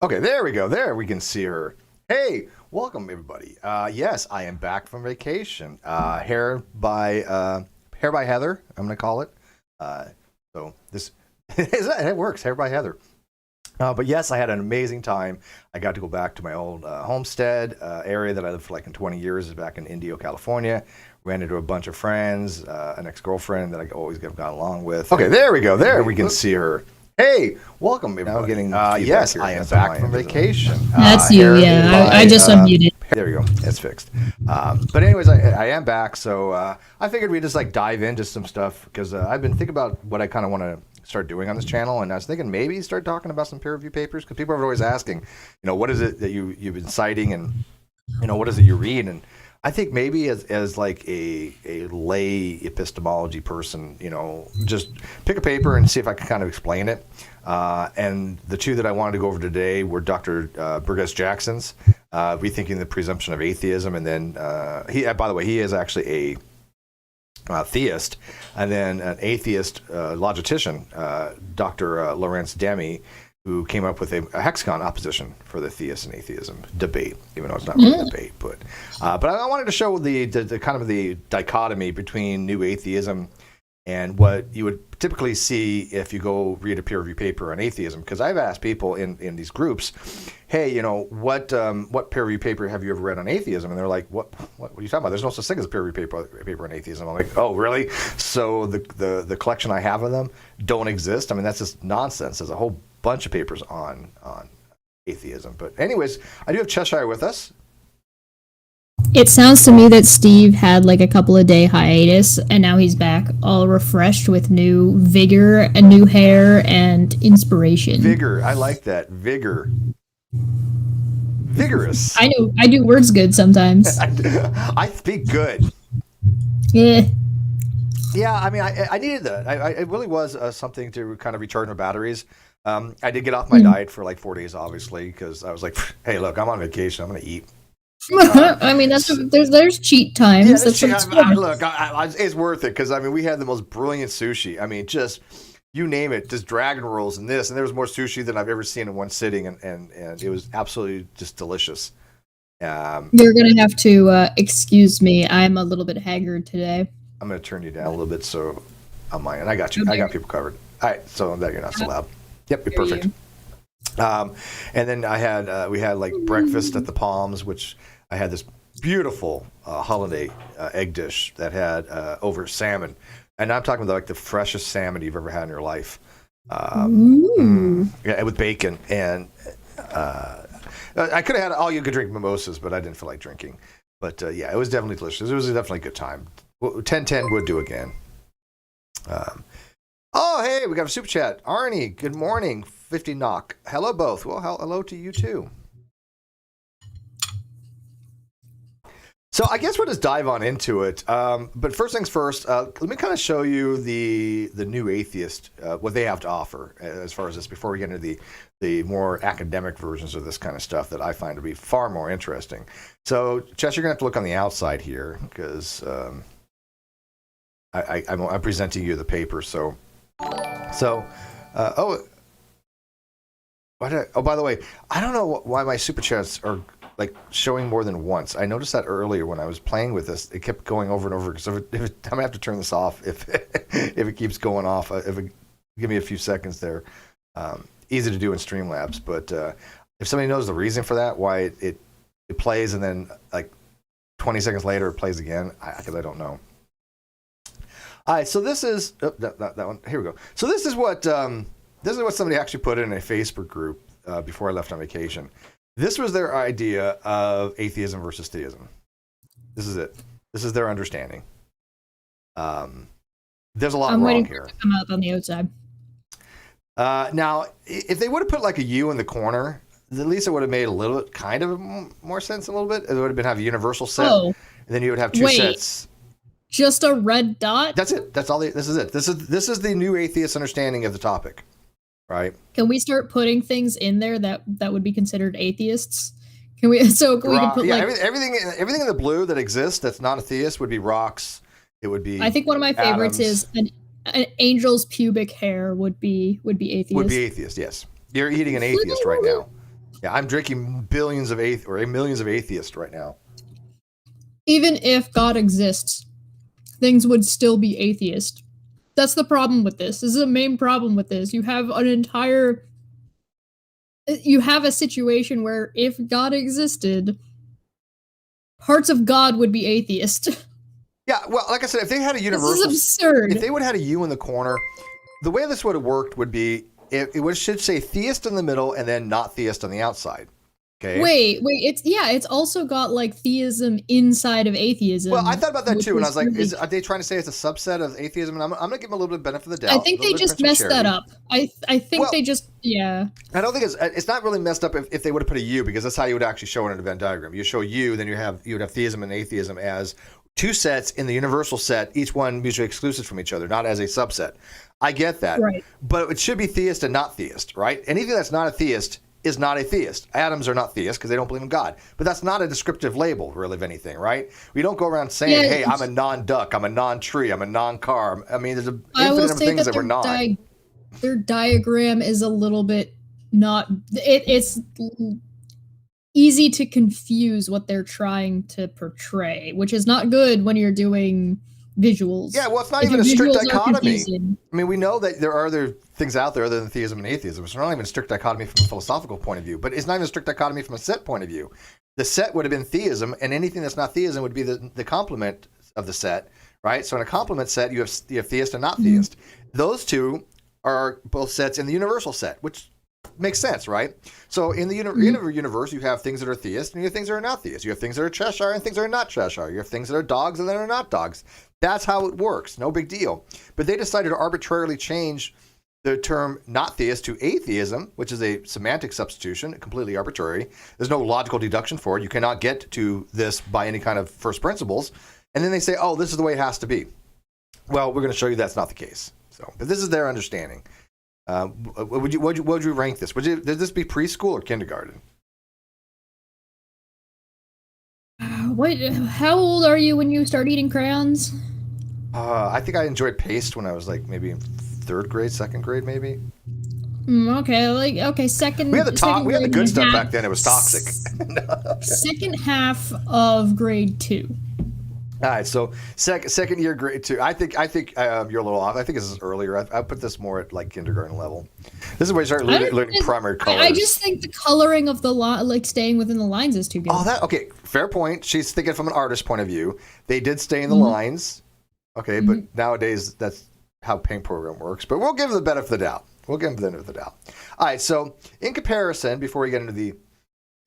Okay, there we go. There we can see her. Hey, welcome everybody. Yes, I am back from vacation. Hair by Heather, I'm gonna call it. So this it works. Hair by Heather. But yes, I had an amazing time. I got to go back to my old homestead area that I lived for like in 20 years, back in Indio, California. Ran into a bunch of friends, an ex-girlfriend that I always have gone along with. Okay, there we go. There we can see her. Hey, welcome everybody. Yes, I am back from vacation. That's you, yeah. I just unmuted. There we go. It's fixed. But anyways, I am back, so I figured we'd just like dive into some stuff because I've been thinking about what I kind of want to start doing on this channel, and I was thinking maybe start talking about some peer review papers because people are always asking, what is it that you've been citing, and what is it you read, and I think maybe as like a lay epistemology person, just pick a paper and see if I can kind of explain it. And the two that I wanted to go over today were Dr. Burgess-Jackson's Rethinking the Presumption of Atheism, and then by the way, he is actually a theist, and then an atheist logician, Dr. Lorenz Demey, who came up with a hexagon opposition for the theist and atheism debate, even though it's not really a debate. But I wanted to show the kind of the dichotomy between new atheism and what you would typically see if you go read a peer review paper on atheism. Because I've asked people in these groups, hey, what peer review paper have you ever read on atheism? And they're like, what are you talking about? There's no such thing as a peer review paper on atheism. I'm like, oh, really? So the collection I have of them don't exist? I mean, that's just nonsense. There's a whole bunch of papers on atheism. But anyways, I do have Cheshire with us. It sounds to me that Steve had like a couple of day hiatus, and now he's back all refreshed with new vigor and new hair and inspiration. Vigor. I like that. Vigor. Vigorous. I do words good sometimes. I speak good. Yeah. Yeah, I mean, I needed that. It really was something to kind of recharge my batteries. I did get off my diet for like 4 days, obviously, because I was like, hey, look, I'm on vacation. I'm going to eat. I mean, there's cheat times. Yeah, look, it's worth it because, I mean, we had the most brilliant sushi. I mean, just, you name it, just dragon rolls and this. And there was more sushi than I've ever seen in one sitting. And it was absolutely just delicious. You're going to have to excuse me. I'm a little bit haggard today. I'm going to turn you down a little bit so on my end. I got you. I got people covered. All right, so that you're not so loud. Yep, you're perfect. And then we had like breakfast at the Palms, which I had this beautiful holiday egg dish that had over salmon, and I'm talking about like the freshest salmon you've ever had in your life. Yeah, with bacon, and I could have had all you could drink mimosas, but I didn't feel like drinking. But yeah, it was definitely delicious. It was definitely a good time. 10-10 would do again. Oh, hey, we got a super chat. Arnie, good morning. 50 knock. Hello, both. Well, hello to you, too. So I guess we'll just dive on into it. But first things first, let me kind of show you the new atheist, what they have to offer as far as this, before we get into the more academic versions of this kind of stuff that I find to be far more interesting. So, Chess, you're going to have to look on the outside here because I'm presenting you the paper. So, by the way, I don't know why my super chats are like showing more than once. I noticed that earlier when I was playing with this. It kept going over and over. So I'm gonna have to turn this off if it keeps going off. Give me a few seconds there. Easy to do in Streamlabs, but if somebody knows the reason for that, why it plays and then like 20 seconds later it plays again, because I don't know. All right, so this is that one. Here we go. So this is what somebody actually put in a Facebook group before I left on vacation. This was their idea of atheism versus theism. This is it. This is their understanding. There's a lot wrong here. To come out on the outside. Now, if they would have put like a U in the corner, at least it would have made a little bit, kind of more sense. A little bit. It would have been have a universal set, and then you would have two sets. Just a red dot? That's it. That's all. This is it. This is the new atheist understanding of the topic, right? Can we start putting things in there that would be considered atheists? Can we? So we can put everything in the blue that exists that's not a theist would be rocks. It would be. I think one of my favorites is an angel's pubic hair would be atheist. Would be atheist. Yes, you're eating an atheist right now. Yeah, I'm drinking millions of atheists right now. Even if God exists, things would still be atheist. That's the problem with this. This is the main problem with this. You have a situation where if God existed, parts of God would be atheist. Yeah, well, like I said, if they had a universal, this is absurd. If they would have had a U in the corner, the way this would have worked would be it should say theist in the middle and then not theist on the outside. Okay. Wait, it's also got like theism inside of atheism. Well, I thought about that too, and I was like, are they trying to say it's a subset of atheism? And I'm going to give them a little bit of benefit of the doubt. I think they just messed that up. I think they just, yeah. I don't think it's not really messed up if they would have put a U, because that's how you would actually show it in a Venn diagram. You show U, then you would have theism and atheism as two sets in the universal set, each one mutually exclusive from each other, not as a subset. I get that, right? But it should be theist and not theist, right? Anything that's not a theist is not a theist. Atoms are not theists because they don't believe in God. But that's not a descriptive label, really, of anything, right? We don't go around saying, hey, I'm a non-duck, I'm a non-tree, I'm a non-car. I mean, there's an infinite of things that we're not. Their diagram is a little bit not... It's easy to confuse what they're trying to portray, which is not good when you're doing visuals. Yeah, well, it's not even a strict dichotomy. I mean, we know that there are other things out there other than theism and atheism. It's not even a strict dichotomy from a philosophical point of view, but it's not even a strict dichotomy from a set point of view. The set would have been theism, and anything that's not theism would be the complement of the set, right? So in a complement set, you have theist and not theist. Those two are both sets in the universal set, which makes sense, right? So in the universe, you have things that are theist and you have things that are not theist. You have things that are Cheshire and things that are not Cheshire. You have things that are dogs and that are not dogs. That's how it works. No big deal. But they decided to arbitrarily change the term not theist to atheism, which is a semantic substitution, completely arbitrary. There's no logical deduction for it. You cannot get to this by any kind of first principles. And then they say, oh, this is the way it has to be. Well, we're going to show you that's not the case. So, but this is their understanding. Would you rank this? Did this be preschool or kindergarten? How old are you when you start eating crayons? I think I enjoyed paste when I was like maybe in third grade, second grade, maybe. Second. We had the good stuff back then. It was toxic. Second half of grade 2. All right, so second year grade 2. I think you're a little off. I think this is earlier. I put this more at like kindergarten level. This is where you start learning primary colors. I just think the coloring of the like staying within the lines is too good. Oh, okay. Fair point. She's thinking from an artist's point of view. They did stay in the lines. Okay, but nowadays that's how paint program works. But we'll give them the benefit of the doubt. All right, so in comparison, before we get into the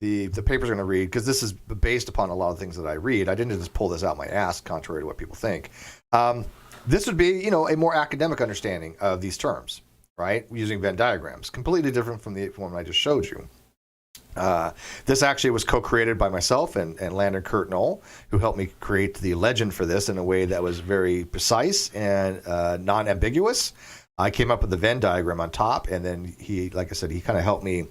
papers I'm going to read, because this is based upon a lot of things that I read. I didn't just pull this out my ass, contrary to what people think. This would be, a more academic understanding of these terms, right? Using Venn diagrams, completely different from the one I just showed you. This actually was co-created by myself and Landon Kurt Knoll, who helped me create the legend for this in a way that was very precise and non-ambiguous. I came up with the Venn diagram on top, and then he, like I said, he kind of helped me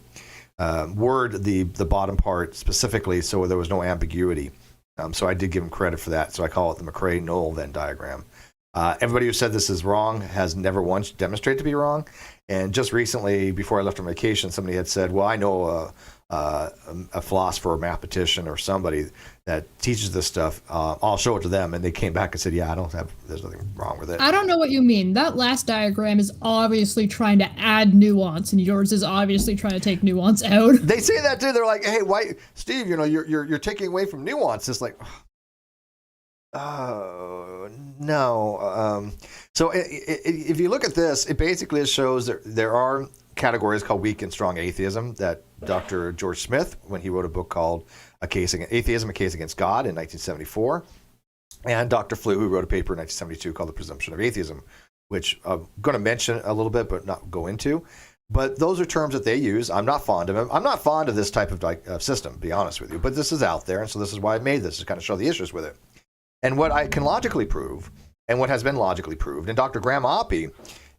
word the bottom part specifically so there was no ambiguity. So I did give him credit for that. So I call it the McCrae-Knoll Venn diagram. Everybody who said this is wrong has never once demonstrated to be wrong. And just recently, before I left on vacation, somebody had said, well, I know a philosopher or mathematician or somebody that teaches this stuff. I'll show it to them. And they came back and said, yeah, there's nothing wrong with it. I don't know what you mean. That last diagram is obviously trying to add nuance, and yours is obviously trying to take nuance out. They say that too. They're like, hey, why, Steve, you're taking away from nuance. It's like, oh, no. So if you look at this, it basically shows that there are categories called weak and strong atheism that Dr. George Smith, when he wrote a book called Atheism, A Case Against God in 1974, and Dr. Flew, who wrote a paper in 1972 called The Presumption of Atheism, which I'm going to mention a little bit but not go into. But those are terms that they use. I'm not fond of them. I'm not fond of this type of system, to be honest with you. But this is out there, and so this is why I made this, to kind of show the issues with it. And what I can logically prove, and what has been logically proved, and Dr. Graham Oppie,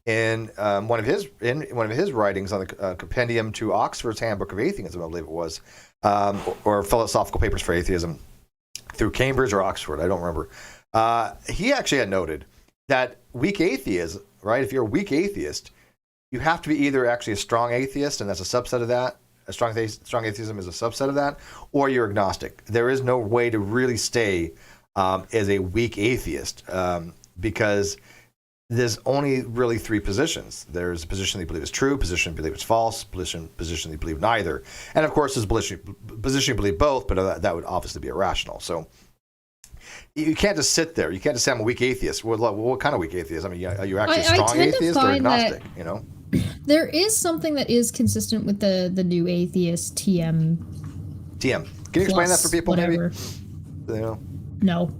in one of his writings on the compendium to Oxford's Handbook of Atheism, I believe it was, or Philosophical Papers for Atheism, through Cambridge or Oxford, I don't remember. He actually had noted that weak atheism, right? If you're a weak atheist, you have to be either actually a strong atheist, and that's a subset of that, strong atheism is a subset of that, or you're agnostic. There is no way to really stay as a weak atheist because there's only really three positions. There's a position they believe is true, position they believe is false, position they believe neither. And of course, there's position you believe both, but that would obviously be irrational. So you can't just sit there. You can't just say I'm a weak atheist. What kind of weak atheist? I mean, are you actually a strong atheist or agnostic? You know, there is something that is consistent with the new atheist TM. TM. Can you explain that for people? Whatever. Maybe. You know? No.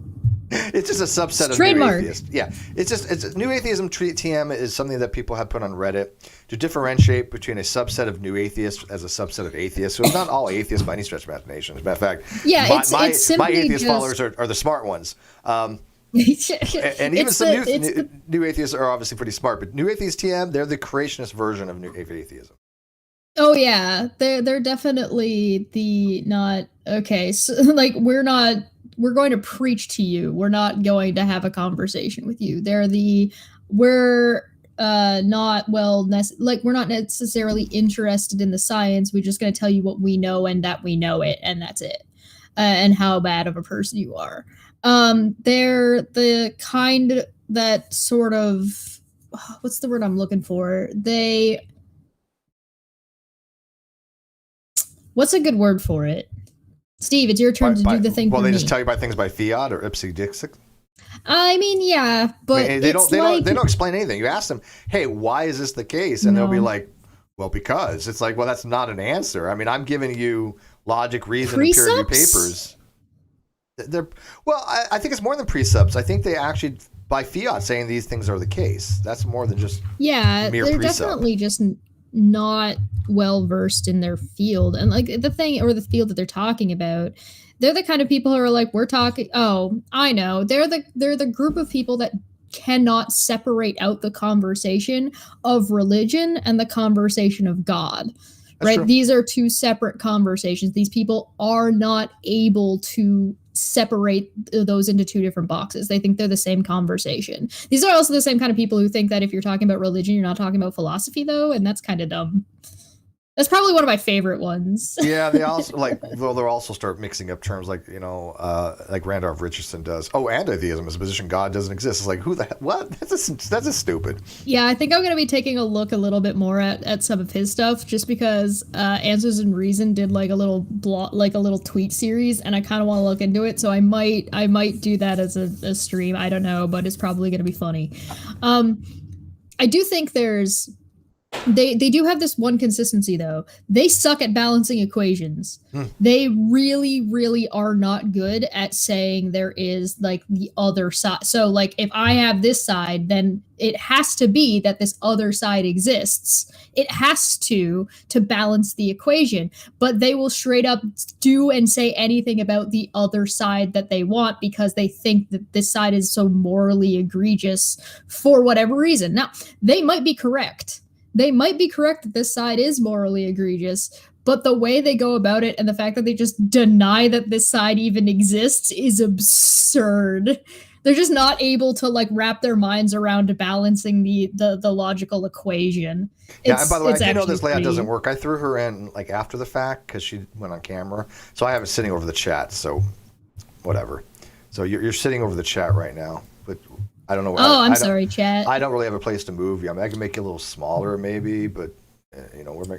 It's just a subset of trademark. New atheist. Yeah, it's new atheism. TM is something that people have put on Reddit to differentiate between a subset of new atheists as a subset of atheists. So it's not all atheists by any stretch of imagination. As a matter of fact, yeah, it's my atheist followers are the smart ones. And even some new atheists are obviously pretty smart. But new atheist TM, they're the creationist version of new atheism. Oh yeah, they're definitely the not okay. So like we're going to preach to you. We're not going to have a conversation with you. We're not we're not necessarily interested in the science. We're just going to tell you what we know and that we know it, and that's it. And how bad of a person you are. They're the kind that sort of, what's the word I'm looking for? What's a good word for it? Steve, it's your turn to do the thing. Well, they just tell you by things by fiat or ipsi dixit. I mean, yeah, but they don't explain anything. You ask them, "Hey, why is this the case?" And they'll be like, "Well, because." It's like, well, that's not an answer. I mean, I'm giving you logic, reason, and peer-reviewed papers. I think it's more than precepts. I think they actually by fiat saying these things are the case. That's more than just mere they're precept. Definitely just not well versed in their field, and like the field that they're talking about, they're the kind of people who are like, we're talking. Oh, I know. They're the group of people that cannot separate out the conversation of religion and the conversation of God. That's right. True. These are two separate conversations. These people are not able to separate those into two different boxes. They think they're the same conversation. These are also the same kind of people who think that if you're talking about religion, you're not talking about philosophy, though, and that's kind of dumb. That's probably one of my favorite ones. Yeah, they also they'll also start mixing up terms like like Randolph Richardson does. Oh, and atheism is a position God doesn't exist. It's like, who the hell? What? That's just stupid. Yeah, I think I'm going to be taking a look a little bit more at some of his stuff, just because Answers and Reason did like a little tweet series, and I kind of want to look into it. So I might do that as a stream. I don't know, but it's probably going to be funny. I do think They do have this one consistency, though. They suck at balancing equations. They really, really are not good at saying there is like the other side. So like if I have this side, then it has to be that this other side exists. It has to balance the equation. But they will straight up do and say anything about the other side that they want because they think that this side is so morally egregious for whatever reason. Now, they might be correct. They might be correct that this side is morally egregious, but the way they go about it and the fact that they just deny that this side even exists is absurd. They're just not able to like wrap their minds around balancing the logical equation. Yeah, and by the way, I know this layout doesn't work. I threw her in like after the fact because she went on camera, so I have it sitting over the chat. So whatever. So you're sitting over the chat right now, but I don't know. I'm sorry, chat. I don't really have a place to move you. I mean, I can make you a little smaller, maybe, but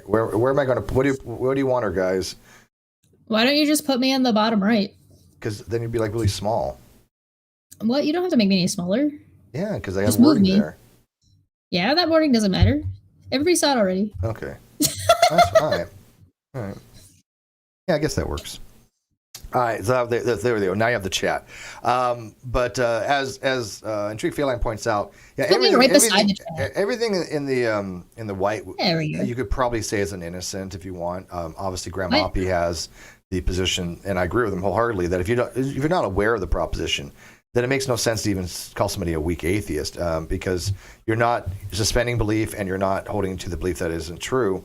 where am I going to? What do you want her, guys? Why don't you just put me on the bottom right? Because then you'd be like really small. What? You don't have to make me any smaller. Yeah, because I have wording there. Yeah, that wording doesn't matter. Everybody saw it already. Okay, that's fine. All right. Yeah, I guess that works. All right, so there we go. Now you have the chat. But as Intrigue Feline points out, yeah, everything in the white, you could probably say is an innocent if you want. Obviously, Graham Oppie has the position, and I agree with him wholeheartedly that if you're not aware of the proposition, then it makes no sense to even call somebody a weak atheist because you're not suspending belief and you're not holding to the belief that isn't true.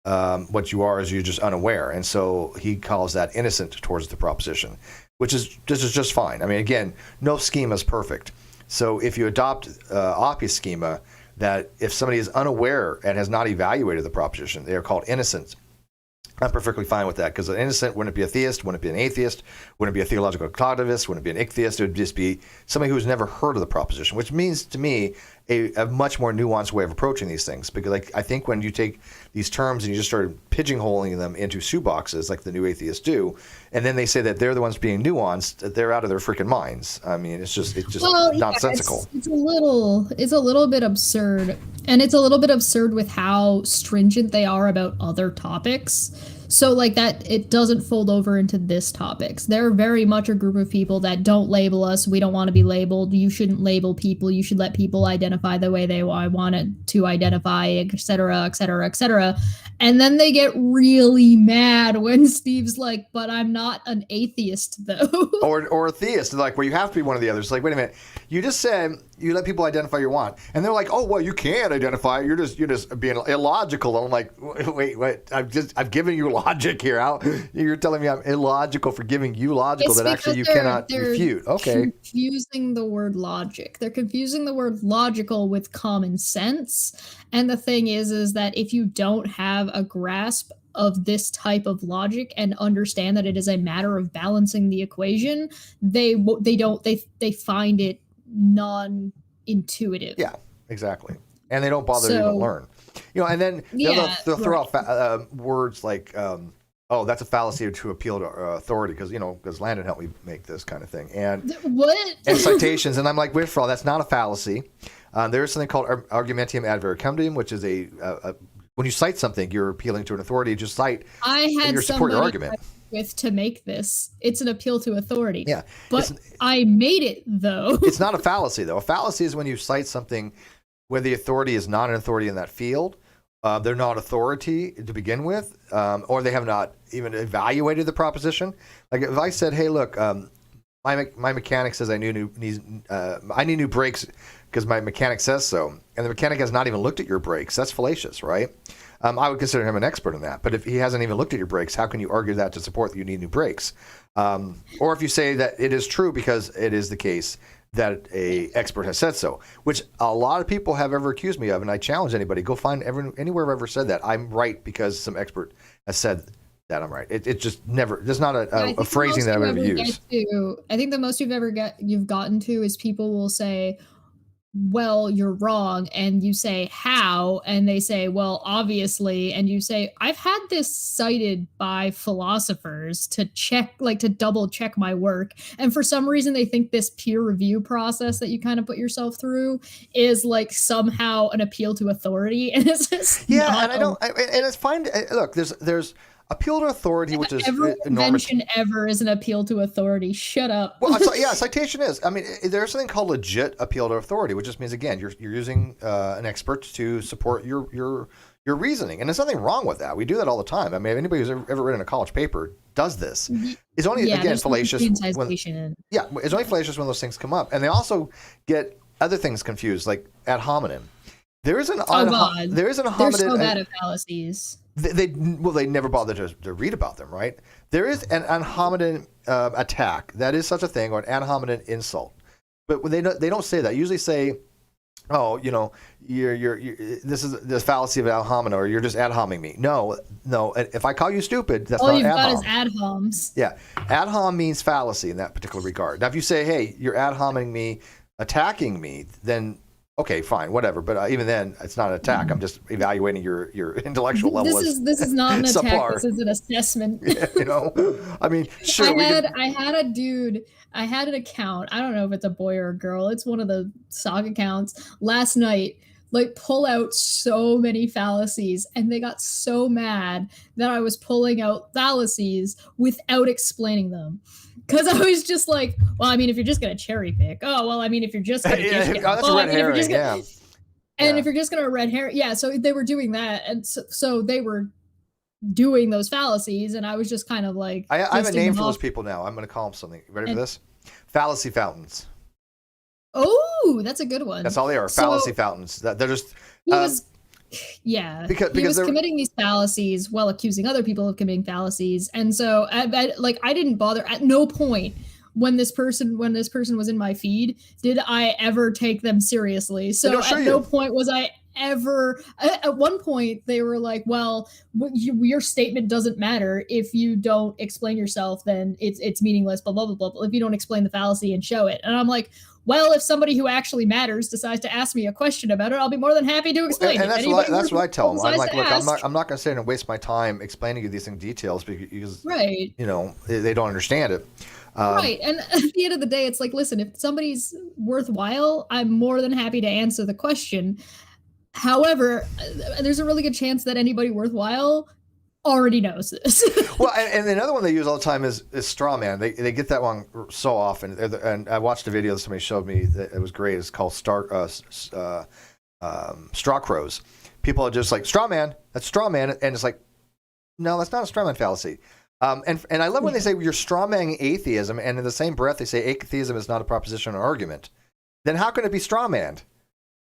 What you are is you're just unaware, and so he calls that innocent towards the proposition, which is just fine. I mean, again, no schema is perfect. So if you adopt Oppie's schema, that if somebody is unaware and has not evaluated the proposition, they are called innocent I'm perfectly fine with that, because an innocent wouldn't be a theist, wouldn't be an atheist, wouldn't be a theological cognitivist, wouldn't be an ichtheist. It would just be somebody who's never heard of the proposition, which means to me a much more nuanced way of approaching these things. Because like I think when you take these terms and you just start pigeonholing them into shoeboxes like the new atheists do, and then they say that they're the ones being nuanced, they're out of their freaking minds. I mean, it's just nonsensical. It's a little bit absurd, and it's a little bit absurd with how stringent they are about other topics. So like that, it doesn't fold over into this topics. They're very much a group of people that don't label us. We don't want to be labeled. You shouldn't label people. You should let people identify the way they want it to identify, etc., etc., etc. And then they get really mad when Steve's like, "But I'm not an atheist, though." Or a theist, like, well, you have to be one of the others. Like, wait a minute, you just said you let people identify you want, and they're like, "Oh, well, you can't identify. You're just being illogical." And I'm like, wait, I've given you logic here. You're telling me I'm illogical for giving you logical that actually you cannot refute. Okay. Confusing the word logic. They're confusing the word logical with common sense. And the thing is that if you don't have a grasp of this type of logic and understand that it is a matter of balancing the equation, they find it non-intuitive. Yeah, exactly. And they don't bother to even learn. And then they'll throw out words like, oh, that's a fallacy to appeal to authority, because Landon helped me make this kind of thing. And what? And citations. And I'm like, wait for all, that's not a fallacy. There is something called argumentum ad veracundum, which is when you cite something, you're appealing to an authority. Just cite your support your argument. To make this, it's an appeal to authority. Yeah, but I made it though. It's not a fallacy though. A fallacy is when you cite something where the authority is not an authority in that field. They're not authority to begin with, or they have not even evaluated the proposition. Like if I said, "Hey, look, my mechanic says I need new brakes because my mechanic says so," and the mechanic has not even looked at your brakes, that's fallacious, right? I would consider him an expert in that. But if he hasn't even looked at your brakes, how can you argue that to support that you need new brakes? Or if you say that it is true because it is the case that a expert has said so, which a lot of people have ever accused me of, and I challenge anybody, go find anywhere I've ever said that I'm right because some expert has said that I'm right. It just never. There's not a phrasing that I would ever use. I think the most you've gotten to is people will say, "Well, you're wrong," and you say, "How?" and they say, "Well, obviously," and you say, "I've had this cited by philosophers to double check my work," and for some reason they think this peer review process that you kind of put yourself through is like somehow an appeal to authority, and it's just and I don't, and it's fine. Look, there's appeal to authority, which is every invention ever is an appeal to authority. Shut up. Well, citation is. I mean, there's something called legit appeal to authority, which just means, again, you're using an expert to support your reasoning, and there's nothing wrong with that. We do that all the time. I mean, anybody who's ever written a college paper does this. It's only again fallacious. It's only fallacious when those things come up, and they also get other things confused, like ad hominem. There is an homonym. They're so bad at fallacies. They never bother to read about them, right? There is an ad hominem attack. That is such a thing, or an ad hominem insult. But when they don't say that. Usually say, "Oh, this is the fallacy of ad hominem," or "You're just ad homing me." No. If I call you stupid, that's not ad hom. All you've got is ad homs. Yeah, ad hom means fallacy in that particular regard. Now, if you say, "Hey, you're ad homing me, attacking me," then okay, fine, whatever. But even then, it's not an attack. I'm just evaluating your intellectual level. This is not an attack. This is an assessment. Yeah, I mean, sure. I had a dude. I had an account. I don't know if it's a boy or a girl. It's one of the stock accounts. Last night, pull out so many fallacies, and they got so mad that I was pulling out fallacies without explaining them. Because I was just like, well, I mean, if you're just going to cherry pick, if you're just going to that's a red herring, And if you're just going to red herring, so they were doing that, and so they were doing those fallacies, and I was just kind of like, I have a name for those people now. I'm going to call them something. Ready for this? Fallacy fountains. Oh, that's a good one. That's all they are. Fallacy fountains. They're just. Because he was committing these fallacies while accusing other people of committing fallacies, and so I didn't bother at no point when this person was in my feed did I ever take them seriously. So at no point was I ever. At one point, they were like, "Well, your statement doesn't matter if you don't explain yourself. Then it's meaningless." Blah blah blah blah blah. If you don't explain the fallacy and show it, and I'm like, "Well, if somebody who actually matters decides to ask me a question about it, I'll be more than happy to explain and it." that's what I tell them. I'm like, look, ask, I'm not going to sit and waste my time explaining you these things details because right. you know they don't understand it. Right. And at the end of the day, it's like, listen, if somebody's worthwhile, I'm more than happy to answer the question. However, there's a really good chance that anybody worthwhile already knows this. Well, and another one they use all the time is straw man. They get that one so often. And I watched a video that somebody showed me that it was great. It's called straw crows. People are just like, straw man, that's straw man. And it's like, no, that's not a straw man fallacy. And I love when they say you're strawmanning atheism, and in the same breath they say atheism is not a proposition or argument. Then how can it be strawmanned?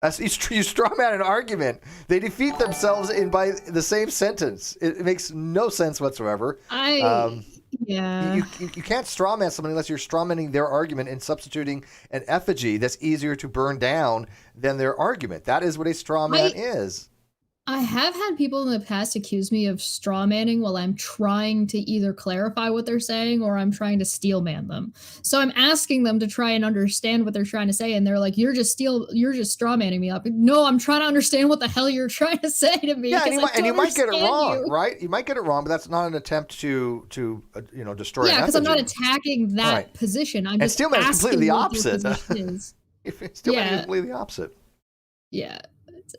You strawman an argument. They defeat themselves by the same sentence. It makes no sense whatsoever. Yeah. You can't strawman somebody unless you're strawmanning their argument and substituting an effigy that's easier to burn down than their argument. That is what a strawman is. I have had people in the past accuse me of straw manning while I'm trying to either clarify what they're saying or I'm trying to steel man them. So I'm asking them to try and understand what they're trying to say, and they're like, "You're just straw manning me up." No, I'm trying to understand what the hell you're trying to say to me. Yeah, and you might get it wrong, right? You might get it wrong, but that's not an attempt to destroy. Yeah, because I'm not attacking that position. I'm just steel man is completely the opposite. Steel man is completely the opposite. Yeah,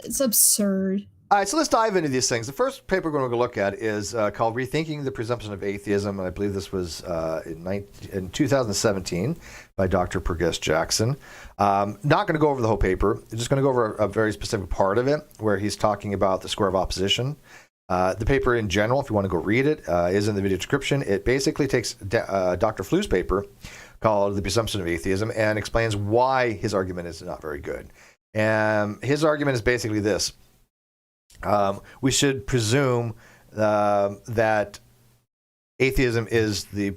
it's absurd. All right, so let's dive into these things. The first paper we're going to look at is called Rethinking the Presumption of Atheism. And I believe this was in 2017 by Dr. Burgess-Jackson. Not going to go over the whole paper. I'm just going to go over a very specific part of it where he's talking about the square of opposition. The paper in general, if you want to go read it, is in the video description. It basically takes Dr. Flu's paper called The Presumption of Atheism and explains why his argument is not very good. And his argument is basically this. We should presume that atheism is the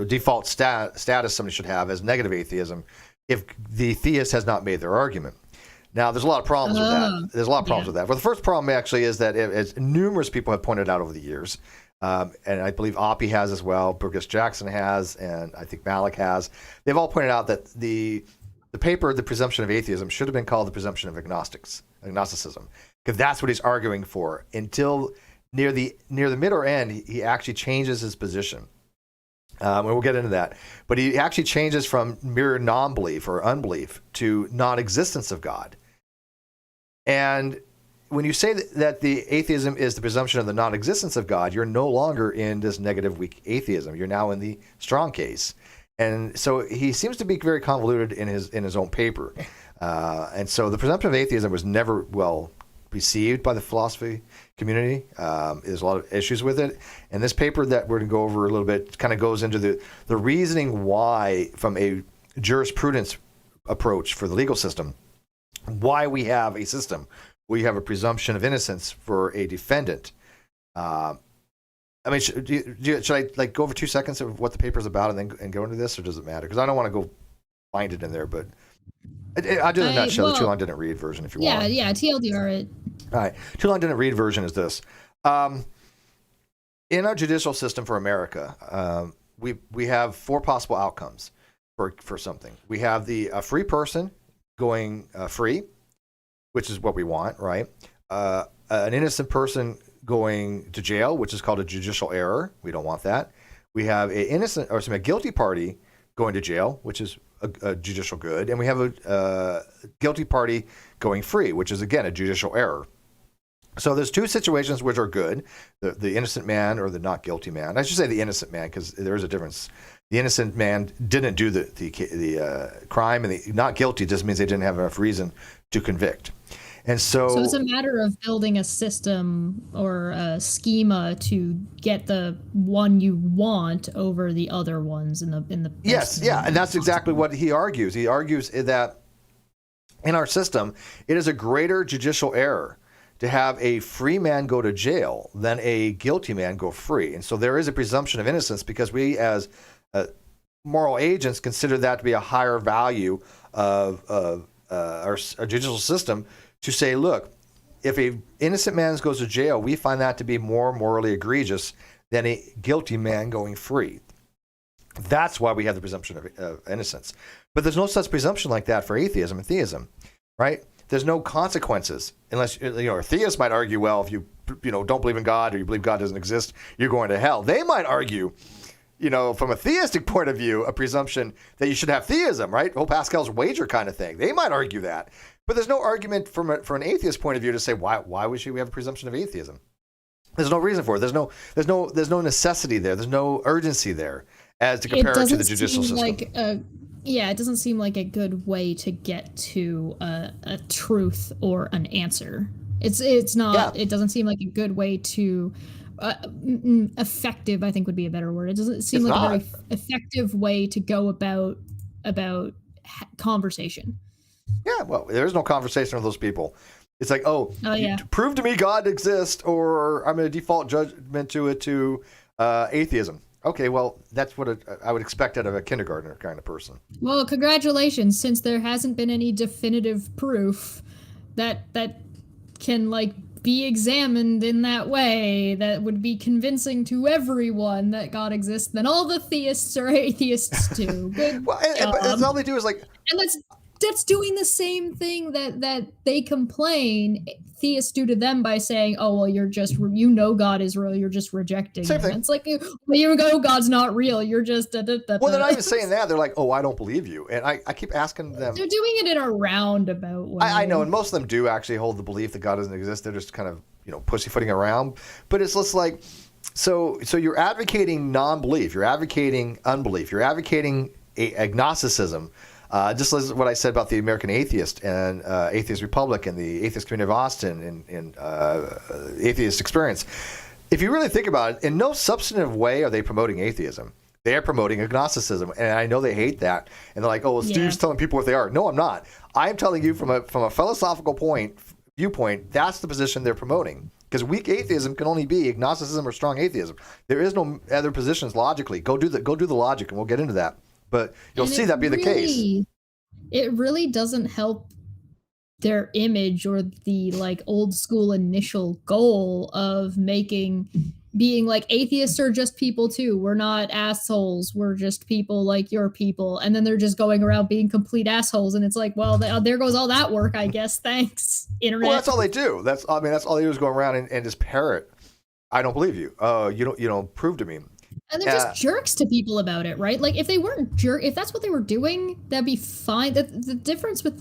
default status somebody should have as negative atheism if the theist has not made their argument. Now, there's a lot of problems with that. There's a lot of problems with that. Well, the first problem actually is that, as numerous people have pointed out over the years, and I believe Oppie has as well, Burgess-Jackson has, and I think Malik has, they've all pointed out that the paper, The Presumption of Atheism, should have been called The Presumption of Agnosticism. Because that's what he's arguing for. Until near the mid or end, he actually changes his position. And we'll get into that. But he actually changes from mere non-belief or unbelief to non-existence of God. And when you say that the atheism is the presumption of the non-existence of God, you're no longer in this negative weak atheism. You're now in the strong case. And so he seems to be very convoluted in his own paper. And so the presumption of atheism was never well received by the philosophy community. There's a lot of issues with it. And this paper that we're going to go over a little bit kind of goes into the reasoning why, from a jurisprudence approach for the legal system, why we have a system where you have a presumption of innocence for a defendant. I mean, should I go over 2 seconds of what the paper is about and go into this, or does it matter? Because I don't want to go find it in there, but I'll do the nutshell, the Too Long Didn't Read version if you want. Yeah, TLDR it. All right. Too Long Didn't Read version is this. In our judicial system for America, we have four possible outcomes for something. We have the free person going free, which is what we want, right? An innocent person going to jail, which is called a judicial error. We don't want that. We have a guilty party going to jail, which is a judicial good, and we have a guilty party going free, which is again a judicial error. So there's two situations which are good: the innocent man or the not guilty man. I should say the innocent man because there is a difference. The innocent man didn't do the crime, and the not guilty just means they didn't have enough reason to convict. And so it's a matter of building a system or a schema to get the one you want over the other ones in the yes, yeah, and that's exactly what he argues. He argues that in our system, it is a greater judicial error to have a free man go to jail than a guilty man go free. And so there is a presumption of innocence because we as moral agents consider that to be a higher value of our judicial system to say, look, if a innocent man goes to jail, we find that to be more morally egregious than a guilty man going free. That's why we have the presumption of innocence. But there's no such presumption like that for atheism and theism, right? There's no consequences unless, a theist might argue, well, if you don't believe in God or you believe God doesn't exist, you're going to hell. They might argue, from a theistic point of view, a presumption that you should have theism, right? Oh, Pascal's wager kind of thing. They might argue that. But there's no argument from an atheist point of view to say, why should we have a presumption of atheism? There's no reason for it. There's no necessity there. There's no urgency there as to compare it to the judicial system. It doesn't seem like a good way to get to a truth or an answer. It's not. Yeah. It doesn't seem like a good way to effective. I think would be a better word. It doesn't seem like a very effective way to go about conversation. Yeah, well, there's no conversation with those people. It's like, prove to me God exists, or I'm going to default judgment to atheism. Okay, well, that's what I would expect out of a kindergartner kind of person. Well, congratulations, since there hasn't been any definitive proof that can be examined in that way that would be convincing to everyone that God exists, then all the theists are atheists too. Good well, and all they do is and that's doing the same thing that they complain theists do to them by saying, oh, well, you're just, God is real, you're just rejecting him. It's like, well, you know God's not real, you're just... Well, they're not even saying that. They're like, oh, I don't believe you. And I keep asking them... They're doing it in a roundabout way. I know, and most of them do actually hold the belief that God doesn't exist. They're just kind of, pussyfooting around. But it's just like, so you're advocating non-belief, you're advocating unbelief, you're advocating agnosticism, just as what I said about the American Atheist and Atheist Republic and the Atheist Community of Austin and Atheist Experience. If you really think about it, in no substantive way are they promoting atheism. They are promoting agnosticism, and I know they hate that. And they're like, "Oh, well, Steve's telling people what they are." No, I'm not. I'm telling you from a philosophical viewpoint, that's the position they're promoting. Because weak atheism can only be agnosticism or strong atheism. There is no other positions logically. Go do the logic, and we'll get into that. But you'll see that be the case. It really doesn't help their image or the old school initial goal of being like atheists are just people too. We're not assholes. We're just people like your people. And then they're just going around being complete assholes. And it's like, well, there goes all that work, I guess. Thanks, internet. Well, that's all they do. That's all they do is go around and just parrot. I don't believe you. You don't prove to me. And they're just jerks to people about it, right? Like if they weren't if that's what they were doing, that'd be fine. The difference with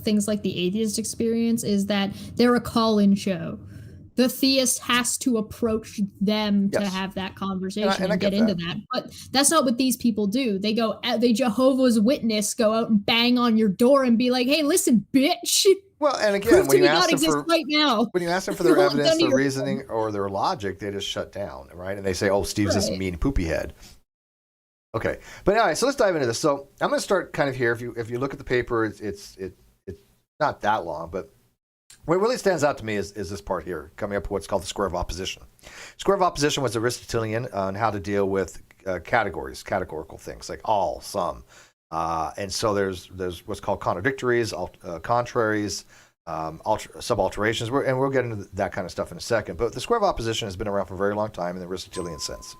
things like the atheist experience is that they're a call-in show. The theist has to approach them to have that conversation and get into that. But that's not what these people do. They Jehovah's Witness go out and bang on your door and be like, hey, listen, bitch. Well, and again, when you ask them for their evidence, their reasoning, or their logic, they just shut down, right? And they say, "Oh, Steve's this mean poopy head." Okay, but anyway, so let's dive into this. So I'm going to start kind of here. If you look at the paper, it's not that long, but what really stands out to me is this part here, coming up with what's called the square of opposition. Square of opposition was Aristotelian on how to deal with categories, categorical things like all, some. And so there's what's called contradictories, contraries, sub-alterations, and we'll get into that kind of stuff in a second. But the square of opposition has been around for a very long time in the Aristotelian sense.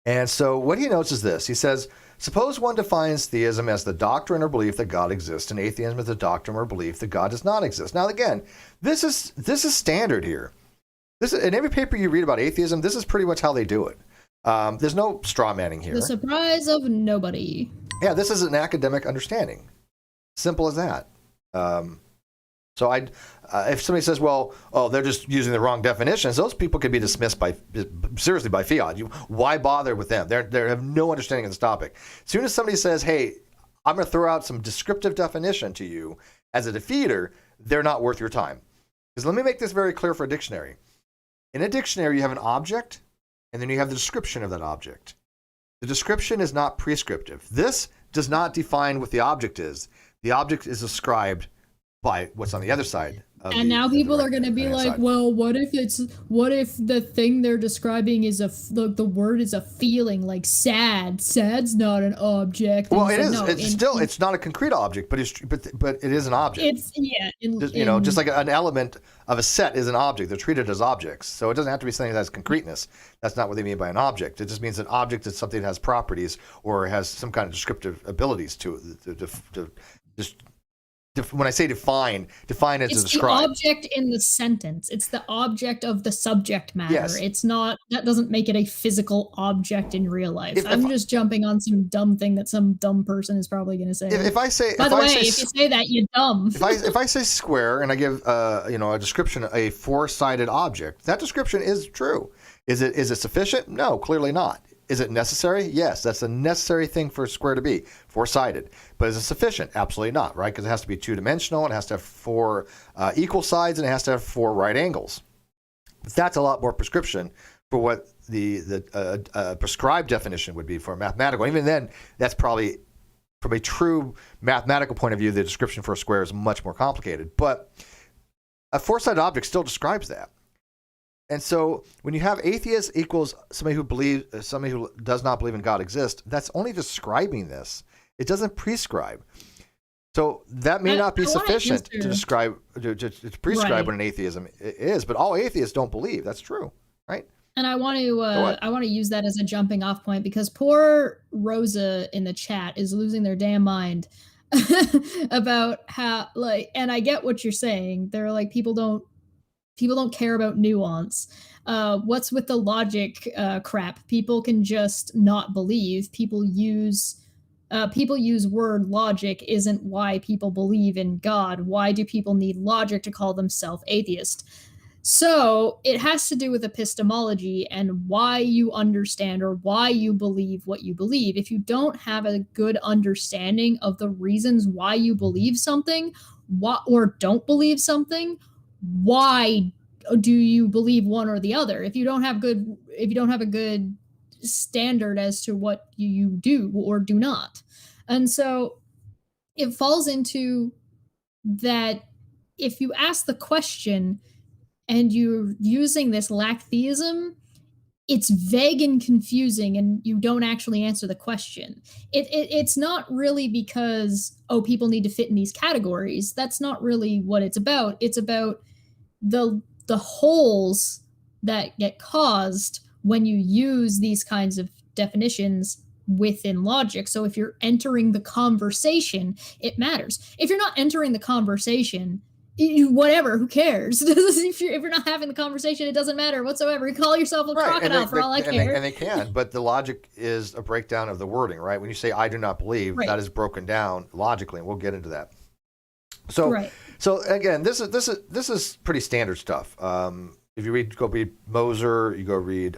And so what he notes is this. He says, suppose one defines theism as the doctrine or belief that God exists, and atheism as the doctrine or belief that God does not exist. Now, again, this is standard here. In every paper you read about atheism, this is pretty much how they do it. There's no straw manning here. The surprise of nobody. Yeah, this is an academic understanding. Simple as that. So if somebody says, well, they're just using the wrong definitions, those people could be dismissed seriously by fiat. Why bother with them? They have no understanding of this topic. As soon as somebody says, hey, I'm going to throw out some descriptive definition to you as a defeater, they're not worth your time. Because let me make this very clear for a dictionary. In a dictionary, you have an object, and then you have the description of that object. The description is not prescriptive. This does not define what the object is. The object is described by what's on the other side, And now people are going to be like, side. well, what if the thing they're describing is the word is a feeling, like sad. Sad's not an object. Well, it is. No, it's not a concrete object, but it is an object. It's just like an element of a set is an object. They're treated as objects, so it doesn't have to be something that has concreteness. That's not what they mean by an object. It just means an object is something that has properties or has some kind of descriptive abilities to just. When I say define as to describe. It's the object in the sentence. It's the object of the subject matter. Yes. It's not, that doesn't make it a physical object in real life. I'm just jumping on some dumb thing that some dumb person is probably going to say. If I say, by the way, if you say that, you're dumb. if I say square and I give a description, a four-sided object, that description is true. Is it sufficient? No, clearly not. Is it necessary? Yes, that's a necessary thing for a square to be, four-sided. But is it sufficient? Absolutely not, right? Because it has to be two-dimensional, it has to have four equal sides, and it has to have four right angles. That's a lot more prescription for what the prescribed definition would be for a mathematical. Even then, that's probably, from a true mathematical point of view, the description for a square is much more complicated. But a four-sided object still describes that. And so when you have atheist equals somebody who does not believe in God exists, that's only describing this. It doesn't prescribe. So that may not be sufficient to describe, to prescribe what an atheism is, but all atheists don't believe. That's true, right? And I want to use that as a jumping off point, because poor Rosa in the chat is losing their damn mind about how, like, and I get what you're saying. They're like, people don't care about nuance. What's with the logic crap? People can just not believe. People use word logic isn't why people believe in God. Why do people need logic to call themselves atheist? So it has to do with epistemology and why you understand or why you believe what you believe. If you don't have a good understanding of the reasons why you believe something, or don't believe something, why do you believe one or the other? If you don't have a good standard as to what you do or do not. And so it falls into that if you ask the question and you're using this lack theism, it's vague and confusing and you don't actually answer the question. It's not really because, people need to fit in these categories. That's not really what it's about. It's about the holes that get caused when you use these kinds of definitions within logic. So if you're entering the conversation, it matters. If you're not entering the conversation, whatever, who cares? if you're not having the conversation, it doesn't matter whatsoever. You call yourself a crocodile for all I care. And they can, but the logic is a breakdown of the wording, right? When you say I do not believe, that is broken down logically, and we'll get into that. So again, this is pretty standard stuff. If you go read Moser, you go read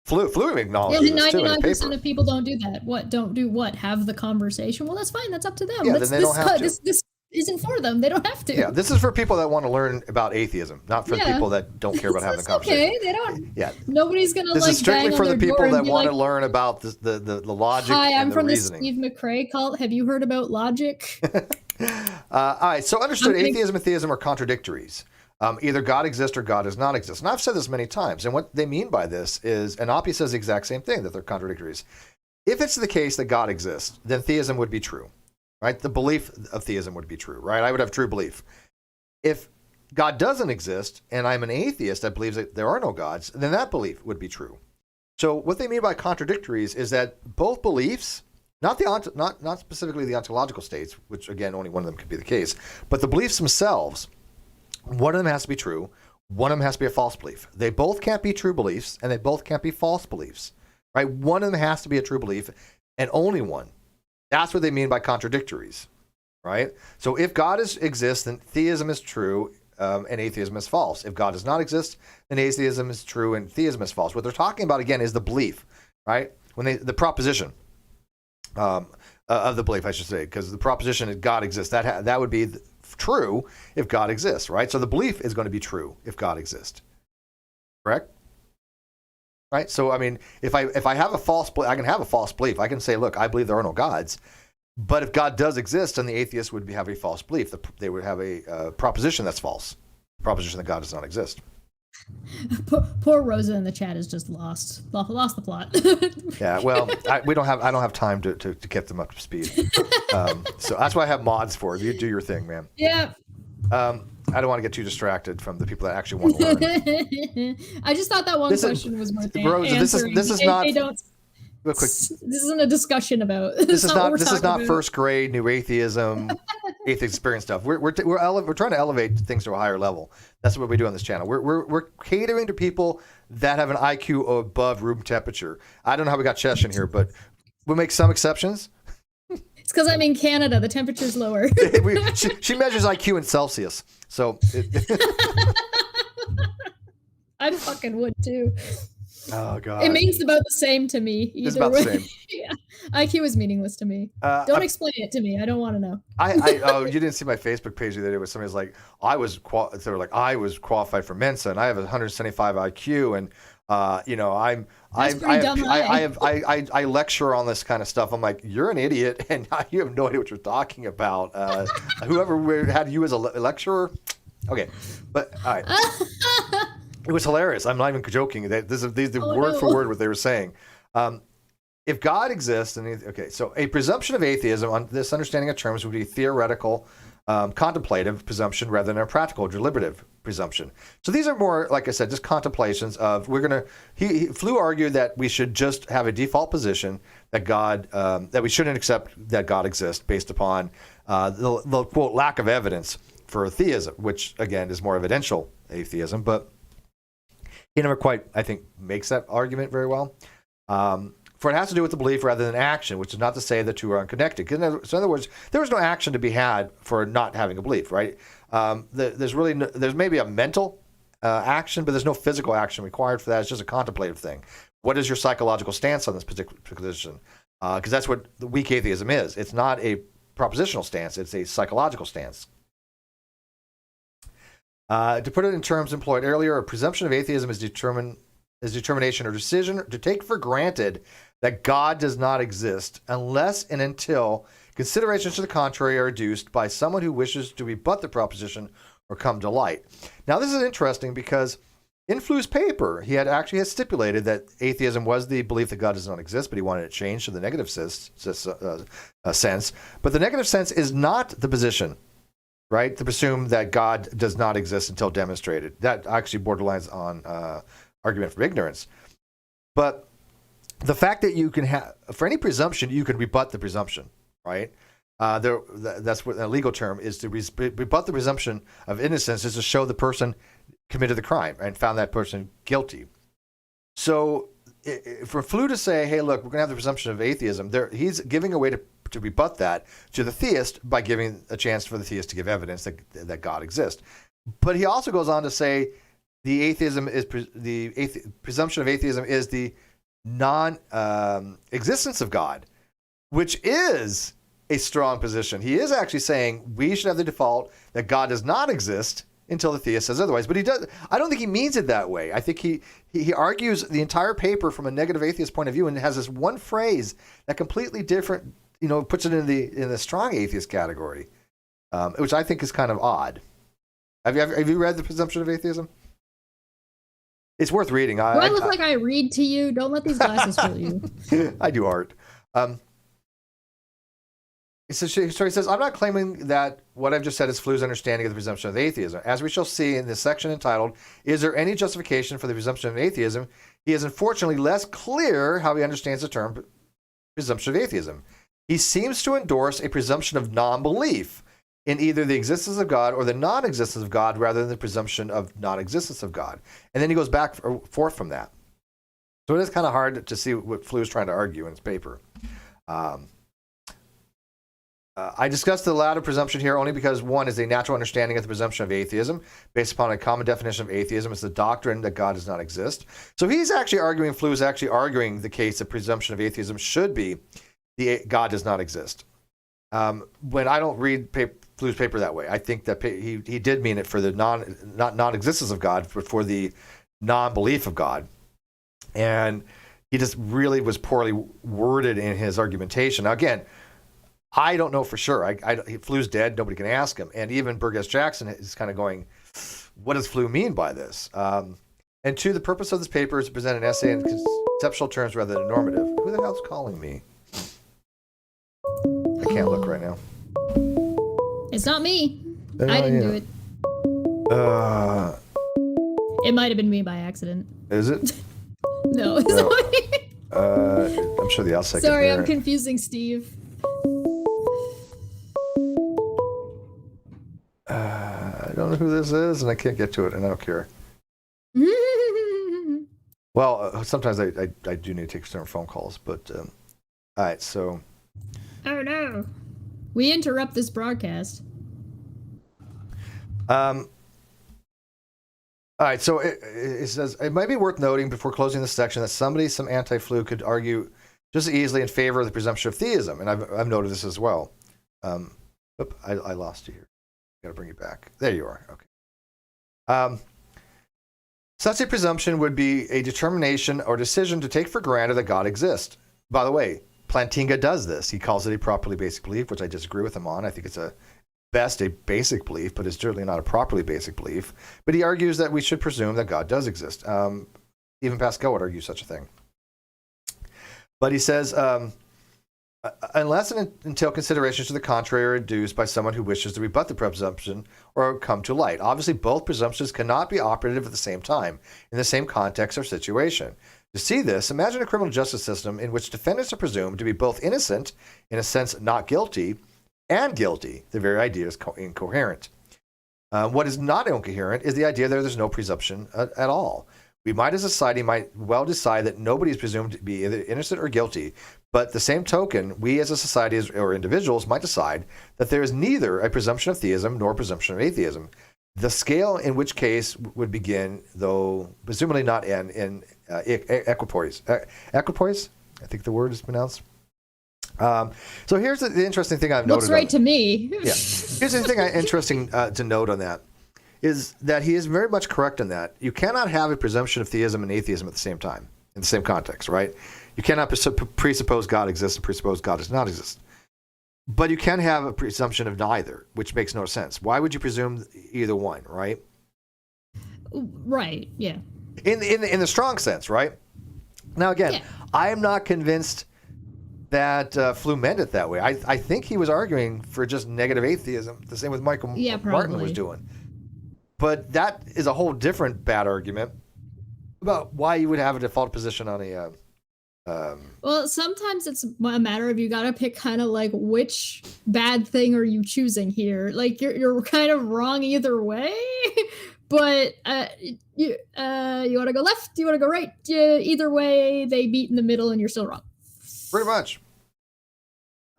Flume acknowledges this too in a paper. 99% of people don't do that. Don't do what? Have the conversation? Well, that's fine. That's up to them. Yeah, then they don't have to. This isn't for them. They don't have to. Yeah, this is for people that want to learn about atheism, not for people that don't care about having the conversation. Okay, they don't. Yeah, nobody's gonna. This is strictly for the people that want to like, learn about the logic. Hi, I'm and the from reasoning. the Steve McRae cult. Have you heard about logic? All right, so understood. Atheism and theism are contradictories. Either God exists or God does not exist. And I've said this many times. And what they mean by this is, and Oppie says the exact same thing, that they're contradictories. If it's the case that God exists, then theism would be true, right? The belief of theism would be true, right? I would have true belief. If God doesn't exist and I'm an atheist that believes that there are no gods, then that belief would be true. So what they mean by contradictories is that both beliefs, not specifically the ontological states, which again, only one of them could be the case, but the beliefs themselves, one of them has to be true, one of them has to be a false belief. They both can't be true beliefs, and they both can't be false beliefs, right? One of them has to be a true belief, and only one. That's what they mean by contradictories, right? So if God exists, then theism is true, and atheism is false. If God does not exist, then atheism is true, and theism is false. What they're talking about, again, is the belief, right? The proposition of the belief, I should say, because the proposition that God exists, that would be true if God exists, right? So the belief is going to be true if God exists, correct? Right? So I mean, if I have a false belief, I can have a false belief. I can say, look, I believe there are no gods, But if God does exist, then the atheist would have a false belief. They would have a proposition that's false, proposition that God does not exist. Poor Rosa in the chat is just lost the plot. Yeah, well, I don't have time to get them up to speed. So that's why I have mods for. You do your thing, man. Yeah. I don't want to get too distracted from the people that actually want to learn. I just thought that one question was worth Rosa, answering. This is not. Real quick, this isn't a discussion about. This is not first grade new atheism, atheist experience stuff. We're trying to elevate things to a higher level. That's what we do on this channel. We're catering to people that have an IQ above room temperature. I don't know how we got Chesh in here, but we'll make some exceptions. It's because I'm in Canada. The temperature's lower. She measures IQ in Celsius, so. I fucking would too. Oh god. It means about the same to me. It's about the same. Yeah. IQ is meaningless to me. Don't explain it to me. I don't want to know. Oh, you didn't see my Facebook page the other day where somebody was like, I was qualified for Mensa and I have 175 IQ and I lecture on this kind of stuff. I'm like, you're an idiot and you have no idea what you're talking about. Whoever had you as a lecturer. Okay. But all right. It was hilarious. I'm not even joking. These are word for word what they were saying. If God exists, so a presumption of atheism on this understanding of terms would be theoretical, contemplative presumption rather than a practical, deliberative presumption. So these are more, like I said, just contemplations of Flew argued that we should just have a default position that God, that we shouldn't accept that God exists based upon the quote lack of evidence for theism, which again is more evidential atheism, but he never quite, I think, makes that argument very well. For it has to do with the belief rather than action, which is not to say the two are unconnected. So in other words, there was no action to be had for not having a belief, right? There's maybe a mental action, but there's no physical action required for that. It's just a contemplative thing. What is your psychological stance on this particular position? Because that's what the weak atheism is. It's not a propositional stance. It's a psychological stance. To put it in terms employed earlier, a presumption of atheism is determination or decision to take for granted that God does not exist unless and until considerations to the contrary are adduced by someone who wishes to rebut the proposition or come to light. Now, this is interesting because in Flew's paper, he had stipulated that atheism was the belief that God does not exist, but he wanted it changed to the negative sense. But the negative sense is not the position, right? To presume that God does not exist until demonstrated. That actually borderlines on argument from ignorance. But the fact that you can have, for any presumption, you can rebut the presumption, right? That's what a legal term is, to rebut the presumption of innocence, is to show the person committed the crime and found that person guilty. So for Flew to say, hey, look, we're going to have the presumption of atheism, he's giving a way to rebut that to the theist by giving a chance for the theist to give evidence that God exists. But he also goes on to say the presumption of atheism is the non-existence of God, which is a strong position. He is actually saying we should have the default that God does not exist until the theist says otherwise. But he does. I don't think he means it that way. I think he argues the entire paper from a negative atheist point of view and has this one phrase that completely different, puts it in the strong atheist category, which I think is kind of odd. Have you read The Presumption of Atheism? It's worth reading. Do I look like I read to you? Don't let these glasses fool you. I do art. He says, I'm not claiming that what I've just said is Flew's understanding of the presumption of atheism. As we shall see in this section entitled, Is There Any Justification for the Presumption of Atheism? He is unfortunately less clear how he understands the term presumption of atheism. He seems to endorse a presumption of non-belief in either the existence of God or the non-existence of God rather than the presumption of non-existence of God. And then he goes back forth from that. So it is kind of hard to see what Flew is trying to argue in his paper. I discussed the latter presumption here only because one is a natural understanding of the presumption of atheism based upon a common definition of atheism. It's the doctrine that God does not exist. So he's actually arguing, Flew is actually arguing the case that presumption of atheism should be God does not exist. When I don't read Flew's paper that way, I think that he did mean it for the non-existence of God, but for the non-belief of God. And he just really was poorly worded in his argumentation. Now, again, I don't know for sure. Flu's dead. Nobody can ask him. And even Burgess-Jackson is kind of going, what does Flu mean by this? And two, the purpose of this paper is to present an essay in conceptual terms rather than normative. Who the hell's calling me? I can't look right now. It's not me. I didn't do it. It might have been me by accident. Is it? No, it's not me. I'm sure the outside. Sorry, I'm confusing Steve. I don't know who this is, and I can't get to it, and I don't care. Well, sometimes I do need to take certain phone calls, but all right, so. Oh no, we interrupt this broadcast. All right, so it says, it might be worth noting before closing this section that some anti-flu could argue just as easily in favor of the presumption of theism, and I've noted this as well. I lost you here. Got to bring you back. There you are. Okay. Such a presumption would be a determination or decision to take for granted that God exists. By the way, Plantinga does this. He calls it a properly basic belief, which I disagree with him on. I think it's a basic belief, but it's certainly not a properly basic belief. But he argues that we should presume that God does exist. Even Pascal would argue such a thing. But he says, unless and until considerations to the contrary are adduced by someone who wishes to rebut the presumption or come to light. Obviously, both presumptions cannot be operative at the same time, in the same context or situation. To see this, imagine a criminal justice system in which defendants are presumed to be both innocent, in a sense not guilty, and guilty. The very idea is incoherent. What is not incoherent is the idea that there's no presumption at all. We might, as a society, might well decide that nobody is presumed to be either innocent or guilty, but the same token, we as a society or individuals might decide that there is neither a presumption of theism nor a presumption of atheism. The scale in which case would begin, though presumably not end, in equipoise. Equipoise? I think the word is pronounced. So here's the interesting thing I've noted. Looks right to me. Yeah. Here's the thing interesting to note on that is that he is very much correct in that you cannot have a presumption of theism and atheism at the same time, in the same context, right? You cannot presuppose God exists and presuppose God does not exist. But you can have a presumption of neither, which makes no sense. Why would you presume either one, right? Right, yeah. In the strong sense, right? Now, again, yeah. I am not convinced that Flu meant it that way. I think he was arguing for just negative atheism, the same with Michael Martin was doing. But that is a whole different bad argument about why you would have a default position on a... well, sometimes it's a matter of you gotta pick kind of like which bad thing are you choosing here. Like you're kind of wrong either way, but you want to go left, you want to go right. Either way, they meet in the middle, and you're still wrong. Pretty much.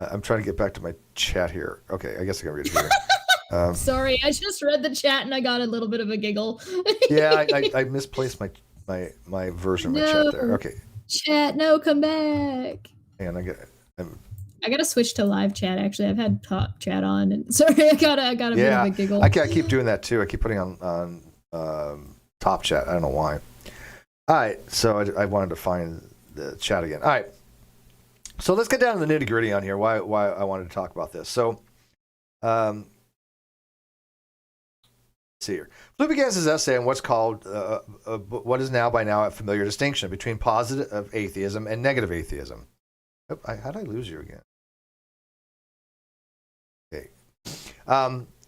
I'm trying to get back to my chat here. Okay, I guess I can read it here. Sorry, I just read the chat and I got a little bit of a giggle. Yeah, I misplaced my version of my chat there. Okay. Chat, no, come back. And I gotta switch to live chat. Actually, I've had top chat on, and sorry, I got a bit of a giggle. I keep doing that too. I keep putting on top chat. I don't know why. All right, so I wanted to find the chat again. All right, so let's get down to the nitty gritty on here. Why I wanted to talk about this. So, let's see here. Flu begins his essay on what's called what is now by now a familiar distinction between positive atheism and negative atheism. Oh, how did I lose you again? Okay.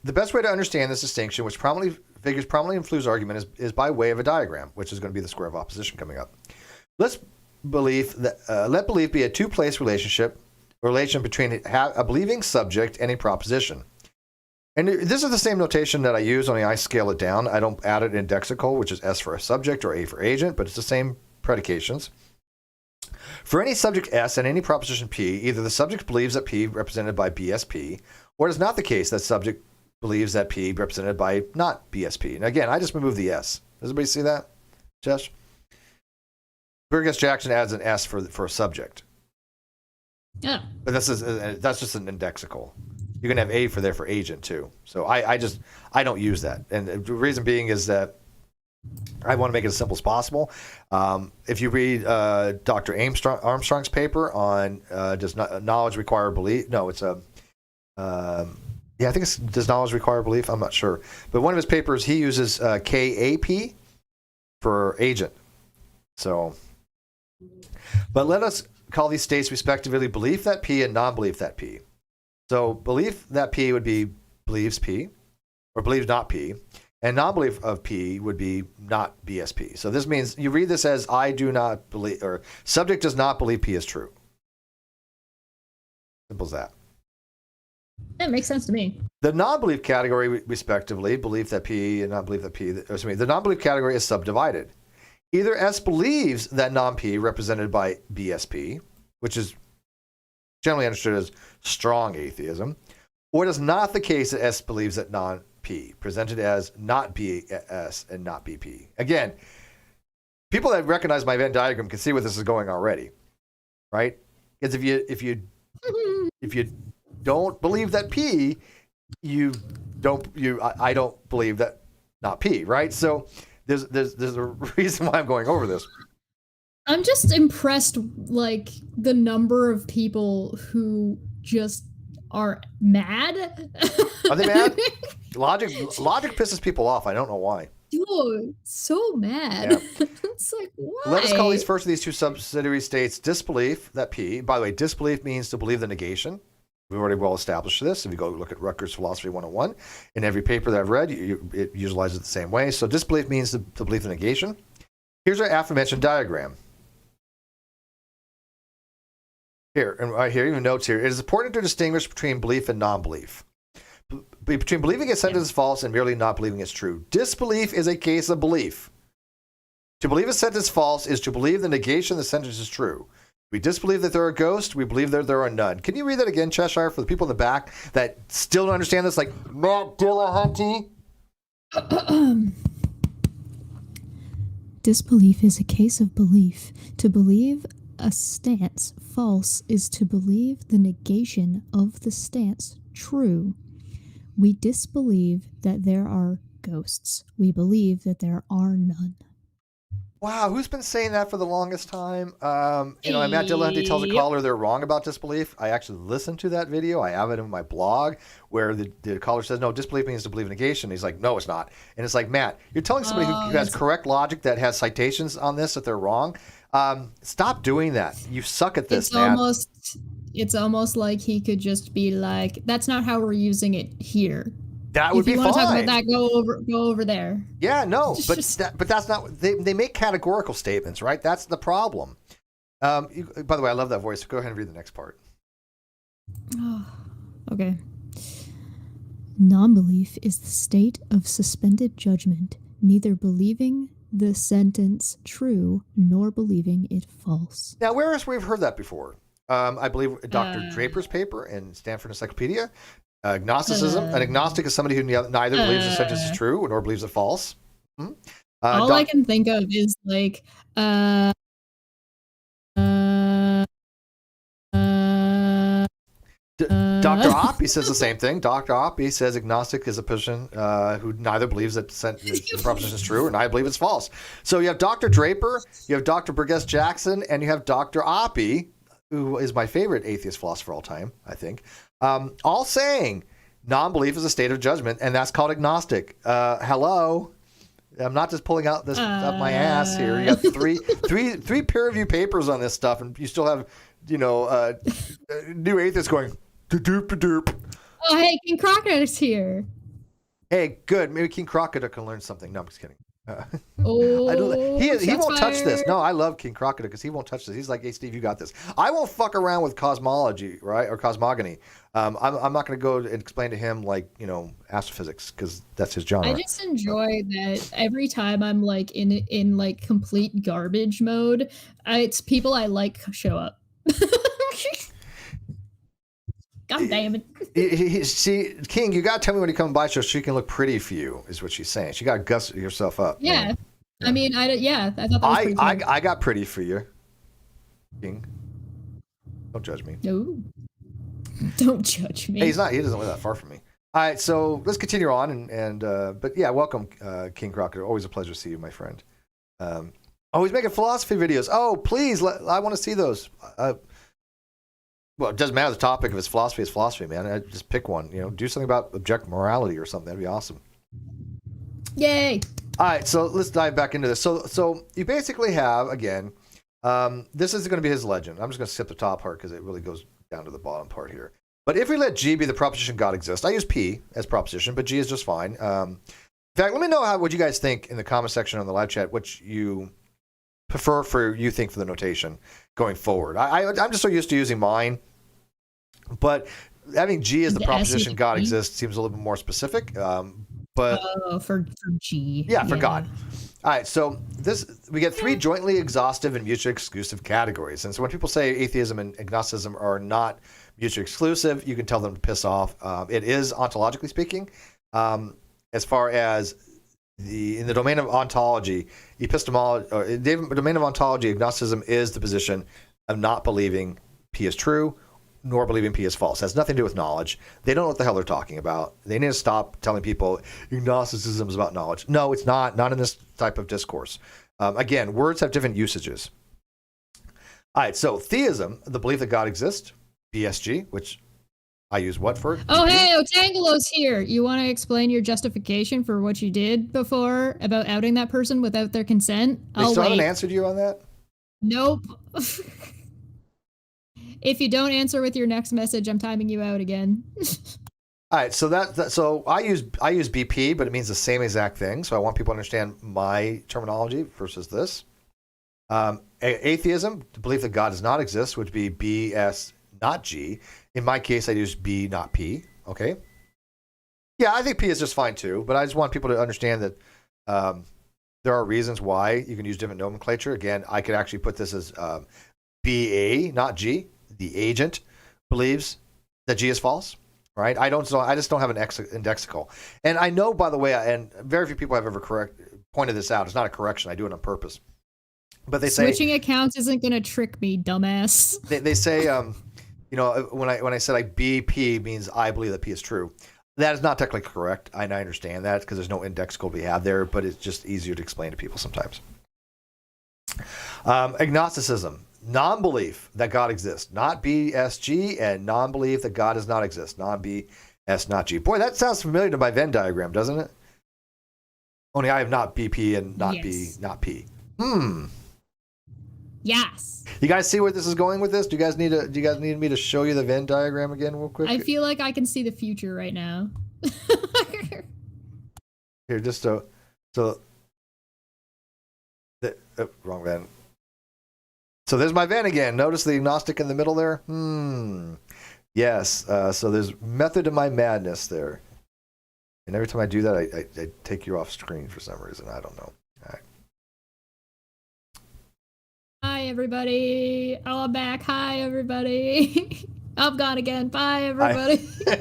The best way to understand this distinction, which figures prominently in Flu's argument, is by way of a diagram, which is going to be the square of opposition coming up. Let belief be a two-place relation between a believing subject and a proposition. And this is the same notation that I use, only I scale it down. I don't add it in Dexical, which is S for a subject or A for agent, but it's the same predications. For any subject S and any proposition P, either the subject believes that P represented by BSP, or it is not the case that subject believes that P represented by not BSP. And again, I just removed the S. Does everybody see that, Josh? Burgess-Jackson adds an S for a subject. Yeah. But that's just an indexical. You can have A for agent too. So I don't use that. And the reason being is that I want to make it as simple as possible. If you read Dr. Armstrong's paper on does knowledge require belief? No, it's Yeah, I think it's does knowledge require belief? I'm not sure. But one of his papers, he uses KAP for agent. So, but let us call these states respectively belief that P and non-belief that P. So belief that P would be believes P, or believes not P, and non-belief of P would be not BSP. So this means you read this as I do not believe, or subject does not believe P is true. Simple as that. That makes sense to me. The non-belief category, respectively, belief that P and non-belief that P, the non-belief category is subdivided. Either S believes that non-P represented by BSP, which is generally understood as strong atheism, or it is not the case that S believes that non-P, presented as not BS and not BP. Again, people that recognize my Venn diagram can see where this is going already, right? Because if you don't believe that P, I don't believe that not P, right? So there's a reason why I'm going over this. I'm just impressed, like, the number of people who just are mad. Are they mad? Logic pisses people off. I don't know why. Dude, so mad. Yeah. It's like, why? Let us call these first of these two subsidiary states disbelief, that P. By the way, disbelief means to believe the negation. We've already well established this. If you go look at Rutgers Philosophy 101, in every paper that I've read, it utilizes it the same way. So disbelief means to believe the negation. Here's our aforementioned diagram. Here, and right here, even notes here. It is important to distinguish between belief and non-belief. Between believing a sentence is false and merely not believing it's true. Disbelief is a case of belief. To believe a sentence false is to believe the negation of the sentence is true. We disbelieve that there are ghosts. We believe that there are none. Can you read that again, Cheshire, for the people in the back that still don't understand this? Like, Matt Dillahunty? Disbelief is a case of belief. To believe a stance false is to believe the negation of the stance true. We disbelieve that there are ghosts. We believe that there are none. Wow, who's been saying that for the longest time? Matt Dillahunty tells a caller they're wrong about disbelief. I actually listened to that video. I have it in my blog where the caller says, no, disbelief means to believe negation. He's like, no, it's not. And it's like, Matt, you're telling somebody who has correct logic that has citations on this that they're wrong. Stop doing that. You suck at this, man. It's almost like he could just be like, that's not how we're using it here. That would be fine. If you want to talk about that, go over there. Yeah, no, but that's not. They make categorical statements, right? That's the problem. By the way, I love that voice. Go ahead and read the next part. Oh, okay. Non-belief is the state of suspended judgment, neither believing the sentence true nor believing it false. Now, where else we've heard that before? I believe Dr. Draper's paper in Stanford Encyclopedia. Agnosticism. An agnostic is somebody who neither believes the sentence is true nor believes it false. All I can think of is like Dr. Oppie says the same thing. Dr. Oppie says agnostic is a person who neither believes that the proposition is true or neither believes it's false. So you have Dr. Draper, you have Dr. Burgess-Jackson, and you have Dr. Oppie, who is my favorite atheist philosopher of all time, I think. All saying non-belief is a state of judgment, and that's called agnostic. Hello, I'm not just pulling out this up my ass here. You got three peer-reviewed papers on this stuff, and you still have, new atheists going doop. Oh, hey, King Crocodile's here. Hey, good. Maybe King Crocodile can learn something. No, I'm just kidding. He won't touch this. No, I love King Crocodile because he won't touch this. He's like, hey, Steve, you got this. I won't fuck around with cosmology, right, or cosmogony. I'm not going to go and explain to him astrophysics because that's his genre. I just enjoy that every time I'm like in like complete garbage mode, it's people I like show up. God damn it. See, King, you got to tell me when you come by so she can look pretty for you, is what she's saying. She got to guss yourself up. Yeah. Man. I mean, I thought that was pretty cool. I got pretty for you, King. Don't judge me. No. Don't judge me. Hey, he doesn't live that far from me. All right, so let's continue on. But yeah, welcome, King Crocodile. Always a pleasure to see you, my friend. He's making philosophy videos. Oh, please, I want to see those. Well, it doesn't matter the topic. If it's philosophy, man. Just pick one. Do something about objective morality or something. That'd be awesome. Yay! All right, so let's dive back into this. So you basically have, again, this is going to be his legend. I'm just going to skip the top part because it really goes down to the bottom part here. But if we let G be the proposition God exists, I use P as proposition, but G is just fine. In fact, let me know what you guys think in the comment section on the live chat, which you prefer for the notation going forward. I'm just so used to using mine, but having G as the proposition God exists seems a little bit more specific. But for G. Yeah, for God. All right, so we get three jointly exhaustive and mutually exclusive categories. And so when people say atheism and agnosticism are not mutually exclusive, you can tell them to piss off. It is ontologically speaking. As far as in the domain of ontology, epistemology, or in the domain of ontology, agnosticism is the position of not believing P is true, nor believing P is false. It has nothing to do with knowledge. They don't know what the hell they're talking about. They need to stop telling people agnosticism is about knowledge. No, it's not. Not in this type of discourse. Again, words have different usages. All right, so theism, the belief that God exists, BSG, which I use what for? Oh, hey, Otangelo's here. You want to explain your justification for what you did before about outing that person without their consent? They still haven't answered you on that? Nope. If you don't answer with your next message, I'm timing you out again. All right, so I use BP, but it means the same exact thing. So I want people to understand my terminology versus this. Atheism, the belief that God does not exist, would be BS, not G. In my case, I use B, not P. Okay. Yeah, I think P is just fine too, but I just want people to understand that there are reasons why you can use different nomenclature. Again, I could actually put this as BA, not G. The agent believes that G is false, right? I just don't have an indexical. And I know, by the way, and very few people have ever pointed this out. It's not a correction. I do it on purpose. But they say switching accounts isn't going to trick me, dumbass. They say, when I said like BP means I believe that P is true. That is not technically correct. I understand that because there's no indexical we have there, but it's just easier to explain to people sometimes. Agnosticism. Non-belief that God exists, not BSG, and non-belief that God does not exist, non-BS, not G. Boy, that sounds familiar to my Venn diagram, doesn't it? Only I have not BP and not B, not P. Yes. You guys see where this is going with this? Do you guys need me to show you the Venn diagram again real quick? I feel like I can see the future right now. Here, just wrong Venn. So there's my Venn again. Notice the agnostic in the middle there? Yes. So there's method to my madness there. And every time I do that, I take you off screen for some reason. I don't know. All right. Hi, everybody. Oh, I'm back. Hi, everybody. I'm gone again. Bye, everybody.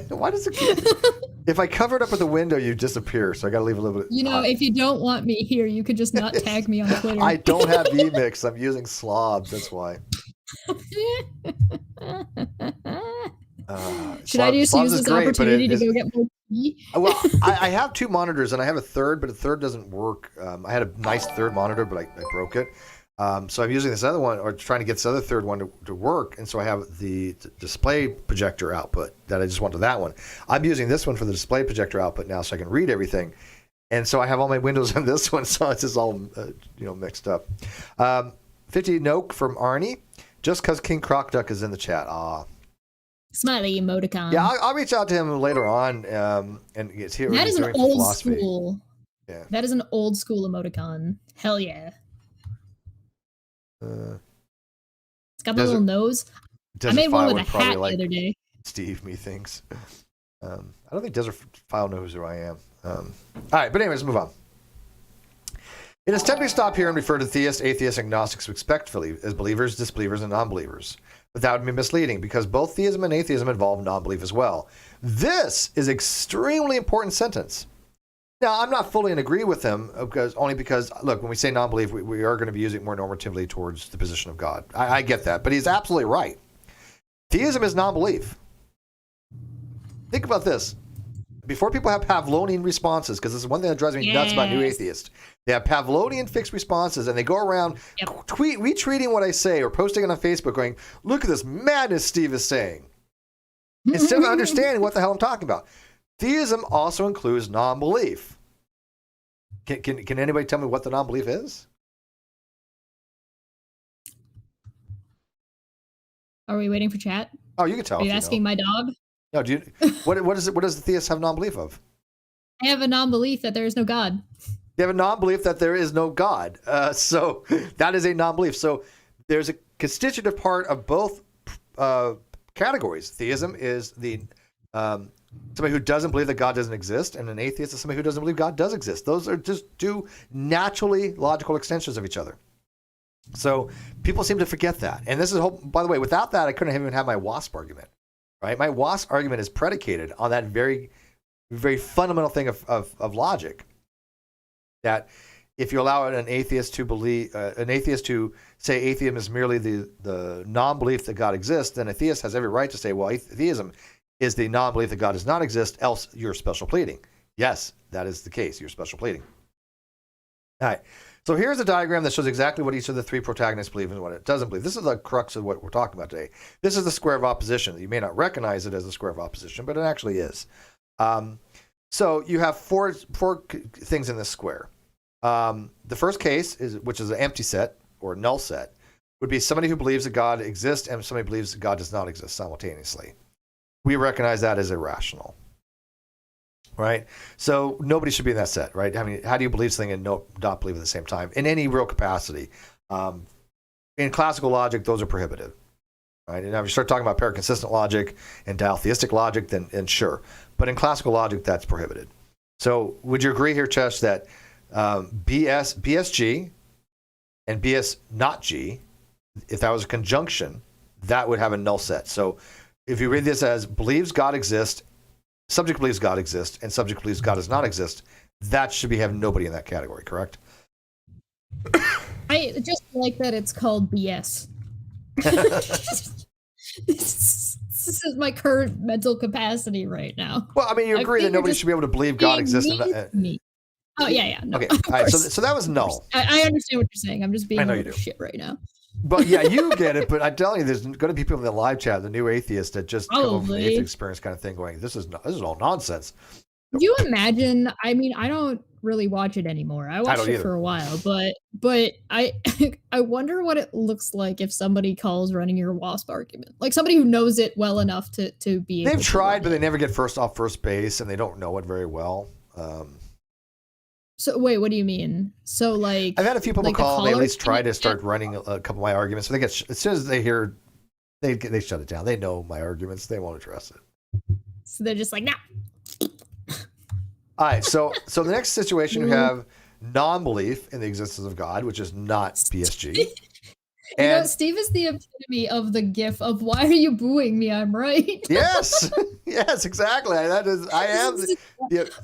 Why does it if I cover it up with a window, you disappear. So I got to leave a little bit. If you don't want me here, you could just not tag me on Twitter. I don't have vmix. I'm using slobs. That's why. Should I just use this opportunity to go get more tea? Well, I have two monitors and I have a third, but the third doesn't work. I had a nice third monitor, but I broke it. So I'm using this other one, or trying to get this other third one to work. And so I have the display projector output that I just want to that one. I'm using this one for the display projector output now, so I can read everything. And so I have all my windows on this one, so it's just all mixed up. 50 Noke from Arnie. Just because King Croc is in the chat. Smiley emoticon. Yeah, I'll reach out to him later on. And it's here. That is an old school. Yeah. That is an old school emoticon. Hell yeah. It's got the little nose. I made one with a hat the other day. Steve, methinks. I don't think Desert File knows who I am. All right, but anyways, move on. It is tempting to stop here and refer to theists, atheists, agnostics respectively as believers, disbelievers, and non-believers. But that would be misleading because both theism and atheism involve non-belief as well. This is an extremely important sentence. Now, I'm not fully in agree with him because look, when we say non-belief, we are going to be using it more normatively towards the position of God. I get that, but he's absolutely right. Theism is non-belief. Think about this. before people have Pavlovian responses, because this is one thing that drives me nuts about new atheists. They have Pavlovian fixed responses, and they go around retweeting what I say or posting it on Facebook going, look at this madness Steve is saying. Instead of understanding what the hell I'm talking about. Theism also includes non-belief. Can anybody tell me what the non-belief is? Are we waiting for chat? Oh, you can tell. Are you asking my dog? No, do you? What is it? What does the theist have non-belief of? I have a non-belief that there is no God. They have a non-belief that there is no God. So that is a non-belief. So there's a constitutive part of both categories. Theism is the somebody who doesn't believe that God doesn't exist, and an atheist is somebody who doesn't believe God does exist. Those are just two naturally logical extensions of each other. So people seem to forget that. And this is, by the way, without that, I couldn't even have my WASP argument. Right? My WASP argument is predicated on that very, very fundamental thing of logic. That if you allow an atheist to say atheism is merely the non-belief that God exists, then a theist has every right to say, well, theism is the non-belief that God does not exist, else you're special pleading. Yes, that is the case. You're special pleading. All right. So here's a diagram that shows exactly what each of the three protagonists believe and what it doesn't believe. This is the crux of what we're talking about today. This is the square of opposition. You may not recognize it as the square of opposition, but it actually is. So you have four things in this square. The first case, which is an empty set or null set, would be somebody who believes that God exists and somebody who believes that God does not exist simultaneously. We recognize that as irrational. Right? So nobody should be in that set, right? I mean, how do you believe something and not believe at the same time in any real capacity? In classical logic, those are prohibitive. Right? And if you start talking about paraconsistent logic and dialtheistic logic, then sure. But in classical logic, that's prohibited. So would you agree here, Chesh, that BSG and BS not G, if that was a conjunction, that would have a null set. So if you read this as believes God exists, subject believes God exists, and subject believes God does not exist, that should have nobody in that category, correct? I just like that it's called BS. This is my current mental capacity right now. Well, I mean, you agree that nobody should be able to believe God exists. Oh, yeah. No, okay, all right, so that was null. I understand what you're saying. I'm just being a little shit right now. But yeah, you get it. But I'm telling you, there's going to be people in the live chat, the new atheists, that just come over from the atheist experience kind of thing, going, "This is all nonsense." Can you imagine? I mean, I don't really watch it anymore. I watched it for a while, but I I wonder what it looks like if somebody calls running your WASP argument, like somebody who knows it well enough to be. They've tried, but they never get first base, and they don't know it very well. So wait, what do you mean? So like, I've had a few people call and they at least try to start running a couple of my arguments. So they get as soon as they hear, they shut it down. They know my arguments. They won't address it. So they're just like, nah. All right. So the next situation, we have non-belief in the existence of God, which is not PSG. And Steve is the epitome of the gif of "Why are you booing me? I'm right." Yes, yes, exactly. I am.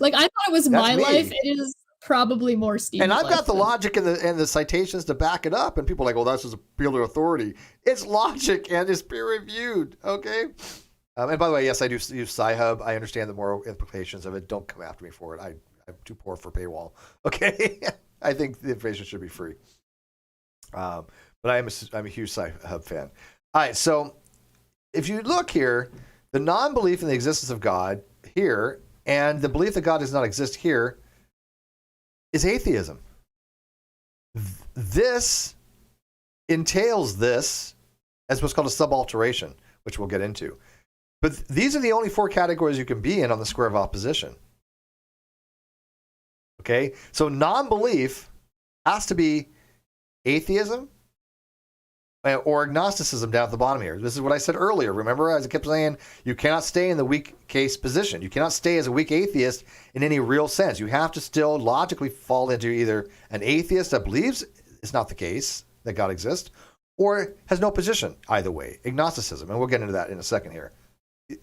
Like I thought it was my life. It is probably more Steve's. And I've got the logic and the citations to back it up. And people are like, well, that's just appeal to authority. It's logic and it's peer reviewed. Okay. And by the way, yes, I do use Sci-Hub. I understand the moral implications of it. Don't come after me for it. I'm too poor for paywall. Okay. I think the information should be free. But I'm a huge Sci-Hub fan. All right. So if you look here, the non-belief in the existence of God here and the belief that God does not exist here is atheism. This entails this as what's called a sub-alteration, which we'll get into. But these are the only four categories you can be in on the square of opposition. Okay? So non-belief has to be atheism or agnosticism down at the bottom here. This is what I said earlier. Remember, as I kept saying, you cannot stay in the weak case position. You cannot stay as a weak atheist in any real sense. You have to still logically fall into either an atheist that believes it's not the case that God exists, or has no position either way, agnosticism. And we'll get into that in a second here.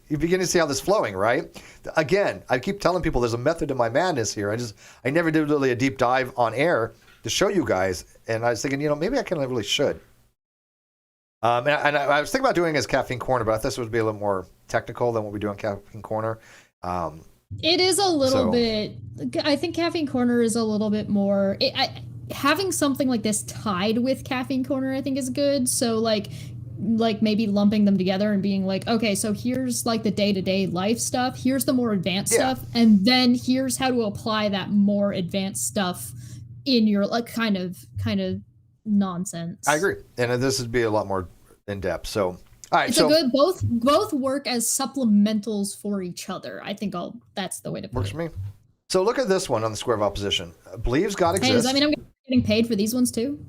You begin to see how this is flowing, right? Again, I keep telling people there's a method to my madness here. I never did really a deep dive on air to show you guys. And I was thinking, maybe I really should. And I was thinking about doing it as Caffeine Corner, but I thought this would be a little more technical than what we do on Caffeine Corner. It is a little So- bit. I think Caffeine Corner is a little bit more. Having something like this tied with Caffeine Corner, I think, is good. So like maybe lumping them together and being like, okay, so here's like the day-to-day life stuff. Here's the more advanced Yeah. stuff, and then here's how to apply that more advanced stuff in your like kind of nonsense. I agree, and this would be a lot more in depth. So, all right, It's so a good both work as supplementals for each other. I think that's the way to put works it. for me. So look at this one on the square of opposition. Believes God Hey, does exists. that mean I'm getting paid for these ones too?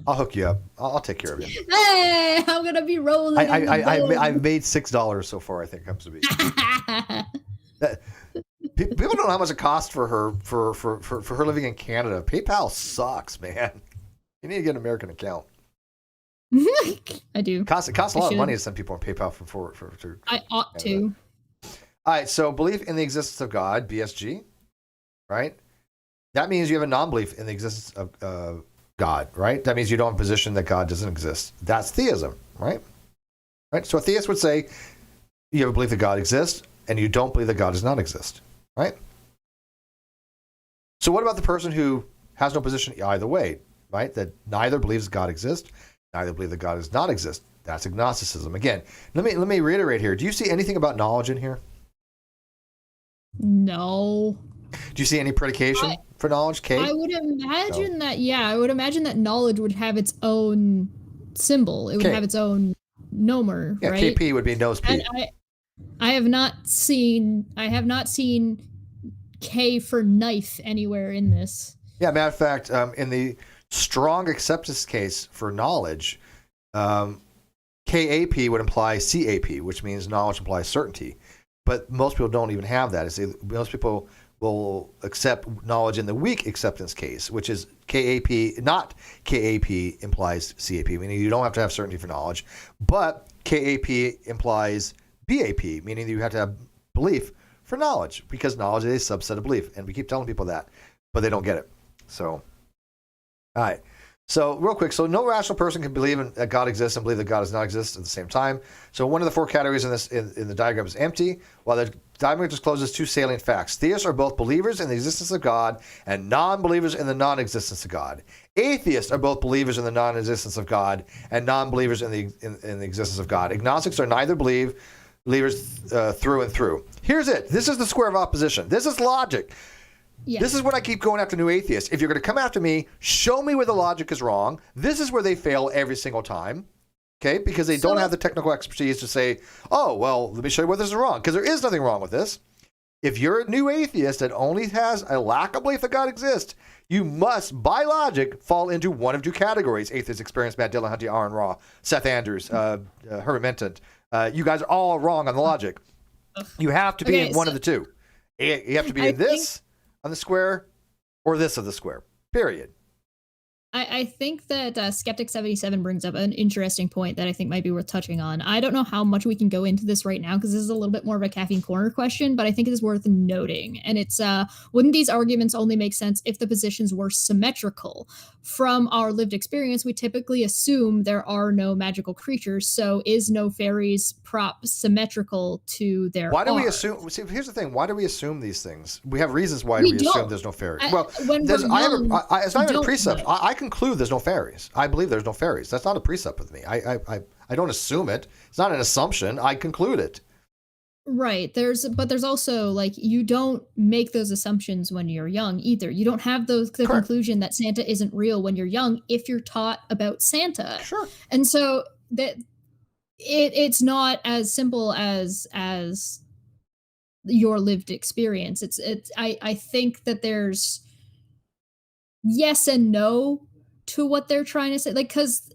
I'll hook you up. I'll take care of you. Hey, I'm gonna be rolling. I've made $6 so far. I think comes to be. People don't know how much it costs for her for her living in Canada. PayPal sucks, man. You need to get an American account. I do. It costs a lot of should. money to send people on PayPal for I ought Canada. to. All right, so belief in the existence of God, BSG, right? That means you have a non-belief in the existence of God, right? That means you don't have a position that God doesn't exist. That's theism, right? Right. So a theist would say you have a belief that God exists, and you don't believe that God does not exist, right? So what about the person who has no position either way, right? That neither believes God exists, neither believe that God does not exist. That's agnosticism. Again, let me reiterate here. Do you see anything about knowledge in here? No. Do you see any predication for knowledge? K? I would imagine that. Yeah, I would imagine that knowledge would have its own symbol. It would K. have its own nomer, Yeah, right? KP would be nose P. And I have not seen K for knife anywhere in this. Yeah, matter of fact, in the strong acceptance case for knowledge, KAP would imply CAP, which means knowledge implies certainty. But most people don't even have that. Most people will accept knowledge in the weak acceptance case, which is KAP, not KAP implies CAP, meaning you don't have to have certainty for knowledge. But KAP implies BAP, meaning that you have to have belief for knowledge, because knowledge is a subset of belief. And we keep telling people that, but they don't get it. So, all right. So real quick, so no rational person can believe that God exists and believe that God does not exist at the same time. So one of the four categories in this in the diagram is empty, while the diagram discloses two salient facts. Theists are both believers in the existence of God and non-believers in the non-existence of God. Atheists are both believers in the non-existence of God and non-believers in the existence of God. Agnostics are neither believers through and through. Here's it. This is the square of opposition. This is logic. Yeah. This is when I keep going after new atheists. If you're going to come after me, show me where the logic is wrong. This is where they fail every single time, okay? Because they don't have the technical expertise to say, oh, well, let me show you where this is wrong. Because there is nothing wrong with this. If you're a new atheist that only has a lack of belief that God exists, you must, by logic, fall into one of two categories. Atheist experience, Matt Dillahunty, Aaron Ra, Seth Andrews, Herman Menton. You guys are all wrong on the logic. You have to be in one of the two. You have to be in this on the square or this of the square, period. I think that Skeptic 77 brings up an interesting point that I think might be worth touching on. I don't know how much we can go into this right now because this is a little bit more of a Caffeine Corner question, but I think it is worth noting. And it's, wouldn't these arguments only make sense if the positions were symmetrical? From our lived experience, we typically assume there are no magical creatures, so is no fairies prop symmetrical to their Why do we are? assume? See, here's the thing. Why do we assume these things? We have reasons why We we don't. assume there's no fairies. Well, When we're it's not young, even a don't precept. know. I conclude there's no fairies. I believe there's no fairies. That's not a precept with me. I don't assume it. It's not an assumption. I conclude it. Right. But there's also like you don't make those assumptions when you're young either. You don't have the Correct. conclusion that Santa isn't real when you're young if you're taught about Santa. Sure. And so that it's not as simple as your lived experience. I think that there's yes and no to what they're trying to say, like, because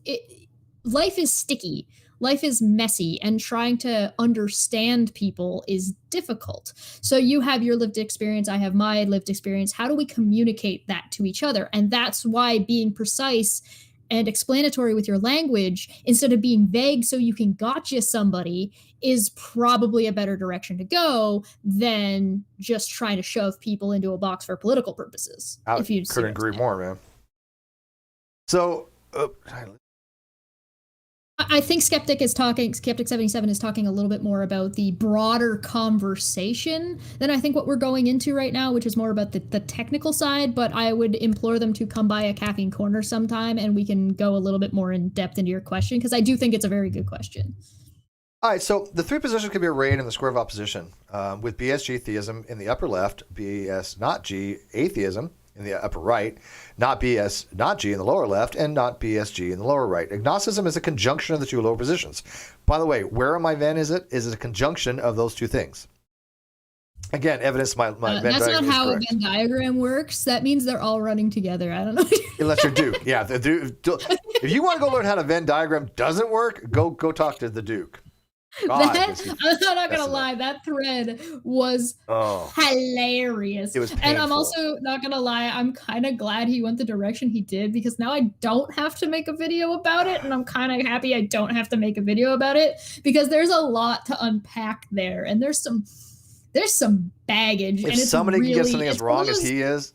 life is sticky, life is messy, and trying to understand people is difficult. So you have your lived experience, I have my lived experience. How do we communicate that to each other? And that's why being precise and explanatory with your language instead of being vague so you can gotcha somebody is probably a better direction to go than just trying to shove people into a box for political purposes. I if you see couldn't what I'm agree saying. more, man. So, I think Skeptic 77 is talking a little bit more about the broader conversation than I think what we're going into right now, which is more about the technical side. But I would implore them to come by a Caffeine Corner sometime and we can go a little bit more in depth into your question, because I do think it's a very good question. All right, so the three positions can be arrayed in the square of opposition, with BSG theism in the upper left, BS not G atheism in the upper right, not BS not G in the lower left, and not BSG in the lower right. Agnosticism is a conjunction of the two lower positions. By the way, where on my Venn is it? Is it a conjunction of those two things? Again, evidence my Venn that's diagram not how is a correct. Venn diagram works. That means they're all running together. I don't know. Unless you're Duke. Yeah, the Duke. If you want to go learn how a Venn diagram doesn't work, go talk to the Duke. God, I'm not gonna lie, that thread was hilarious. It was painful. And I'm also not gonna lie, I'm kind of glad he went the direction he did, because now I don't have to make a video about it, and I'm kind of happy I don't have to make a video about it, because there's a lot to unpack there, and there's some baggage. If and it's somebody really, can get something as wrong as as he is,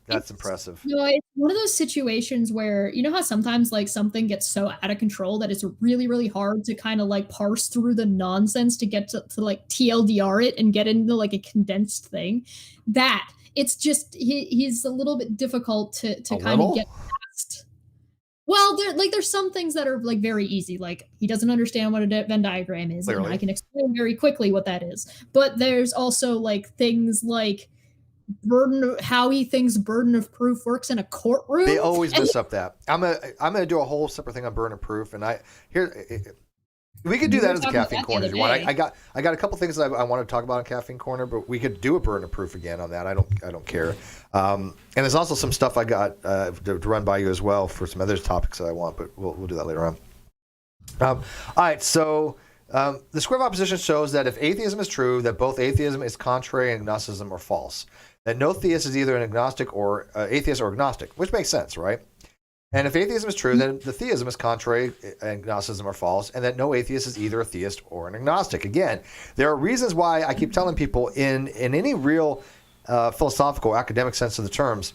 that's impressive. You know, it's one of those situations where, you know how sometimes like something gets so out of control that it's really, really hard to kind of like parse through the nonsense to get to like TLDR it and get into like a condensed thing. That it's just he's a little bit difficult to kind of get past. Well, there's some things that are like very easy. Like he doesn't understand what a Venn diagram is, Clearly. and I can explain very quickly what that is. But there's also like things like how he thinks burden of proof works in a courtroom. They always mess up that. I'm gonna do a whole separate thing on burden of proof, and we could do that as a Caffeine Corner if you want. I got a couple things that I want to talk about on Caffeine Corner, but we could do a burden of proof again on that. I don't care. And there's also some stuff I got to run by you as well for some other topics that I want, but we'll do that later on. All right, so the square of opposition shows that if atheism is true, that both atheism is contrary and agnosticism are false. That no theist is either an agnostic or atheist or agnostic, which makes sense, right? And if atheism is true, then the theism is contrary and agnosticism are false, and that no atheist is either a theist or an agnostic. Again, there are reasons why I keep telling people in any real philosophical, academic sense of the terms,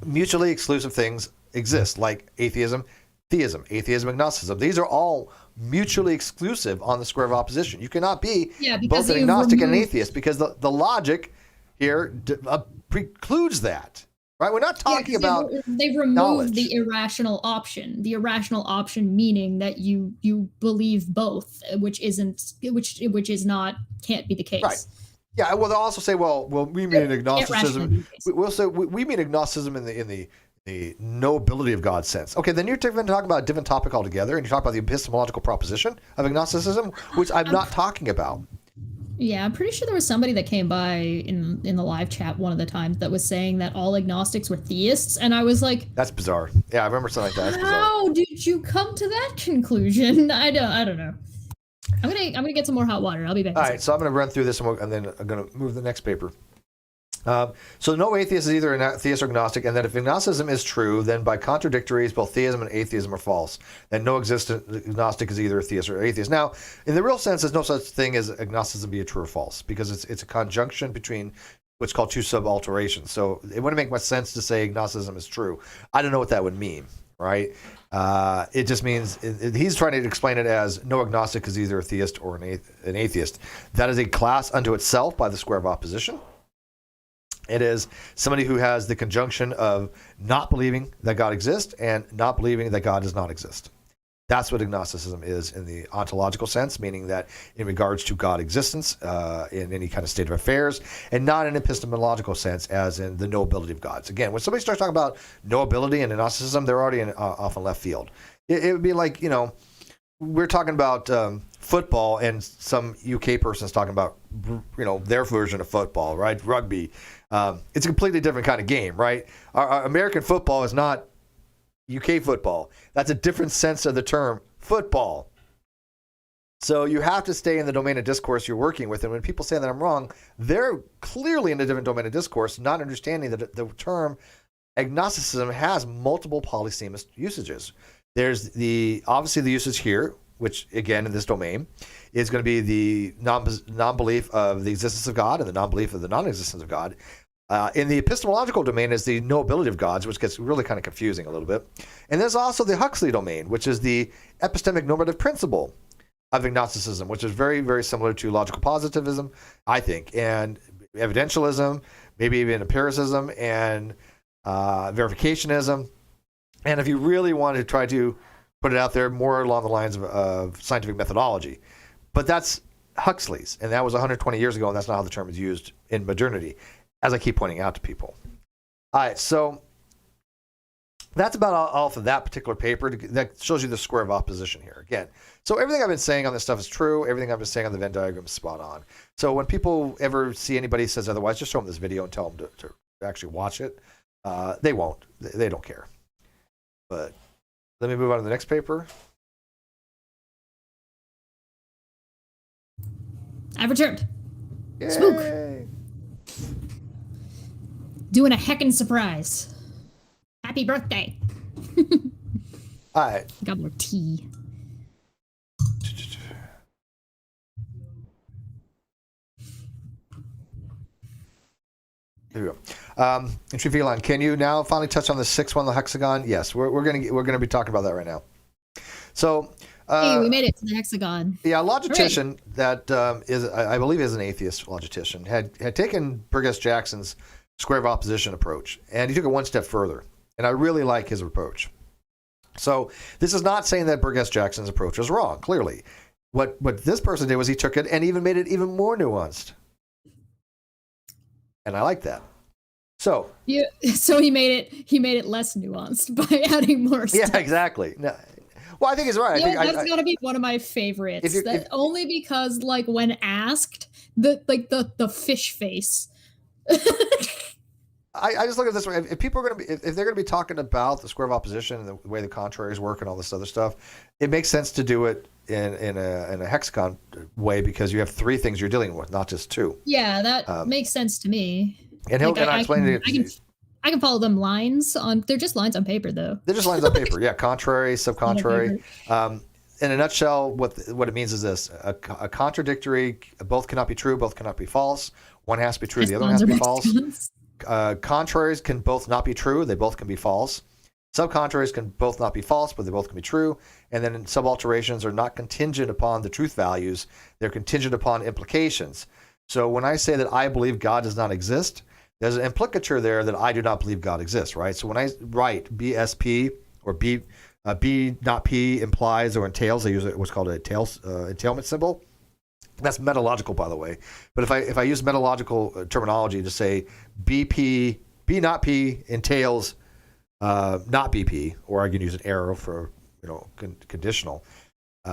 mutually exclusive things exist, like atheism, theism, agnosticism. These are all mutually exclusive on the square of opposition. You cannot be both an agnostic and an atheist, because the logic here precludes that, right? We're not talking about they've removed knowledge. The irrational option meaning that you believe both, which is not, can't be the case. Right. Yeah, well, they'll also say, well, we mean agnosticism. We'll say we mean agnosticism in the no ability of God sense. Okay, then you're talking about a different topic altogether, and you talk about the epistemological proposition of agnosticism, which I'm not talking about. Yeah, I'm pretty sure there was somebody that came by in the live chat one of the times that was saying that all agnostics were theists, and I was like, that's bizarre. Yeah, I remember something like that. That's how did you come to that conclusion? I don't know. I'm gonna get some more hot water. I'll be back. All right, so I'm gonna run through this, and then I'm gonna move to the next paper. So no atheist is either a theist or agnostic, and that if agnosticism is true, then by contradictories, both theism and atheism are false. That no existent agnostic is either a theist or atheist. Now, in the real sense, there's no such thing as agnosticism being true or false, because it's a conjunction between what's called two sub-alterations. So it wouldn't make much sense to say agnosticism is true. I don't know what that would mean, right? It just means he's trying to explain it as no agnostic is either a theist or an atheist. That is a class unto itself by the square of opposition. It is somebody who has the conjunction of not believing that God exists and not believing that God does not exist. That's what agnosticism is in the ontological sense, meaning that in regards to God existence in any kind of state of affairs, and not in epistemological sense as in the knowability of gods. Again, when somebody starts talking about knowability and agnosticism, they're already off in left field. It would be like, we're talking about football, and some UK person's talking about, their version of football, right? Rugby. It's a completely different kind of game, right? Our American football is not UK football. That's a different sense of the term football. So you have to stay in the domain of discourse you're working with. And when people say that I'm wrong, they're clearly in a different domain of discourse, not understanding that the term agnosticism has multiple polysemous usages. There's obviously the usage here, which again in this domain is going to be the non-belief of the existence of God and the non-belief of the non-existence of God. In the epistemological domain is the knowability of gods, which gets really kind of confusing a little bit. And there's also the Huxley domain, which is the epistemic normative principle of agnosticism, which is very, very similar to logical positivism, I think, and evidentialism, maybe even empiricism and verificationism. And if you really want to try to put it out there, more along the lines of scientific methodology. But that's Huxley's, and that was 120 years ago, and that's not how the term is used in modernity, as I keep pointing out to people. All right, so that's about all for that particular paper. That shows you the square of opposition here again. So everything I've been saying on this stuff is true. Everything I've been saying on the Venn diagram is spot on. So when people ever see anybody says otherwise, just show them this video and tell them to actually watch it. They won't. They don't care. But let me move on to the next paper. I've returned. Yay. Spook. Doing a heckin' surprise. Happy birthday. All right. Got more tea. There we go. Entry Velon, can you now finally touch on the sixth one, the hexagon? Yes, we're gonna be talking about that right now. So hey, we made it to the hexagon. Yeah, a logician that is, I believe, is an atheist logician had taken Burgess-Jackson's square of opposition approach, and he took it one step further. And I really like his approach. So this is not saying that Burgess-Jackson's approach was wrong. Clearly, what this person did was he took it and even made it even more nuanced. And I like that. So yeah, so he made it less nuanced by adding more stuff. Yeah, exactly. No, well, I think he's right. Yeah, that's got to be one of my favorites. Only because, like, when asked, the fish face. I just look at it this way: if people are going to be, if they're going to be talking about the square of opposition and the way the contraries work and all this other stuff, it makes sense to do it in a hexagon way, because you have three things you're dealing with, not just two. Yeah, that makes sense to me. And I explained it. I can follow them lines on. They're just lines on paper, though. They're just lines on paper. Yeah, contrary, subcontrary. In a nutshell, what it means is this: a contradictory, both cannot be true, both cannot be false. One has to be true, the other one has to be false. Contraries can both not be true, they both can be false. Subcontraries can both not be false, but they both can be true. And then sub-alterations are not contingent upon the truth values, they're contingent upon implications. So when I say that I believe God does not exist, there's an implicature there that I do not believe God exists, right? So when I write BSP or B not P implies or entails, I use what's called an entailment symbol. That's metalogical, by the way. But if I use metalogical terminology to say BP, B not P entails not BP, or I can use an arrow for conditional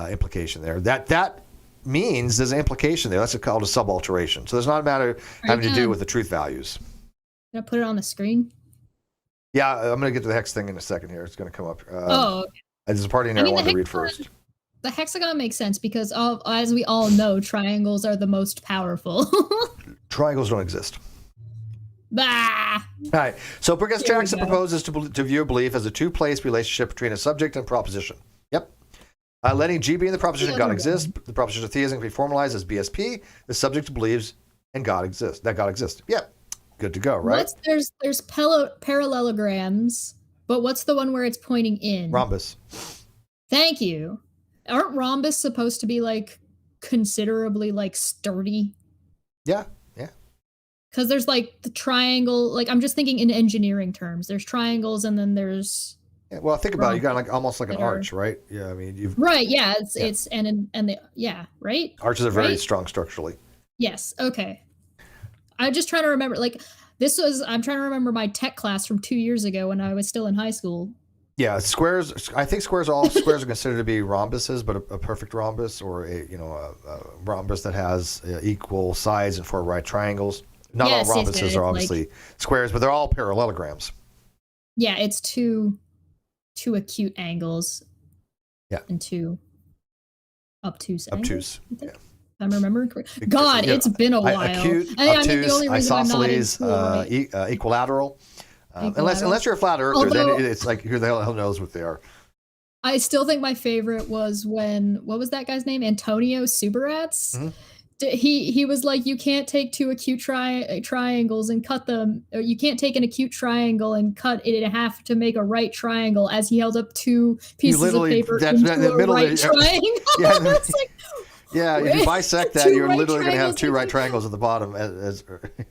implication there. That means there's an implication there. That's called a sub-alteration. So there's not a matter having to do with the truth values. Can I put it on the screen? Yeah, I'm going to get to the hex thing in a second here. It's going to come up. Okay. There's a part in there I wanted to read first. The hexagon makes sense because, as we all know, triangles are the most powerful. Triangles don't exist. Bah! All right. So Burgess-Jackson proposes to view belief as a two-place relationship between a subject and proposition. Yep. Letting G be in the proposition God exists, the proposition of theism can be formalized as BSP. The subject believes and God exists. That God exists. Yep. Good to go, right? There's parallelograms, but what's the one where it's pointing in? Rhombus. Thank you. Aren't rhombus supposed to be like considerably like sturdy? Yeah. Because there's like the triangle. Like, I'm just thinking in engineering terms. There's triangles, and then there's. Yeah, well, think about it. You got like almost like an arch, right? Yeah, I mean you've. Right. Yeah. It's right. Arches are very strong structurally. Yes. Okay. I'm just trying to remember. Like, I'm trying to remember my tech class from 2 years ago when I was still in high school. Yeah, squares. I think squares are considered to be rhombuses, but a perfect rhombus, or a rhombus that has equal sides and four right triangles. Not all rhombuses are obviously squares, but they're all parallelograms. Yeah, it's two acute angles. Yeah, and two obtuse angles. Obtuse. Yeah. If I'm remembering correctly. God, it's been a while. Acute, obtuse, isosceles, equilateral. Unless you're a flat earther, then it's like who the hell knows what they are. I still think my favorite was what was that guy's name? Antonio Subarats he was like, you can't take two acute triangles and cut them, or you can't take an acute triangle and cut it in half to make a right triangle, as he held up two pieces of paper into a right triangle. Yeah, It's like, yeah, if you bisect that, two you're right literally going to have triangles two right into- triangles at the bottom.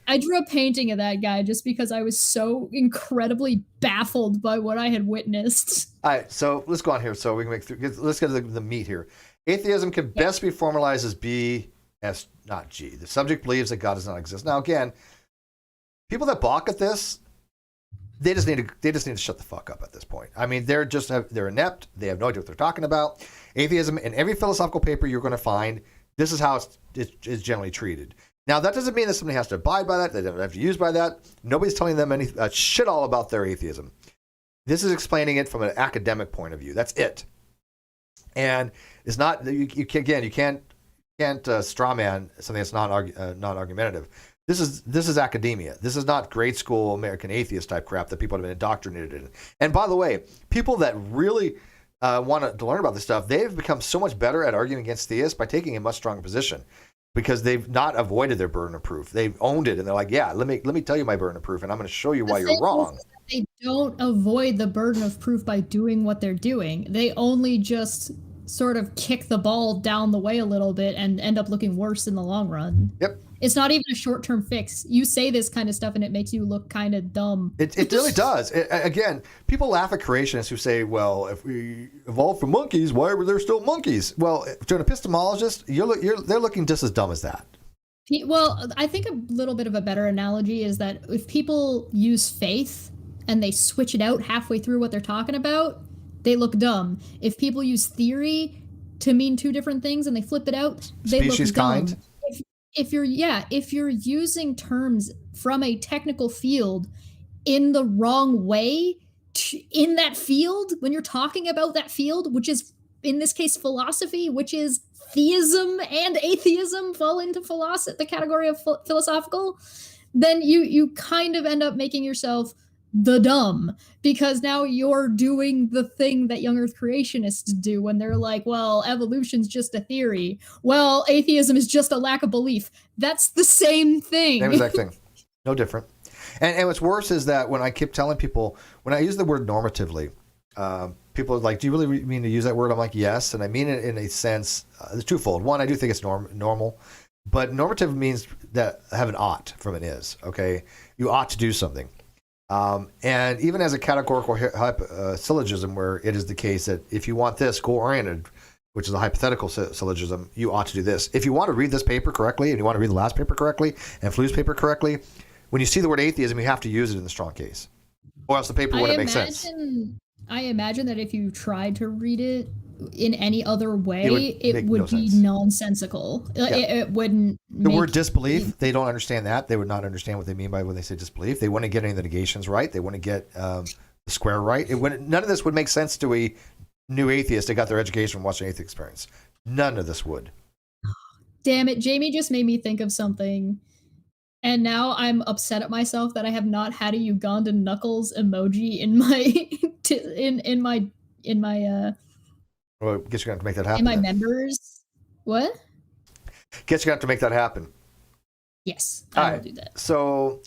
I drew a painting of that guy just because I was so incredibly baffled by what I had witnessed. All right, so let's go on here so we can let's get to the meat here. Atheism can best be formalized as B, S, not G. The subject believes that God does not exist. Now, again, people that balk at this, they just need to shut the fuck up at this point. I mean, they're inept. They have no idea what they're talking about. Atheism, in every philosophical paper you're going to find, this is how it's generally treated. Now, that doesn't mean that somebody has to abide by that. They don't have to use by that. Nobody's telling them any shit all about their atheism. This is explaining it from an academic point of view. That's it. And it's not, you can't straw man something that's non-argumentative. This is academia. This is not grade school American atheist type crap that people have been indoctrinated in. And by the way, people that really want to learn about this stuff, they've become so much better at arguing against theists by taking a much stronger position, because they've not avoided their burden of proof. They've owned it, and they're like, yeah, let me tell you my burden of proof, and I'm going to show you why you're wrong. They don't avoid the burden of proof by doing what they're doing. They only just sort of kick the ball down the way a little bit and end up looking worse in the long run. Yep. It's not even a short-term fix. You say this kind of stuff and it makes you look kind of dumb. It really does. Again, people laugh at creationists who say, well, if we evolved from monkeys, why were there still monkeys? Well, to an epistemologist, they're looking just as dumb as that. Well, I think a little bit of a better analogy is that if people use faith and they switch it out halfway through what they're talking about, they look dumb. If people use theory to mean two different things and they flip it out, they Species look dumb. kind. If you're using terms from a technical field in the wrong way in that field, when you're talking about that field, which is in this case philosophy, which is theism and atheism fall into the category of philosophical, then you kind of end up making yourself the dumb, because now you're doing the thing that young earth creationists do when they're like, well, evolution's just a theory. Well, atheism is just a lack of belief. That's the same thing. Same exact thing. No different. And what's worse is that when I keep telling people, when I use the word normatively, people are like, do you really mean to use that word? I'm like, yes. And I mean it in a sense, it's twofold. One, I do think it's normal, but normative means that have an ought from an is, okay? You ought to do something. And even as a categorical syllogism, where it is the case that if you want this goal-oriented, which is a hypothetical syllogism, you ought to do this. If you want to read this paper correctly, and you want to read the last paper correctly, and Flu's paper correctly, when you see the word atheism, you have to use it in the strong case, or else the paper wouldn't make sense. I imagine that if you tried to read it in any other way, it would be sense. Nonsensical. Yeah. It wouldn't. The word disbelief, they don't understand that. They would not understand what they mean by when they say disbelief. They wouldn't get any of the negations right. They wouldn't get the square right. None of this would make sense to a new atheist that got their education from watching Atheist Experience. None of this would. Damn it, Jamie just made me think of something. And now I'm upset at myself that I have not had a Ugandan knuckles emoji in my Well, guess you're going to have to make that happen. in my members. What? Guess you're going to have to make that happen. Yes, All I will right. do that. So,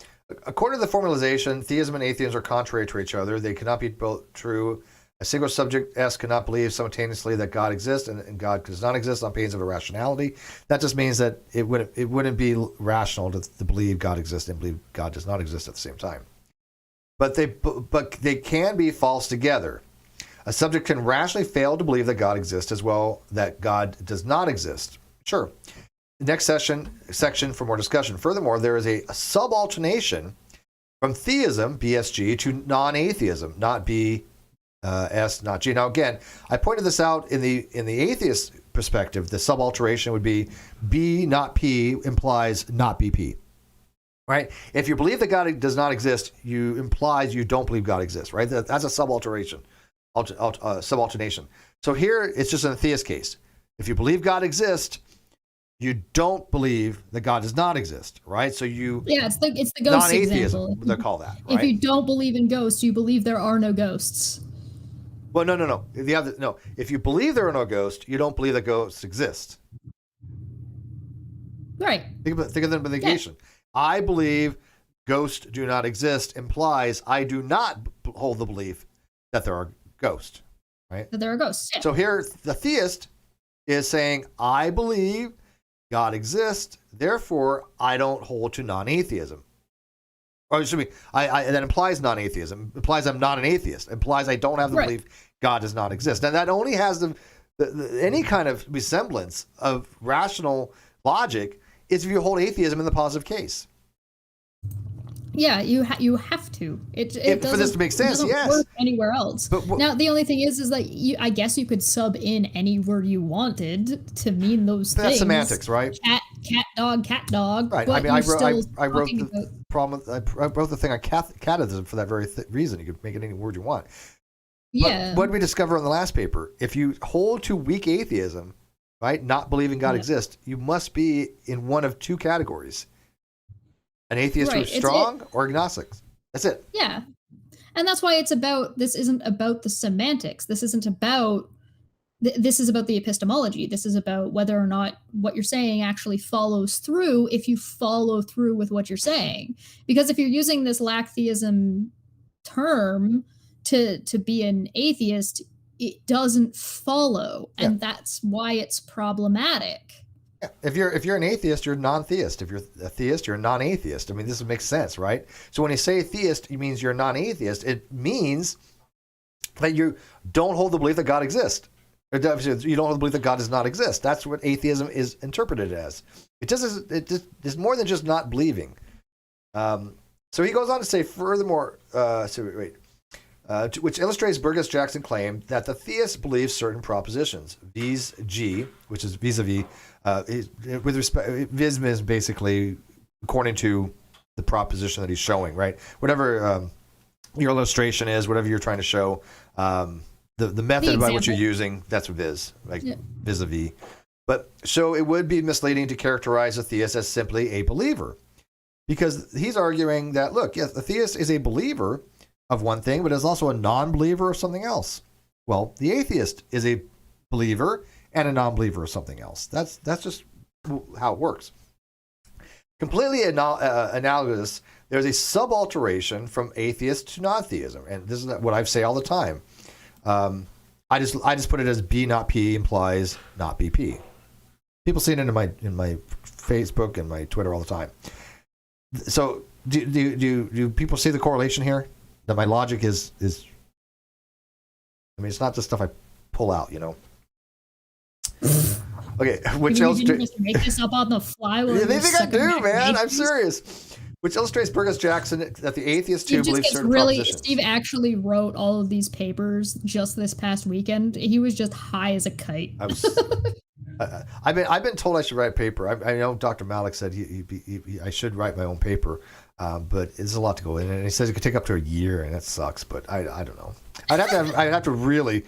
according to the formalization, theism and atheism are contrary to each other. They cannot be both true. A single subject S cannot believe simultaneously that God exists and God does not exist on pains of irrationality. That just means that it wouldn't be rational to believe God exists and believe God does not exist at the same time. But they can be false together. A subject can rationally fail to believe that God exists as well that God does not exist. Sure. Next section for more discussion. Furthermore, there is a sub-alternation from theism, BSG, to non-atheism, not B, S, not G. Now, again, I pointed this out in the atheist perspective. The sub-alteration would be B, not P, implies not BP. Right? If you believe that God does not exist, you implies you don't believe God exists. Right? That's a sub-alteration. Sub-alternation. So here it's just in a theist case. If you believe God exists, you don't believe that God does not exist, right? So it's the ghost non-atheism, example. they call that, right? If you don't believe in ghosts, you believe there are no ghosts. Well, no. If you believe there are no ghosts, you don't believe that ghosts exist. Right. Think of the negation. I believe ghosts do not exist implies I do not hold the belief that there are ghosts, right? That there are ghosts. Yeah. So here, the theist is saying, I believe God exists, therefore I don't hold to non-atheism. Or excuse me, that implies non-atheism. Implies I'm not an atheist. Implies I don't have the belief God does not exist. And that only has any kind of resemblance of rational logic is if you hold atheism in the positive case. Yeah, you have to. It for this to make sense, yes. Work anywhere else. But now the only thing is that I guess you could sub in any word you wanted to mean those things. That's semantics, right? Cat, dog. Right. But I mean, I wrote the thing on Categorical for that very reason. You could make it any word you want. Yeah. But what did we discover on the last paper? If you hold to weak atheism, right, not believing God exists, you must be in one of two categories. An atheist who's strong or agnostics. That's it. Yeah. And that's why this isn't about the semantics. This isn't about, this is about the epistemology. This is about whether or not what you're saying actually follows through if you follow through with what you're saying. Because if you're using this lack-theism term to be an atheist, it doesn't follow. And that's why it's problematic. If you're an atheist, you're non-theist. If you're a theist, you're a non-atheist. I mean, this makes sense, right? So when you say theist, it means you're a non-atheist. It means that you don't hold the belief that God exists. You don't hold the belief that God does not exist. That's what atheism is interpreted as. It is more than just not believing. So he goes on to say, furthermore, which illustrates Burgess-Jackson claim that the theist believes certain propositions. Vis-G, which is vis-a-vis, with respect, vis is basically according to the proposition that he's showing, right? Whatever your illustration is, whatever you're trying to show, the method by which you're using, that's vis, like vis-a-vis. But so it would be misleading to characterize a theist as simply a believer, because he's arguing that, look, yes, the theist is a believer of one thing, but is also a non-believer of something else. Well, the atheist is a believer and a non-believer of something else. That's just how it works. Completely analogous, there's a sub-alteration from atheist to non-theism, and this is what I say all the time. I just put it as B not P implies not BP. People see it in my Facebook and my Twitter all the time. So do people see the correlation here? That my logic is I mean, it's not just stuff I pull out, you know. Okay, which illustrates. Just make this up on the fly. They think I do, man. I'm serious. Which illustrates Burgess-Jackson that the atheist too believes certain propositions. Steve actually wrote all of these papers just this past weekend. He was just high as a kite. I've been told I should write a paper. I know Dr. Malik said I should write my own paper, but it's a lot to go in, and he says it could take up to a year, and that sucks. But I don't know. I'd have to really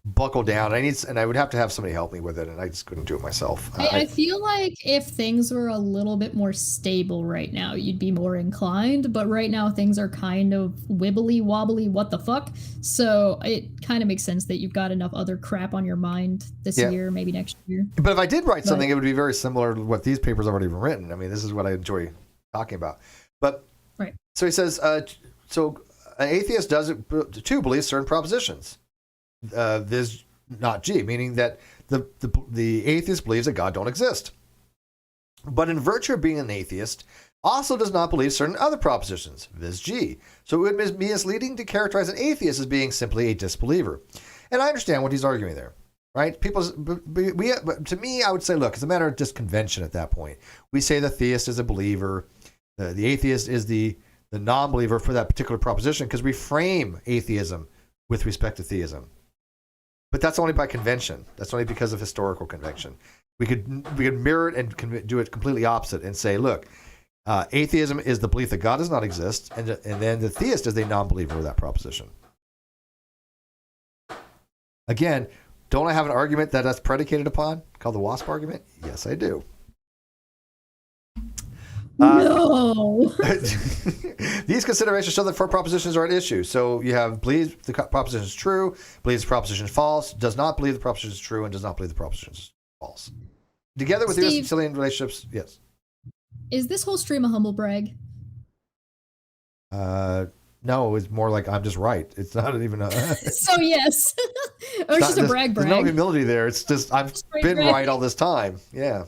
buckle down. I would have to have somebody help me with it, and I just couldn't do it myself. I feel like if things were a little bit more stable right now, you'd be more inclined. But right now, things are kind of wibbly wobbly. What the fuck? So it kind of makes sense that you've got enough other crap on your mind this year, maybe next year. But if I did write something, it would be very similar to what these papers have already written. I mean, this is what I enjoy talking about. But so he says, so an atheist too believes certain propositions. This not G, meaning that the atheist believes that God don't exist. But in virtue of being an atheist, also does not believe certain other propositions, viz. G. So it would be misleading to characterize an atheist as being simply a disbeliever. And I understand what he's arguing there, right? To me, I would say, look, it's a matter of just convention at that point. We say the theist is a believer, the atheist is the non-believer for that particular proposition, because we frame atheism with respect to theism. But that's only by convention. That's only because of historical convention. We could mirror it and do it completely opposite and say, look, atheism is the belief that God does not exist, and then the theist is a non-believer of that proposition. Again, don't I have an argument that's predicated upon, called the WASP argument? Yes, I do. No. These considerations show that four propositions are at issue. So you have believes the proposition is true, believes the proposition is false, does not believe the proposition is true, and does not believe the proposition is false. Together with the Aristotelian relationships, yes. Is this whole stream a humble brag? No, it's more like I'm just right. It's not even a. So yes. Or it's just a brag. There's no humility there. It's just I've been brag. right all this time. Yeah.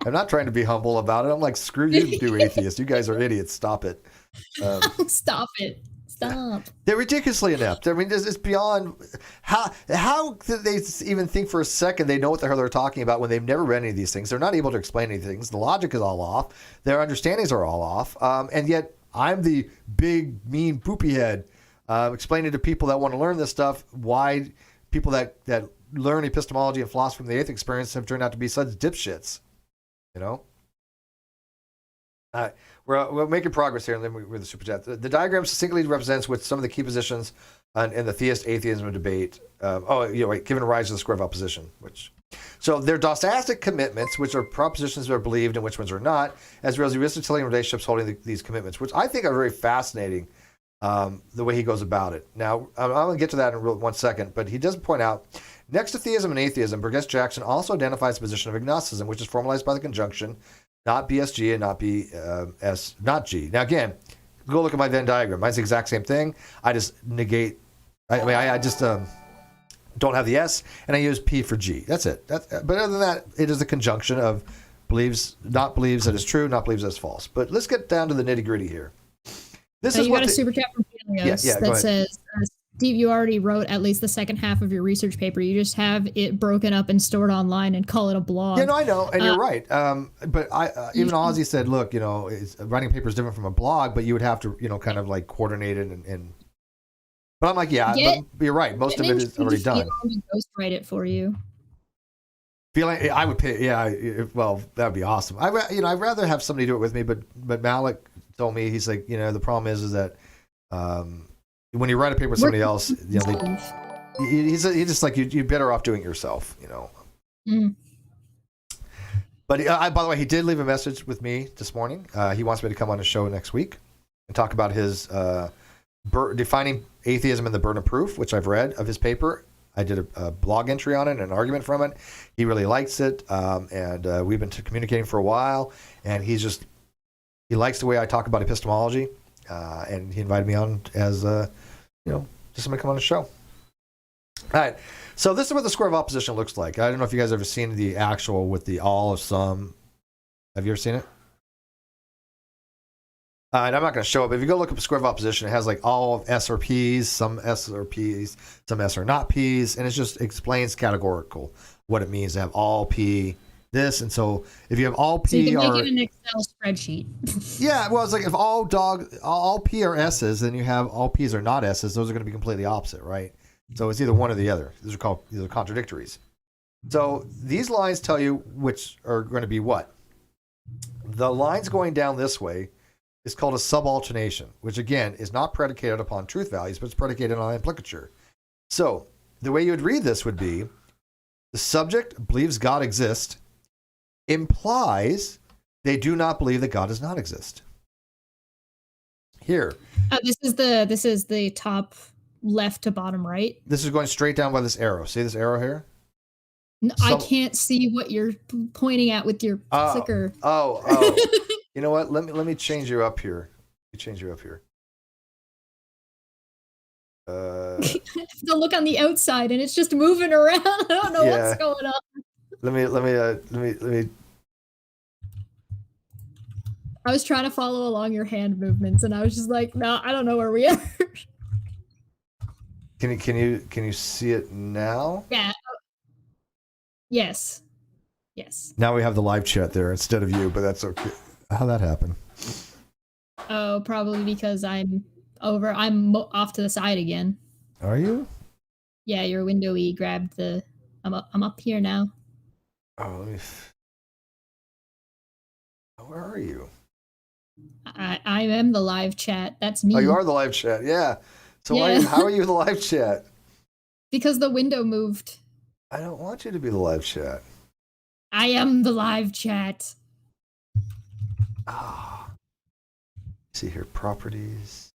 I'm not trying to be humble about it. I'm like, screw you, do atheists. You guys are idiots. Stop it. Stop it. Stop. They're ridiculously inept. I mean, it's beyond how did they even think for a second they know what the hell they're talking about when they've never read any of these things. They're not able to explain any things. The logic is all off. Their understandings are all off. And yet I'm the big, mean, poopy head explaining to people that want to learn this stuff why people that learn epistemology and philosophy from the atheist experience have turned out to be such dipshits. You know? We're making progress here, and then we're the super chat. The diagram succinctly represents with some of the key positions in the theist atheism debate. Given rise to the square of opposition. So they're dostastic commitments, which are propositions that are believed and which ones are not, as well as the Aristotelian relationships holding these commitments, which I think are very fascinating. The way he goes about it. Now, I'm going to get to that in 1 second, but he does point out, next to theism and atheism, Burgess-Jackson also identifies the position of agnosticism, which is formalized by the conjunction, not BSG and not G. Now, again, go look at my Venn diagram. Mine's the exact same thing. I just negate, I just don't have the S, and I use P for G. That's it. But other than that, it is the conjunction of not believes that is true, not believes that is false. But let's get down to the nitty gritty here. This is you got a super chat from Helios that says, Steve, you already wrote at least the second half of your research paper. You just have it broken up and stored online and call it a blog. Yeah, no, I know, and you're right. But even Ozzy said, look, writing a paper is different from a blog, but you would have to, kind of like coordinate it and. But I'm like, but you're right. Most of it is already done. Ghostwrite it for you. Feeling, I would pay. Well, that would be awesome. I'd rather have somebody do it with me. But Malik told me, he's like, the problem is that when you write a paper with somebody else, he's just like you're better off doing it yourself. Mm. But by the way, he did leave a message with me this morning. He wants me to come on his show next week and talk about his defining atheism and the burden of proof, which I've read of his paper. I did a blog entry on it and an argument from it. He really likes it, and we've been communicating for a while. And he likes the way I talk about epistemology, and he invited me on as just somebody come on the show. All right, so this is what the square of opposition looks like. I don't know if you guys have ever seen the actual with the all of some. Have you ever seen it? And I'm not going to show it, but if you go look up the square of opposition, it has like all of S or P's, some S or P's, some S are not P's, and it just explains categorical, what it means to have all P, this. And so if you have all P, so you can make it an Excel spreadsheet. Yeah, well, it's like if all P are S's, then you have all P's are not S's. Those are going to be completely opposite, right? So it's either one or the other. These are called either contradictories. So these lines tell you which are going to be what. The lines going down this way is called a sub-alternation, which again is not predicated upon truth values, but it's predicated on implicature. So the way you would read this would be, the subject believes God exists, implies they do not believe that God does not exist. Here. This is the top left to bottom right. This is going straight down by this arrow. See this arrow here? No, I can't see what you're pointing at with your clicker. Oh. You know what? Let me change you up here. I have to look on the outside, and it's just moving around. I don't know what's going on. Let me. I was trying to follow along your hand movements, and I was just like, no, I don't know where we are. Can you see it now? Yeah. Yes. Now we have the live chat there instead of you, but that's okay. How'd that happen? Oh, probably because I'm off to the side again. Are you? Yeah, your windowy grabbed the. I'm up here now. Oh, where are you? I am the live chat. That's me. Oh, you are the live chat. Yeah. So how are you the live chat? Because the window moved. I don't want you to be the live chat. I am the live chat. See here, properties.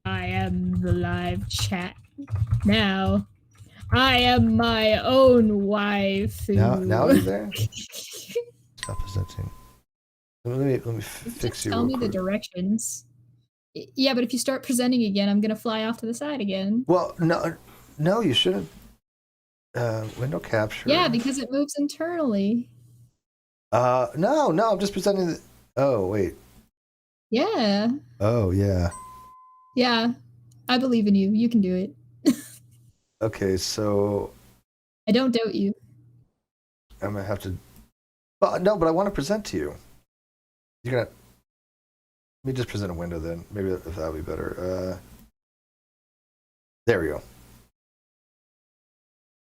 I am the live chat now. I am my own wife. Now he's there. Stop presenting. Let me fix Just you. tell real me the quick. directions. Yeah, but if you start presenting again, I'm gonna fly off to the side again. Well, no, you shouldn't. Window capture. Yeah, because it moves internally. No, I'm just presenting. Oh, wait. Yeah. Oh, yeah. Yeah. I believe in you. You can do it. Okay, so I don't doubt you. I'm gonna have to. Well, no, but I want to present to you. You're gonna. Let me just present a window then. Maybe that'll be better. There we go.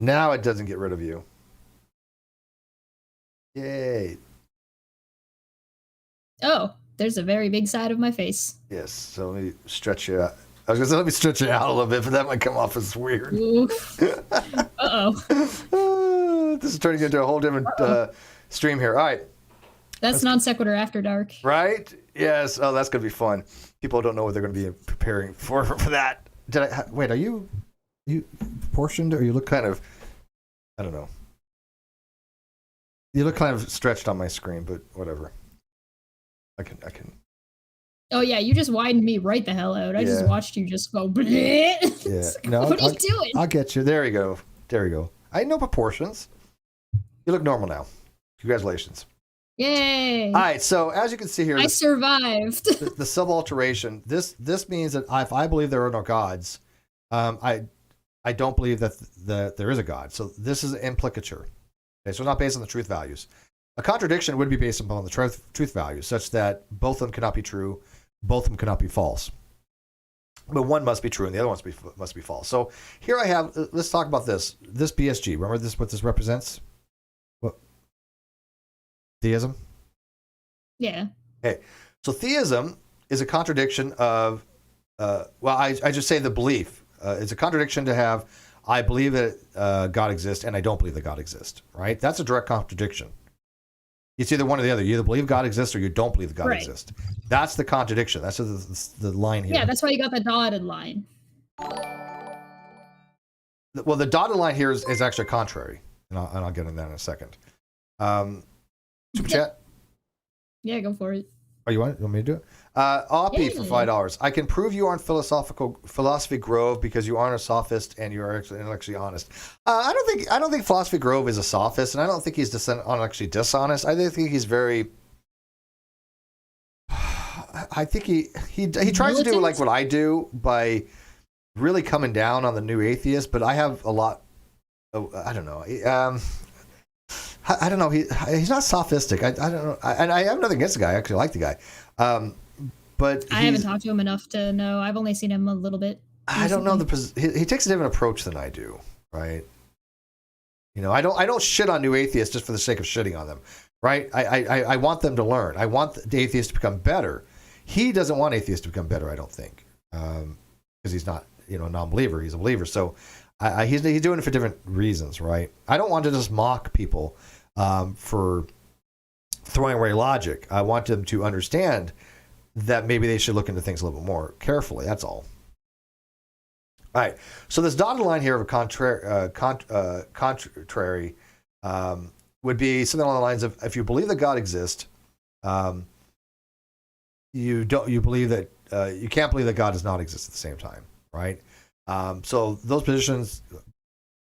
Now it doesn't get rid of you. Yay. Oh, there's a very big side of my face. Yes. So let me stretch you out. I was gonna say let me stretch you out a little bit, but that might come off as weird. Oof. Uh-oh. This is turning into a whole different stream here. All right. That's non sequitur after dark. Right? Yes. Oh, that's gonna be fun. People don't know what they're gonna be preparing for that. Wait? Are you proportioned, or you look kind of? I don't know. You look kind of stretched on my screen, but whatever. I can. Oh yeah, you just widened me right the hell out. I just Yeah. watched you just go. Bleh. Yeah. No. What are you doing? I'll get you. There you go. There you go. I know proportions. You look normal now. Congratulations. Yay! All right. So as you can see here, I survived. the sub-alteration. This means that if I believe there are no gods, I don't believe that there is a God. So this is an implicature. Okay, so it's not based on the truth values. A contradiction would be based upon the truth values, such that both of them cannot be true, both of them cannot be false. But one must be true and the other one must be false. So here I have. Let's talk about this. This BSG. Remember this? What this represents? What? Theism. Yeah. Okay. So theism is a contradiction of. I just say the belief. It's a contradiction to have. I believe that God exists and I don't believe that God exists. Right? That's a direct contradiction. It's either one or the other. You either believe God exists or you don't believe that God exists. That's the contradiction. That's the line here. Yeah, that's why you got the dotted line. Well, the dotted line here is actually contrary, and I'll get into that in a second. Super chat. Yeah, go for it. Oh, you want me to do it? Oppie for $5. I can prove you aren't Philosophy Grove because you aren't a sophist and you are actually intellectually honest. I don't think Philosophy Grove is a sophist, and I don't think he's actually dishonest. I think he's very. I think he tries to do like what I do by really coming down on the new atheist, but I have a lot. I don't know. I don't know. He's not sophistic. I don't know. And I have nothing against the guy. I actually like the guy. But I haven't talked to him enough to know. I've only seen him a little bit. I don't know. He takes a different approach than I do, right? You know, I don't shit on new atheists just for the sake of shitting on them, right? I want them to learn. I want the atheists to become better. He doesn't want atheists to become better, I don't think, because he's not, a non-believer. He's a believer. So he's doing it for different reasons, right? I don't want to just mock people for throwing away logic. I want them to understand that maybe they should look into things a little bit more carefully. That's all. All right. So this dotted line here of a contrary would be something along the lines of: if you believe that God exists, you believe that you can't believe that God does not exist at the same time, right? So those positions,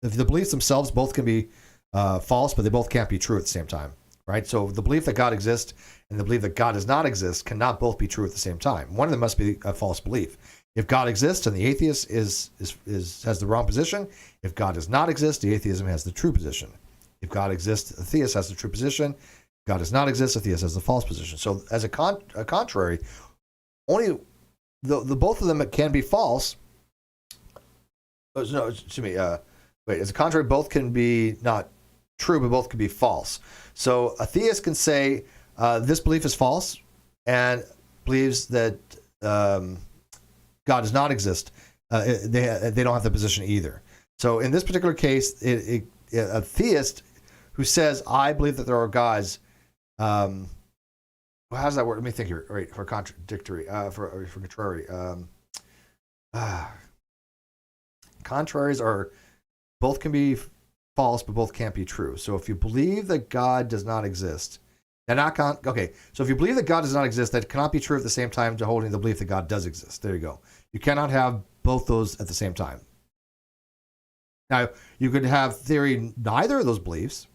if the beliefs themselves both can be false, but they both can't be true at the same time, right? So the belief that God exists and the belief that God does not exist cannot both be true at the same time. One of them must be a false belief. If God exists and the atheist has the wrong position, if God does not exist, the atheism has the true position. If God exists, the theist has the true position. If God does not exist, the theist has the false position. So as a contrary, only the both of them can be false. No, excuse me. As a contrary, both can be not true, but both can be false. So a theist can say this belief is false and believes that God does not exist. They don't have the position either. So in this particular case, a theist who says, I believe that there are gods, well, how does that work? Let me think here. Right, for contradictory, for contrary. Contraries are, both can be false, but both can't be true. So if you believe that God does not exist, Okay, so if you believe that God does not exist, that cannot be true at the same time to holding the belief that God does exist. There you go. You cannot have both those at the same time. Now, you could have theory neither of those beliefs,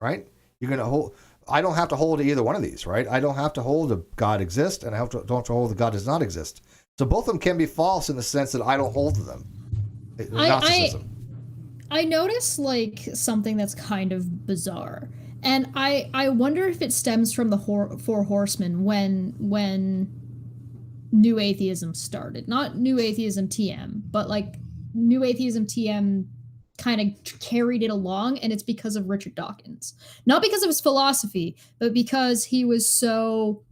right? You're going to hold. I don't have to hold to either one of these, right? I don't have to hold that God exists, and don't have to hold that God does not exist. So both of them can be false in the sense that I don't hold to them. Gnosticism. I notice like something that's kind of bizarre, and I wonder if it stems from the Four Horsemen when New Atheism started. Not New Atheism TM, but like New Atheism TM kind of carried it along, and it's because of Richard Dawkins. Not because of his philosophy, but because he was so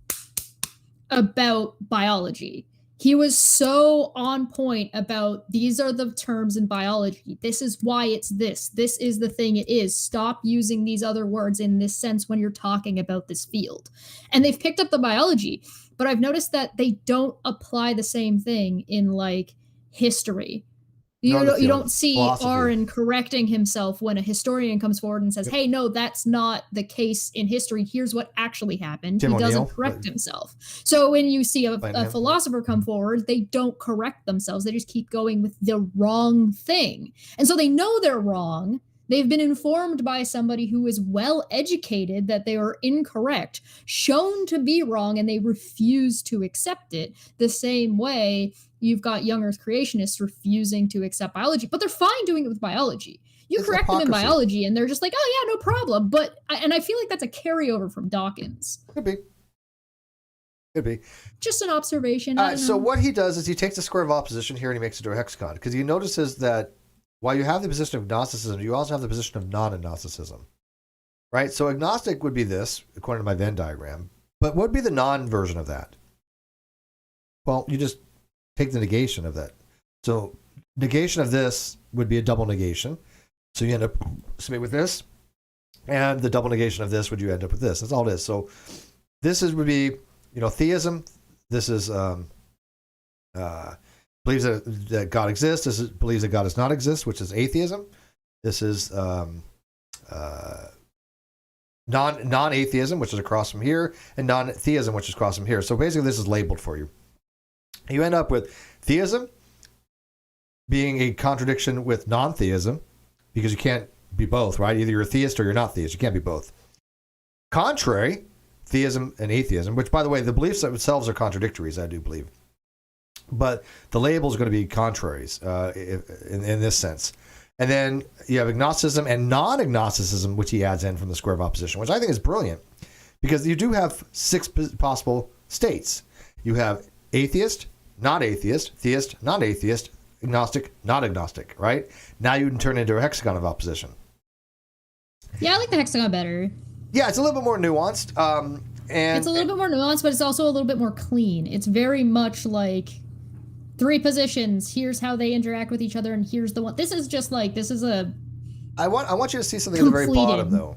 about biology. He was so on point about these are the terms in biology. This is why it's this. This is the thing it is. Stop using these other words in this sense when you're talking about this field. And they've picked up the biology, but I've noticed that they don't apply the same thing in like history. You don't see philosophy. Aaron correcting himself when a historian comes forward and says, hey, no, that's not the case in history. Here's what actually happened. He doesn't correct himself. So when you see a philosopher come forward, they don't correct themselves. They just keep going with the wrong thing. And so they know they're wrong. They've been informed by somebody who is well educated that they are incorrect, shown to be wrong, and they refuse to accept it. The same way you've got young earth creationists refusing to accept biology, but they're fine doing it with biology. You correct them in biology and they're just like, oh yeah, no problem. But I feel like that's a carryover from Dawkins. Could be. Just an observation. So what he does is he takes the square of opposition here and he makes it into a hexagon, because he notices that while you have the position of Gnosticism, you also have the position of non-agnosticism, right? So agnostic would be this, according to my Venn diagram. But what would be the non-version of that? Well, you just take the negation of that. So negation of this would be a double negation. So you end up with this, and the double negation of this would you end up with this. That's all it is. So this would be, theism. This is believes that God exists. This believes that God does not exist, which is atheism. This is non-atheism, which is across from here, and non-theism, which is across from here. So basically, this is labeled for you. You end up with theism being a contradiction with non-theism, because you can't be both, right? Either you're a theist or you're not theist. You can't be both. Contrary, theism and atheism, which, by the way, the beliefs themselves are contradictories, I do believe. But the label is going to be contraries in this sense. And then you have agnosticism and non-agnosticism, which he adds in from the square of opposition, which I think is brilliant, because you do have 6 possible states. You have atheist, not atheist, theist, not atheist, agnostic, not agnostic, right? Now you can turn it into a hexagon of opposition. Yeah, I like the hexagon better. Yeah, it's a little bit more nuanced. And it's a little bit more nuanced, but it's also a little bit more clean. It's very much like 3 positions. Here's how they interact with each other, and here's the one. This is just like, this is a... I want you to see something at the very bottom, though.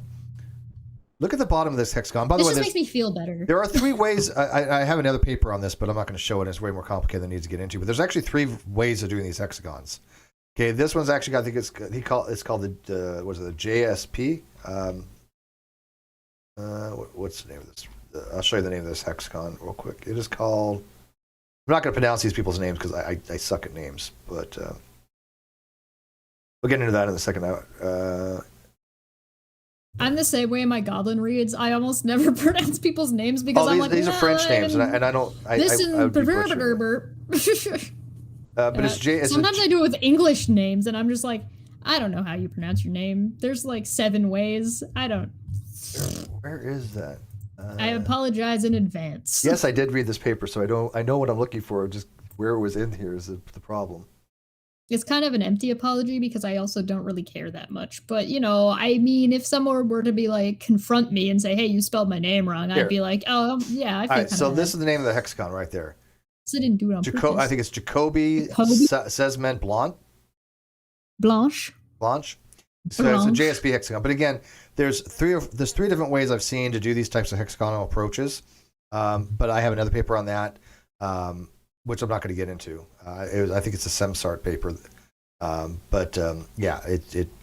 Look at the bottom of this hexagon. By the way, this just makes me feel better. There are 3 ways. I have another paper on this, but I'm not going to show it. It's way more complicated than it needs to get into. But there's actually 3 ways of doing these hexagons. Okay, this one's actually, I think it's called the the JSP. What's the name of this? I'll show you the name of this hexagon real quick. It is called... I'm not going to pronounce these people's names because I suck at names, but we'll get into that in a second. I'm the same way in my goblin reads. I almost never pronounce people's names because I'm like, these are French names, and I don't. But it's J. Sometimes I do it with English names, and I'm just like, I don't know how you pronounce your name. There's like 7 ways. I don't. Where is that? I apologize in advance. Yes, I did read this paper, so I know what I'm looking for. Just where it was in here is the problem. It's kind of an empty apology because I also don't really care that much. But, I mean, if someone were to be like, confront me and say, hey, you spelled my name wrong, I'd be like, oh, yeah, I feel kind so this is the name of the hexagon right there. So I didn't do it on purpose. I think it's Jacobi Sesment Blanche. So it's a JSP hexagon. But again, there's 3 different ways I've seen to do these types of hexagonal approaches. But I have another paper on that, which I'm not going to get into. I think it's a SEMSART paper. Yeah,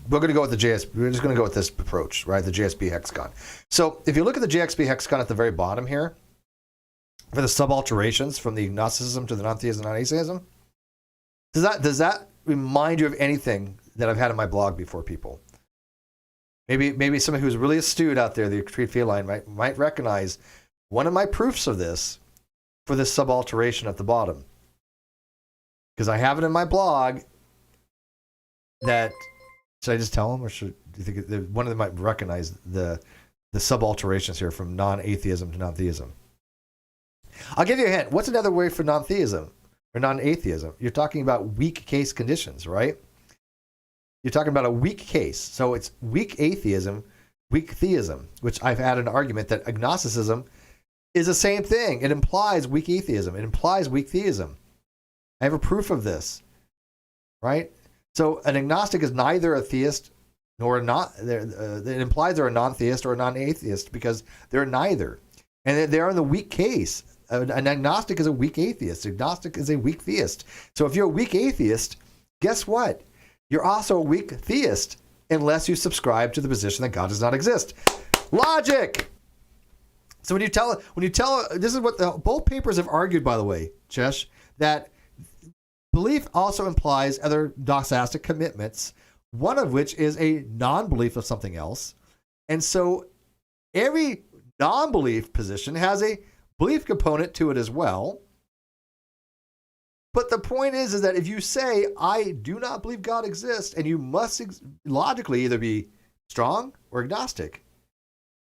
we're going to go with the JSP. We're just going to go with this approach, right? The JSP hexagon. So if you look at the JSP hexagon at the very bottom here, for the sub-alterations from the agnosticism to the non-theism and non-atheism, does that remind you of anything that I've had in my blog before, people? Maybe someone who's really astute out there, the extreme feline, might recognize one of my proofs of this for this sub-alteration at the bottom. Because I have it in my blog that, should I just tell them, or do you think one of them might recognize the sub-alterations here from non-atheism to non-theism? I'll give you a hint. What's another word for non-theism or non-atheism? You're talking about weak case conditions, right? You're talking about a weak case. So it's weak atheism, weak theism, which I've had an argument that agnosticism is the same thing. It implies weak atheism. It implies weak theism. I have a proof of this, right? So an agnostic is neither a theist nor not. It implies they're a non-theist or a non-atheist because they're neither. And they're in the weak case. An agnostic is a weak atheist. Agnostic is a weak theist. So if you're a weak atheist, guess what? You're also a weak theist unless you subscribe to the position that God does not exist. Logic. So when you tell, this is what both papers have argued, by the way, Chesh, that belief also implies other doxastic commitments, one of which is a non-belief of something else. And so every non-belief position has a belief component to it as well. But the point is that if you say, I do not believe God exists, and you must logically either be strong or agnostic,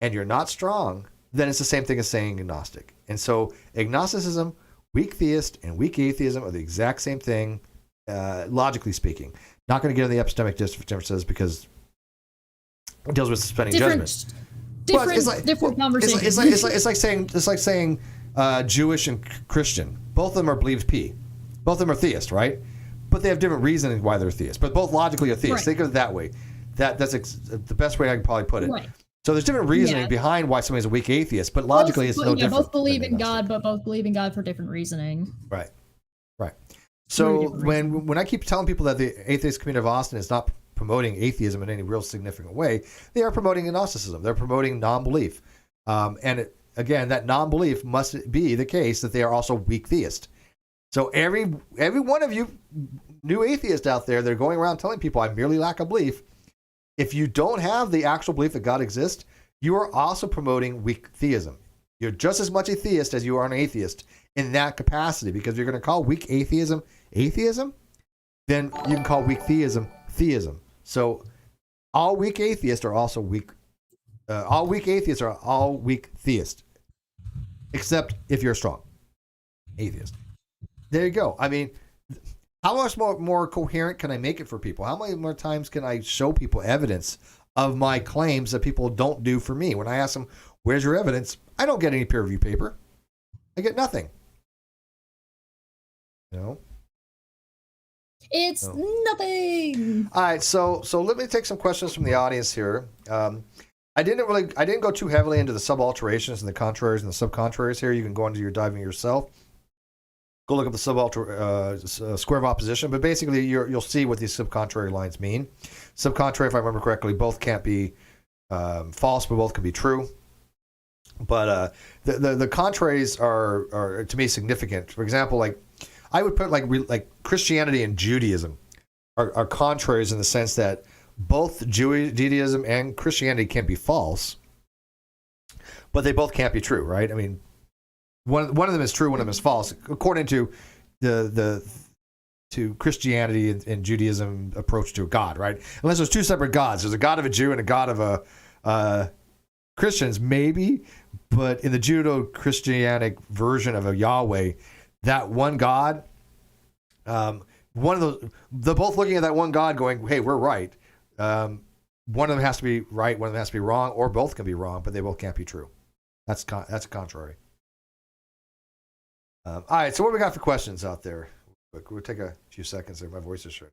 and you're not strong, then it's the same thing as saying agnostic. And so agnosticism, weak theist, and weak atheism are the exact same thing, logically speaking. Not going to get into the epistemic differences because it deals with suspending judgment. Different conversation. It's like saying Jewish and Christian. Both of them are believed P. Both of them are theists, right? But they have different reasoning why they're theists. But both logically are theists. Right. Think of it that way. That's the best way I can probably put it. Right. So there's different reasoning behind why somebody's a weak atheist, but logically it's no different. Both believe in God, but both believe in God for different reasoning. Right. So when I keep telling people that the atheist community of Austin is not promoting atheism in any real significant way, they are promoting agnosticism. They're promoting non-belief. Again, that non-belief must be the case that they are also weak theists. So every one of you new atheists out there, they're going around telling people I merely lack a belief. If you don't have the actual belief that God exists, you are also promoting weak theism. You're just as much a theist as you are an atheist in that capacity, because you're going to call weak atheism, then you can call weak theism. So all weak atheists are also weak. All weak atheists are all weak theists, except if you're a strong atheist. There you go. I mean, how much more coherent can I make it for people? How many more times can I show people evidence of my claims that people don't do for me? When I ask them, where's your evidence? I don't get any peer review paper. I get nothing. It's nothing. All right, so let me take some questions from the audience here. I didn't go too heavily into the sub-alterations and the contraries and the sub-contraries here. You can go into your diving yourself. Go look up the square of opposition, but basically you'll see what these sub-contrary lines mean. Sub-contrary, if I remember correctly, both can't be false, but both can be true. But the contraries are to me significant. For example, like I would put like Christianity and Judaism are contraries in the sense that both Judaism and Christianity can be false, but they both can't be true, right? I mean, one of them is true, one of them is false, according to to Christianity and Judaism approach to God, right? Unless there's two separate gods. There's a God of a Jew and a God of a Christians, maybe, but in the Judeo-Christianic version of a Yahweh, that one God, one of those, they're both looking at that one God going, hey, we're right. One of them has to be right, one of them has to be wrong, or both can be wrong, but they both can't be true. That's contrary. All right, so what we got for questions out there? We'll take a few seconds there. My voice is short.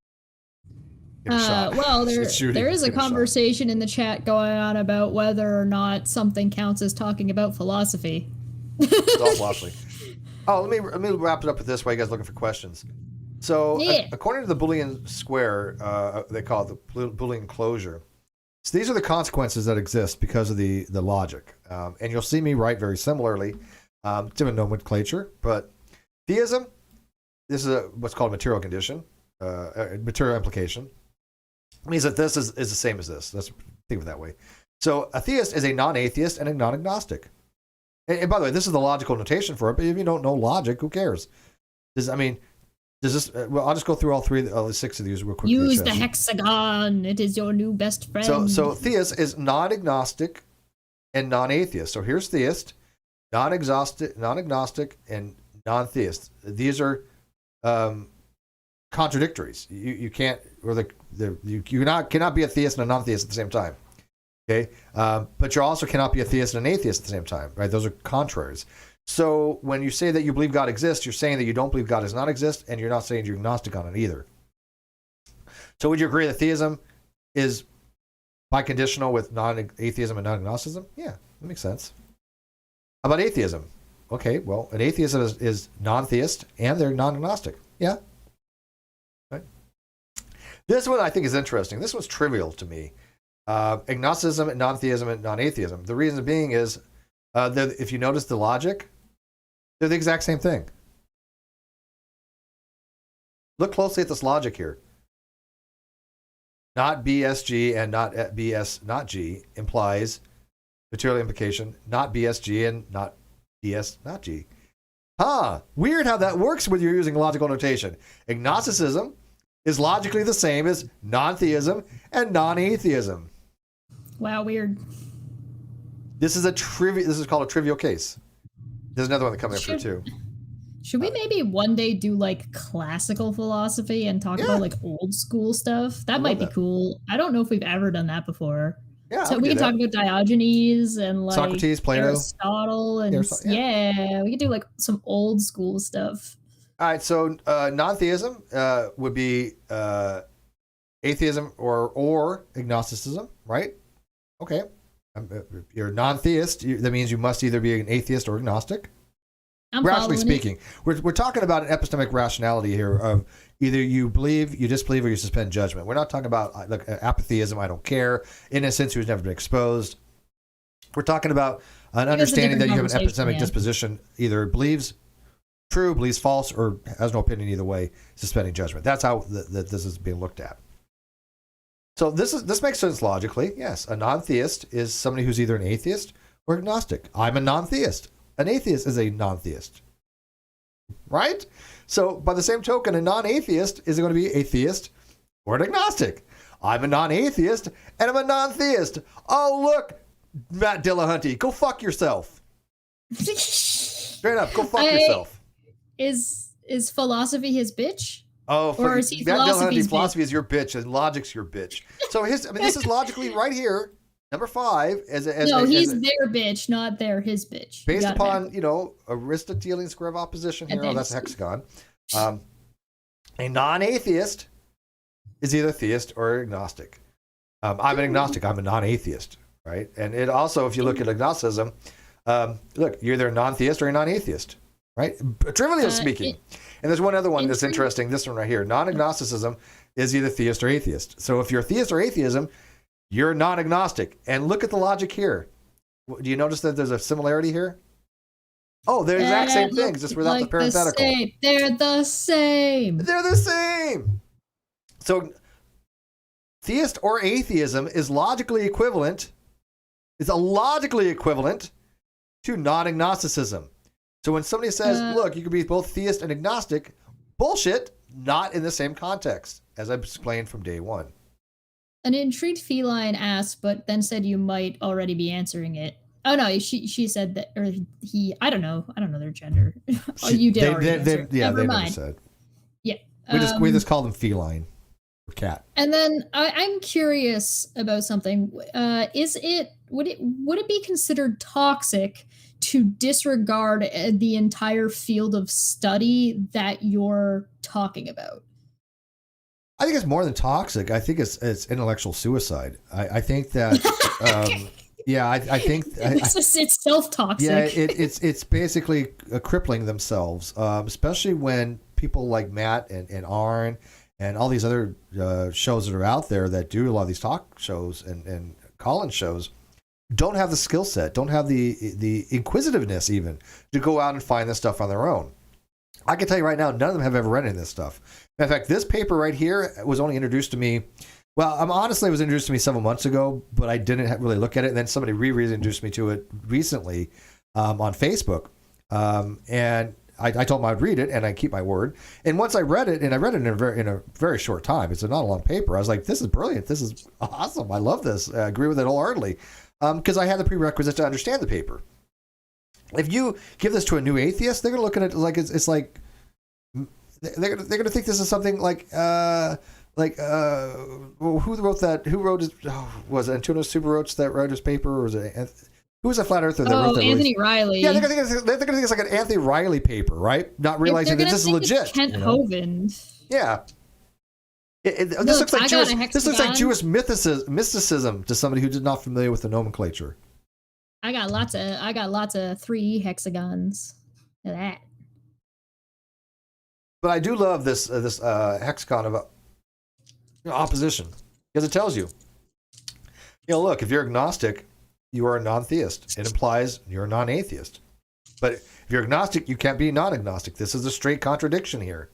Well, there is a conversation in the chat going on about whether or not something counts as talking about philosophy. It's all philosophy. Oh, let me wrap it up with this while you guys are looking for questions. So Yeah. according to the Boolean square, they call it the Boolean closure. So these are the consequences that exist because of the logic. And you'll see me write very similarly, different nomenclature. But theism, this is what's called a material condition, material implication. It means that this is the same as this. Let's think of it that way. So a theist is a non-atheist and a non-agnostic. And by the way, this is the logical notation for it. But if you don't know logic, who cares? Does this? Well, I'll just go through all 6 of these real quickly. Use the hexagon. It is your new best friend. So theist is non-agnostic and non-atheist. So here's theist, non-agnostic, and non-theist. These are contradictories. You can't, or you cannot be a theist and a non-theist at the same time. Okay, but you also cannot be a theist and an atheist at the same time, right? Those are contraries. So when you say that you believe God exists, you're saying that you don't believe God does not exist, and you're not saying you're agnostic on it either. So would you agree that theism is biconditional with non-atheism and non-agnosticism? Yeah, that makes sense. How about atheism? Okay, well, an atheist is non-theist, and they're non-agnostic. Yeah. Right. This one I think is interesting. This one's trivial to me. Agnosticism, non-theism, and non-atheism. The reason being is, if you notice the logic, they're the exact same thing. Look closely at this logic here. Not BSG and not BS, not G implies material implication, not BSG and not BS, not G. Weird how that works when you're using logical notation. Agnosticism is logically the same as non-theism and non-atheism. Wow, weird. This is called a trivial case. There's another one that comes up here too. Should we maybe one day do like classical philosophy and talk about like old school stuff? That might be cool. I don't know if we've ever done that before. Yeah, so we can talk about Diogenes and like Socrates, Plato, Aristotle, and we could do like some old school stuff. All right, so non-theism would be atheism or agnosticism, right? Okay. If you're a non-theist, that means you must either be an atheist or agnostic. Rationally speaking, we're talking about an epistemic rationality here of either you believe, you disbelieve, or you suspend judgment. We're not talking about apatheism, I don't care, innocence who's never been exposed. We're talking about an understanding that you have an epistemic disposition, either believes true, believes false, or has no opinion either way, suspending judgment. That's how this is being looked at. So this makes sense logically. Yes, a non-theist is somebody who's either an atheist or agnostic. I'm a non-theist. An atheist is a non-theist, right? So by the same token, a non-atheist is going to be a theist or an agnostic. I'm a non-atheist and I'm a non-theist. Oh, look, Matt Dillahunty, go fuck yourself. Straight up, go fuck yourself. Is philosophy his bitch? Oh, or is he Matt Dillahunty, philosophy is your bitch and logic's your bitch. So this is logically right here. Number 5 he's their bitch, not his bitch. Based upon Aristotelian square of opposition here. Oh, that's a hexagon. A non-atheist is either theist or agnostic. I'm an agnostic. I'm a non-atheist, right? And it also, if you look at agnosticism, look, you're either a non-theist or a non-atheist, right? Trivially speaking. And there's one other one that's interesting. This one right here. Non-agnosticism is either theist or atheist. So if you're theist or atheism, you're non-agnostic. And look at the logic here. Do you notice that there's a similarity here? Oh, they're the exact same things, just without the parenthetical. They're the same. They're the same. So theist or atheism is logically equivalent. It's logically equivalent to non-agnosticism. So when somebody says, look, you could be both theist and agnostic, bullshit, not in the same context, as I've explained from day one. An intrigued feline asked, but then said you might already be answering it. Oh no, she said that, or he. I don't know their gender. You did already answer. Never mind. Never said. Yeah, we just call them feline or cat. And then I'm curious about something. Would it be considered toxic to disregard the entire field of study that you're talking about? I think it's more than toxic. I think it's intellectual suicide. I think that, I think it's self-toxic. Yeah, it's basically crippling themselves, especially when people like Matt and Arn and all these other shows that are out there that do a lot of these talk shows and call-in shows don't have the skill set, don't have the inquisitiveness even to go out and find this stuff on their own. I can tell you right now, none of them have ever read any of this stuff. In fact, this paper right here was only introduced to me. Well, honestly, it was introduced to me several months ago, but I didn't really look at it. And then somebody introduced me to it recently on Facebook. And I told them I'd read it, and I keep my word. And once I read it, and I read it in a very short time. It's not a long paper. I was like, this is brilliant. This is awesome. I love this. I agree with it wholeheartedly. Because I had the prerequisite to understand the paper. If you give this to a new atheist, they're going to look at it like it's like they're going to think this is something like who wrote that? Who wrote it? Was it Antonio Subaroch that wrote his paper, or was it who was a flat earther that wrote that? Anthony Riley. Yeah, they're going to think it's like an Anthony Riley paper, right? Not realizing that this is legit. Kent Hovind. Yeah. This looks like Jewish mysticism to somebody who's not familiar with the nomenclature. I got lots of 3 hexagons of that. But I do love this hexagon of opposition, because it tells you, look, if you're agnostic, you are a non-theist. It implies you're a non-atheist. But if you're agnostic, you can't be non-agnostic. This is a straight contradiction here.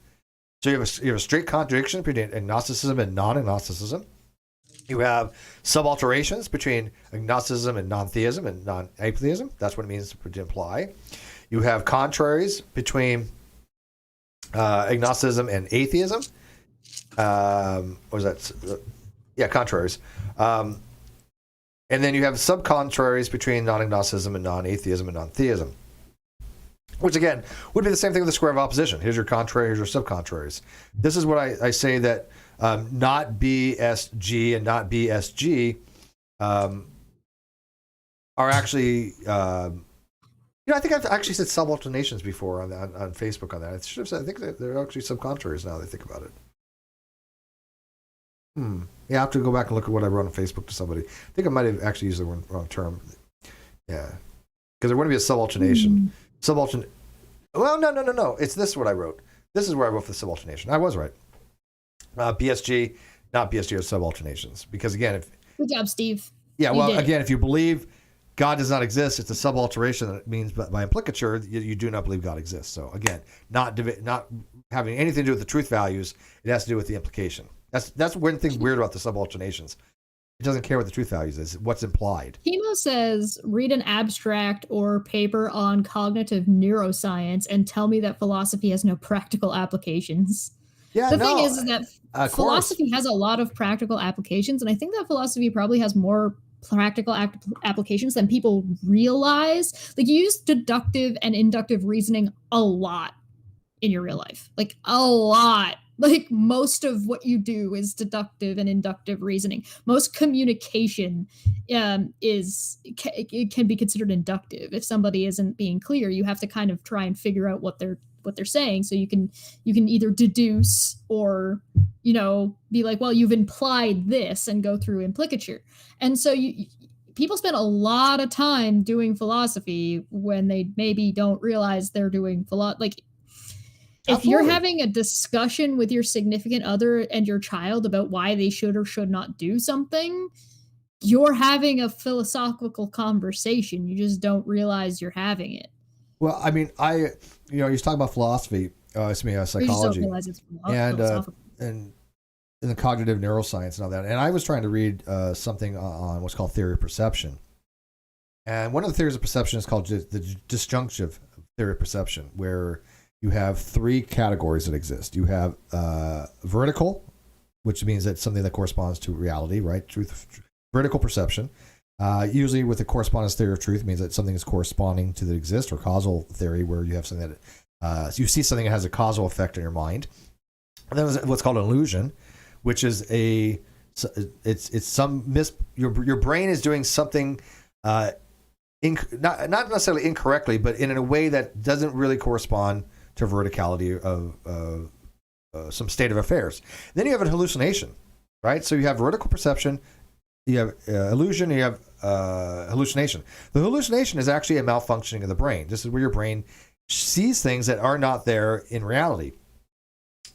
So you have a straight contradiction between agnosticism and non-agnosticism. You have sub-alterations between agnosticism and non-theism and non-atheism. That's what it means to imply. You have contraries between agnosticism and atheism. What was that? Yeah, contraries. And then you have sub-contraries between non-agnosticism and non-atheism and non-theism. Which, again, would be the same thing with the square of opposition. Here's your contrary, here's your sub-contraries. This is what I say that not BSG and not BSG are actually... I think I've actually said sub-alternations before on Facebook on that. I should have said, I think they're actually sub-contraries now that I think about it. Yeah, I have to go back and look at what I wrote on Facebook to somebody. I think I might have actually used the wrong term. Yeah. Because there wouldn't be a sub-alternation. Well, no. It's this what I wrote. This is where I wrote for the sub-alternation. I was right. BSG, not BSG, or sub-alternations. Because again, good job, Steve. Yeah, well, again, if you believe God does not exist, it's a sub-alteration. That means by implicature, you do not believe God exists. So again, not having anything to do with the truth values. It has to do with the implication. That's one thing weird about the sub-alternations. It doesn't care what the truth values is, what's implied. Chemo says, read an abstract or paper on cognitive neuroscience and tell me that philosophy has no practical applications. Yeah, the thing is that philosophy has a lot of practical applications, and I think that philosophy probably has more practical applications than people realize. Like, you use deductive and inductive reasoning a lot in your real life. Like, a lot. Like, most of what you do is deductive and inductive reasoning. Most communication it can be considered inductive. If somebody isn't being clear, you have to kind of try and figure out what they're saying, so you can either deduce or be like, well, you've implied this, and go through implicature. And so people spend a lot of time doing philosophy when they maybe don't realize they're doing philosophy. If you're having a discussion with your significant other and your child about why they should or should not do something, you're having a philosophical conversation. You just don't realize you're having it. Well, I mean, you're talking about philosophy, psychology, and in the cognitive neuroscience and all that. And I was trying to read something on what's called theory of perception. And one of the theories of perception is called the disjunctive theory of perception, where you have 3 categories that exist. You have vertical, which means that something that corresponds to reality, right? Truth, vertical perception. Usually with the correspondence theory of truth means that something is corresponding to that exists, or causal theory, where you have something that you see something that has a causal effect in your mind. And then there's what's called an illusion, which is your brain is doing something not necessarily incorrectly, but in a way that doesn't really correspond to verticality of some state of affairs. Then you have a hallucination, right? So you have vertical perception, you have illusion, you have hallucination. The hallucination is actually a malfunctioning of the brain. This is where your brain sees things that are not there in reality.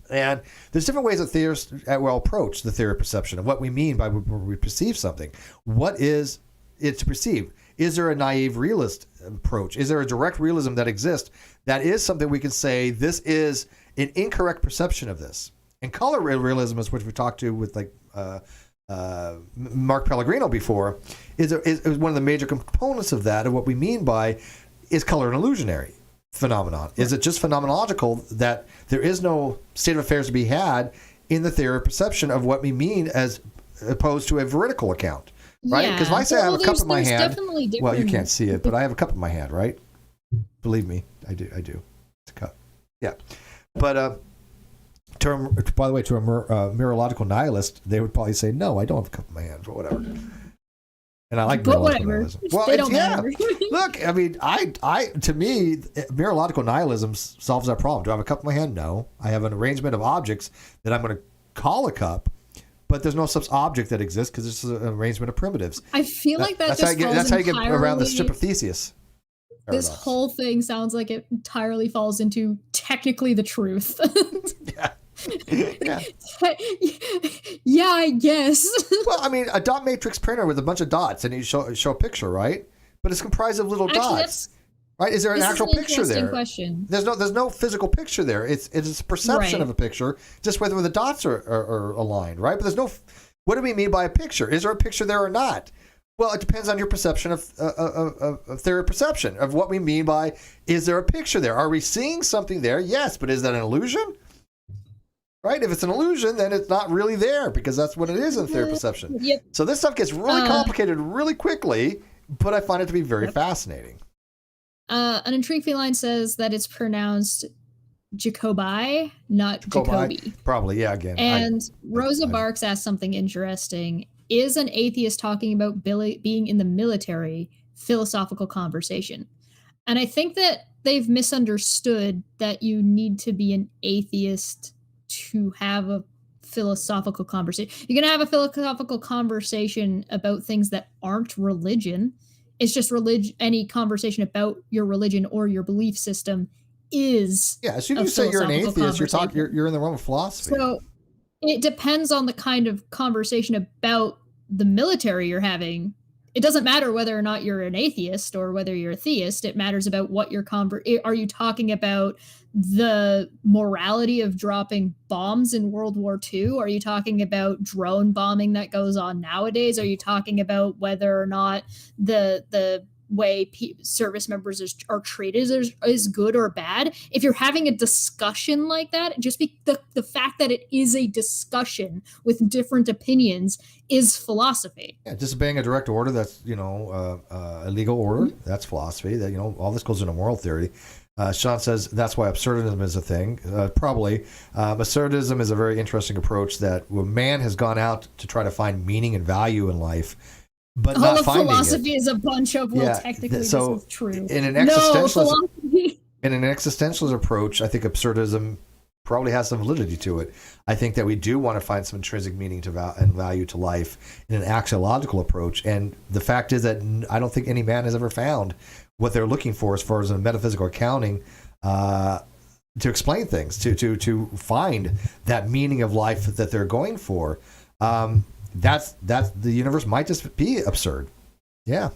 And there's different ways that theists will approach the theory of perception of what we mean by when we perceive something. What is it to perceive? Is there a naive realist approach? Is there a direct realism that exists that is something we can say this is an incorrect perception of this? And color realism is what we talked to with like Mark Pellegrino before, is one of the major components of that, and what we mean by is color an illusionary phenomenon? Is it just phenomenological that there is no state of affairs to be had in the theory of perception of what we mean as opposed to a veridical account, right? Because if I say I have a cup in my hand, well, you can't see it, but I have a cup in my hand, right? Believe me, I do. It's a cup. Yeah. But by the way, to a mereological nihilist, they would probably say, no, I don't have a cup in my hand, or whatever. And I like mereological nihilism. Well, they don't matter. Look, I mean, to me, mereological nihilism solves that problem. Do I have a cup in my hand? No. I have an arrangement of objects that I'm going to call a cup, but there's no such object that exists because it's an arrangement of primitives. I feel like that's how you get around the strip of Theseus. This whole thing sounds like it entirely falls into technically the truth. Yeah. Yeah. Yeah, I guess. Well, I mean, a dot matrix printer with a bunch of dots, and you show a picture, right? But it's comprised of little dots, right? Is there an actual picture there? Question. There's no physical picture there. It's a perception of a picture, just whether the dots are aligned, right? But there's no. What do we mean by a picture? Is there a picture there or not? Well, it depends on your perception of theory of perception of what we mean by is there a picture there? Are we seeing something there? Yes, but is that an illusion? Right? If it's an illusion, then it's not really there because that's what it is in theory of perception. Yep. So this stuff gets really complicated really quickly, but I find it to be very fascinating. An intriguing feline says that it's pronounced Jacobi, not Jacoby. Probably, yeah, again. And Rosa Barks asked something interesting. Is an atheist talking about being in the military philosophical conversation? And I think that they've misunderstood that you need to be an atheist to have a philosophical conversation. You're going to have a philosophical conversation about things that aren't religion. It's just religion. Any conversation about your religion or your belief system is. Yeah, as soon as you say you're an atheist, you're in the realm of philosophy. So it depends on the kind of conversation about the military you're having. It doesn't matter whether or not you're an atheist or whether you're a theist. It matters about what your are you talking about the morality of dropping bombs in World War II? Are you talking about drone bombing that goes on nowadays? Are you talking about whether or not the way service members are treated is good or bad? If you're having a discussion like that, just the fact that it is a discussion with different opinions is philosophy. Yeah, disobeying a direct order, that's, a legal order, that's philosophy. That, all this goes into moral theory. Sean says that's why absurdism is a thing. Probably. Absurdism is a very interesting approach that man has gone out to try to find meaning and value in life, but all not of finding philosophy it. is a bunch of technically so this is true. In an existentialist approach, I think absurdism probably has some validity to it. I think that we do want to find some intrinsic meaning and value to life in an axiological approach, and the fact is that I don't think any man has ever found what they're looking for as far as a metaphysical accounting to explain things, to find that meaning of life that they're going for. That's the universe might just be absurd. Yeah.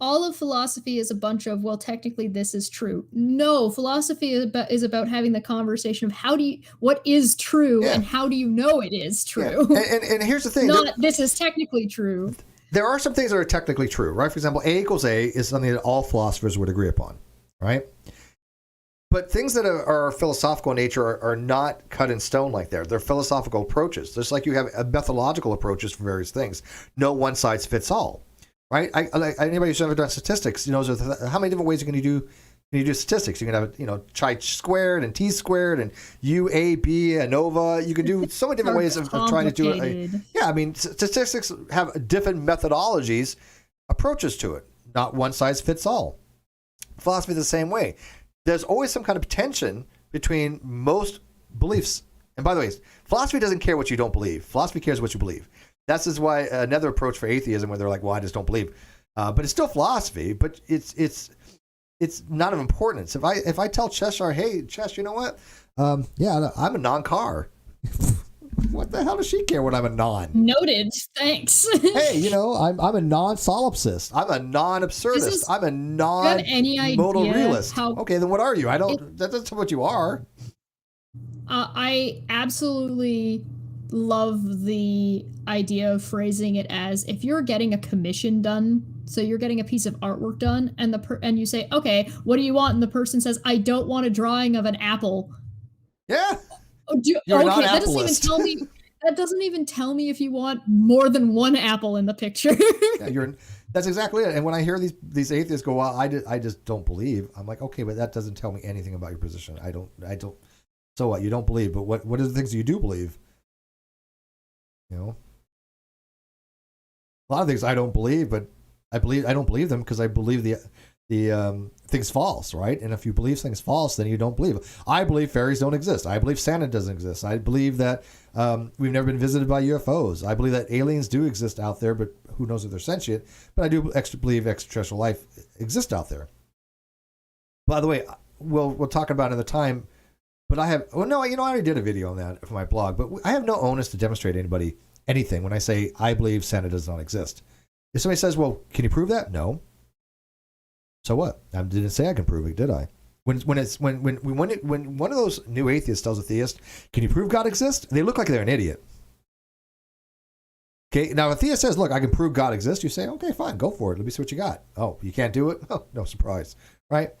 All of philosophy is a bunch of, well, technically this is true. No, philosophy is about having the conversation of what is true and how do you know it is true? Yeah. And here's the thing. This is technically true. There are some things that are technically true, right? For example, A equals A is something that all philosophers would agree upon, right? But things that are philosophical in nature are not cut in stone like that. They're philosophical approaches. Just like you have methodological approaches for various things. No one size fits all, right? Anybody who's ever done statistics knows how many different ways you can do statistics. You can have chi squared and t squared and u, a, b, ANOVA. You can do so many different ways of trying to do it. Statistics have different methodologies, approaches to it. Not one size fits all. Philosophy is the same way. There's always some kind of tension between most beliefs. And by the way, philosophy doesn't care what you don't believe. Philosophy cares what you believe. That's is why another approach for atheism where they're like, well, I just don't believe. But it's still philosophy, but it's it's not of importance. If I tell Cheshire, hey, Chesh, you know what? Yeah, I'm a non-car. What the hell does she care what I'm a non? Noted. Thanks. Hey, you know, I'm a non-solipsist. I'm a non-absurdist. I'm a non-modal realist. Okay, then what are you? That's what you are. I absolutely love the idea of phrasing it as if you're getting a commission done, so you're getting a piece of artwork done, and you say, okay, what do you want? And the person says, I don't want a drawing of an apple. Yeah. You're okay, that doesn't even tell me. That doesn't even tell me if you want more than one apple in the picture. Yeah, that's exactly it. And when I hear these atheists go, well, I just don't believe. I'm like, okay, but that doesn't tell me anything about your position. I don't. So what? You don't believe, but what are the things you do believe? You know, a lot of things I don't believe, but I don't believe them because I believe the thing's false, right? And if you believe things false, then you don't believe. I believe fairies don't exist. I believe Santa doesn't exist. I believe that we've never been visited by UFOs. I believe that aliens do exist out there, but who knows if they're sentient. But I do believe extraterrestrial life exists out there. By the way, we'll talk about it another time. But I already did a video on that for my blog. But I have no onus to demonstrate anybody anything when I say I believe Santa does not exist. If somebody says, "Well, can you prove that?" No. So what? I didn't say I can prove it, did I? When one of those new atheists tells a theist, "Can you prove God exists?" They look like they're an idiot. Okay, now if a theist says, "Look, I can prove God exists," you say, "Okay, fine, go for it. Let me see what you got." Oh, you can't do it? Oh, no surprise, right?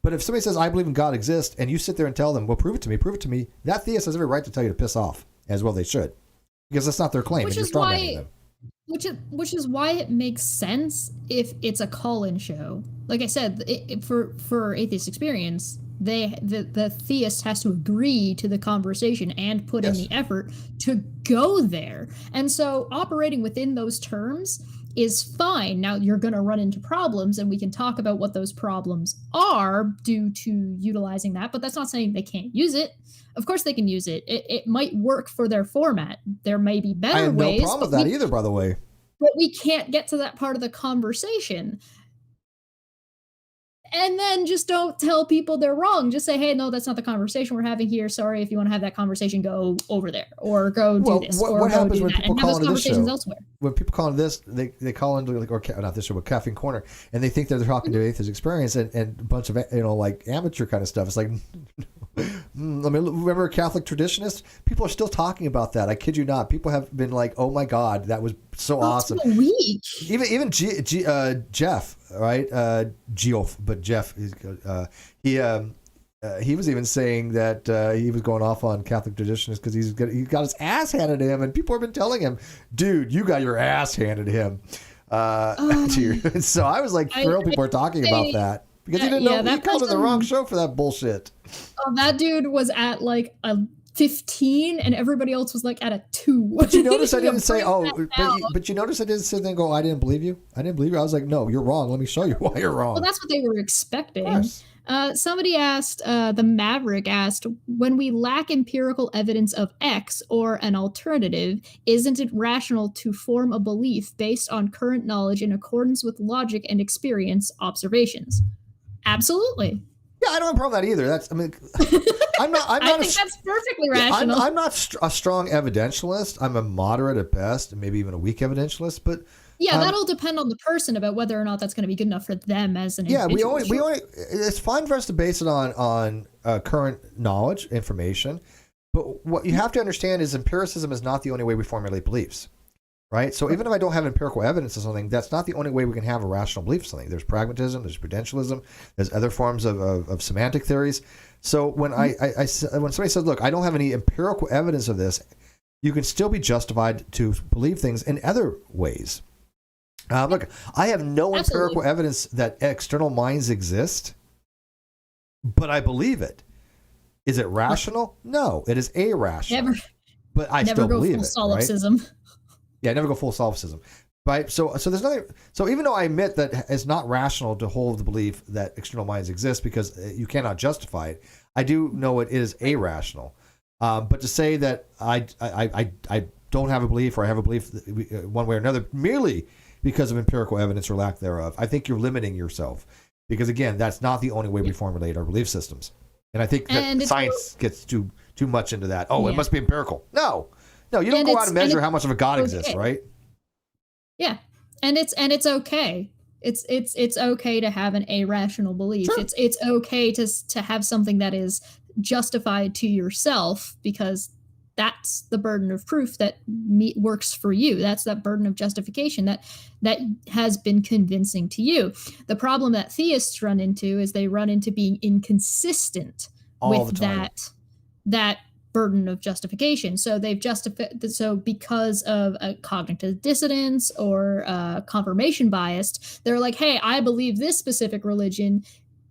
But if somebody says, "I believe in God exists," and you sit there and tell them, "Well, prove it to me," that theist has every right to tell you to piss off, as well they should, because that's not their claim, and you're strawmanning them. Which is why it makes sense if it's a call-in show. Like I said, for Atheist Experience, the theist has to agree to the conversation and put in the effort to go there. And so operating within those terms is fine. Now you're going to run into problems, and we can talk about what those problems are due to utilizing that, but that's not saying they can't use it. Of course they can use it. It might work for their format. There may be better ways. I have no problem with that either, by the way. But we can't get to that part of the conversation. And then just don't tell people they're wrong. Just say, hey, no, that's not the conversation we're having here. Sorry, if you want to have that conversation, go over there or go do this. What happens when people call into this show? Elsewhere. When people call into this, they call into not this show, but Caffeine Corner, and they think they're talking to Atheist Experience and a bunch of like amateur kind of stuff. It's like, remember Catholic traditionists? People are still talking about that. I kid you not. People have been like, oh my God, that was so awesome. It's been a week. Even Jeff, right? Geoff, but Jeff, he was even saying that he was going off on Catholic traditionists because he got his ass handed to him, and people have been telling him, dude, you got your ass handed to him. So I was like thrilled people are talking about that. Because he didn't know, he called it the wrong show for that bullshit. Oh, that dude was at like a 15 and everybody else was like at a 2. But you notice I didn't say, but you notice I didn't sit there and go, I didn't believe you. I was like, no, you're wrong. Let me show you why you're wrong. Well, that's what they were expecting. Somebody asked, the Maverick asked, when we lack empirical evidence of X or an alternative, isn't it rational to form a belief based on current knowledge in accordance with logic and experience observations? Absolutely. Yeah, I don't have a problem with that either. I'm not. I think that's perfectly rational. I'm not a strong evidentialist. I'm a moderate at best, and maybe even a weak evidentialist. But yeah, that'll depend on the person about whether or not that's going to be good enough for them as an individual. Yeah, we only. It's fine for us to base it on current knowledge, information. But what you have to understand is empiricism is not the only way we formulate beliefs. Right? So even if I don't have empirical evidence of something, that's not the only way we can have a rational belief of something. There's pragmatism, there's prudentialism, there's other forms of semantic theories. So when when somebody says, look, I don't have any empirical evidence of this, you can still be justified to believe things in other ways. Look, I have no empirical evidence that external minds exist, but I believe it. Is it rational? No, it is irrational. But I still believe it. Solipsism. Right? Yeah, never go full solipsism. Right? So there's nothing. So even though I admit that it's not rational to hold the belief that external minds exist because you cannot justify it, I do know it is irrational. But to say that I don't have a belief or I have a belief one way or another merely because of empirical evidence or lack thereof, I think you're limiting yourself. because again, that's not the only way we formulate our belief systems. And I think that science gets too much into that. Oh, it must be empirical. No, you don't go out and measure how much of a God exists, right? Yeah, and it's okay. It's okay to have an irrational belief. Sure. It's okay to have something that is justified to yourself, because that's the burden of proof that works for you. That's that burden of justification that has been convincing to you. The problem that theists run into is they run into being inconsistent with that burden of justification. So they've justified, so because of a cognitive dissonance or confirmation bias, they're like, hey, I believe this specific religion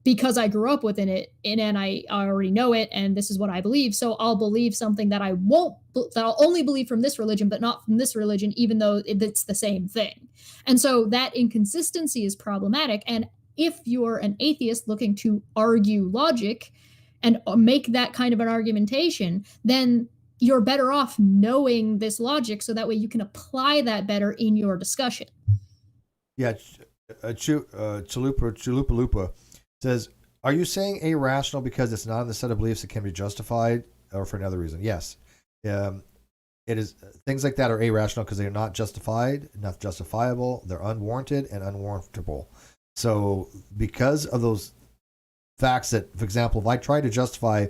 because I grew up within it and I already know it, and this is what I believe. So I'll believe something that I'll only believe from this religion, but not from this religion, even though it's the same thing. And so that inconsistency is problematic. And if you're an atheist looking to argue logic and make that kind of an argumentation, then you're better off knowing this logic, so that way you can apply that better in your discussion. Yeah, Chalupa says, are you saying irrational because it's not in the set of beliefs that can be justified, or for another reason? Yes. It is. Things like that are irrational because they're not justified, not justifiable, they're unwarranted and unwarrantable. So because of those facts that, for example, if I try to justify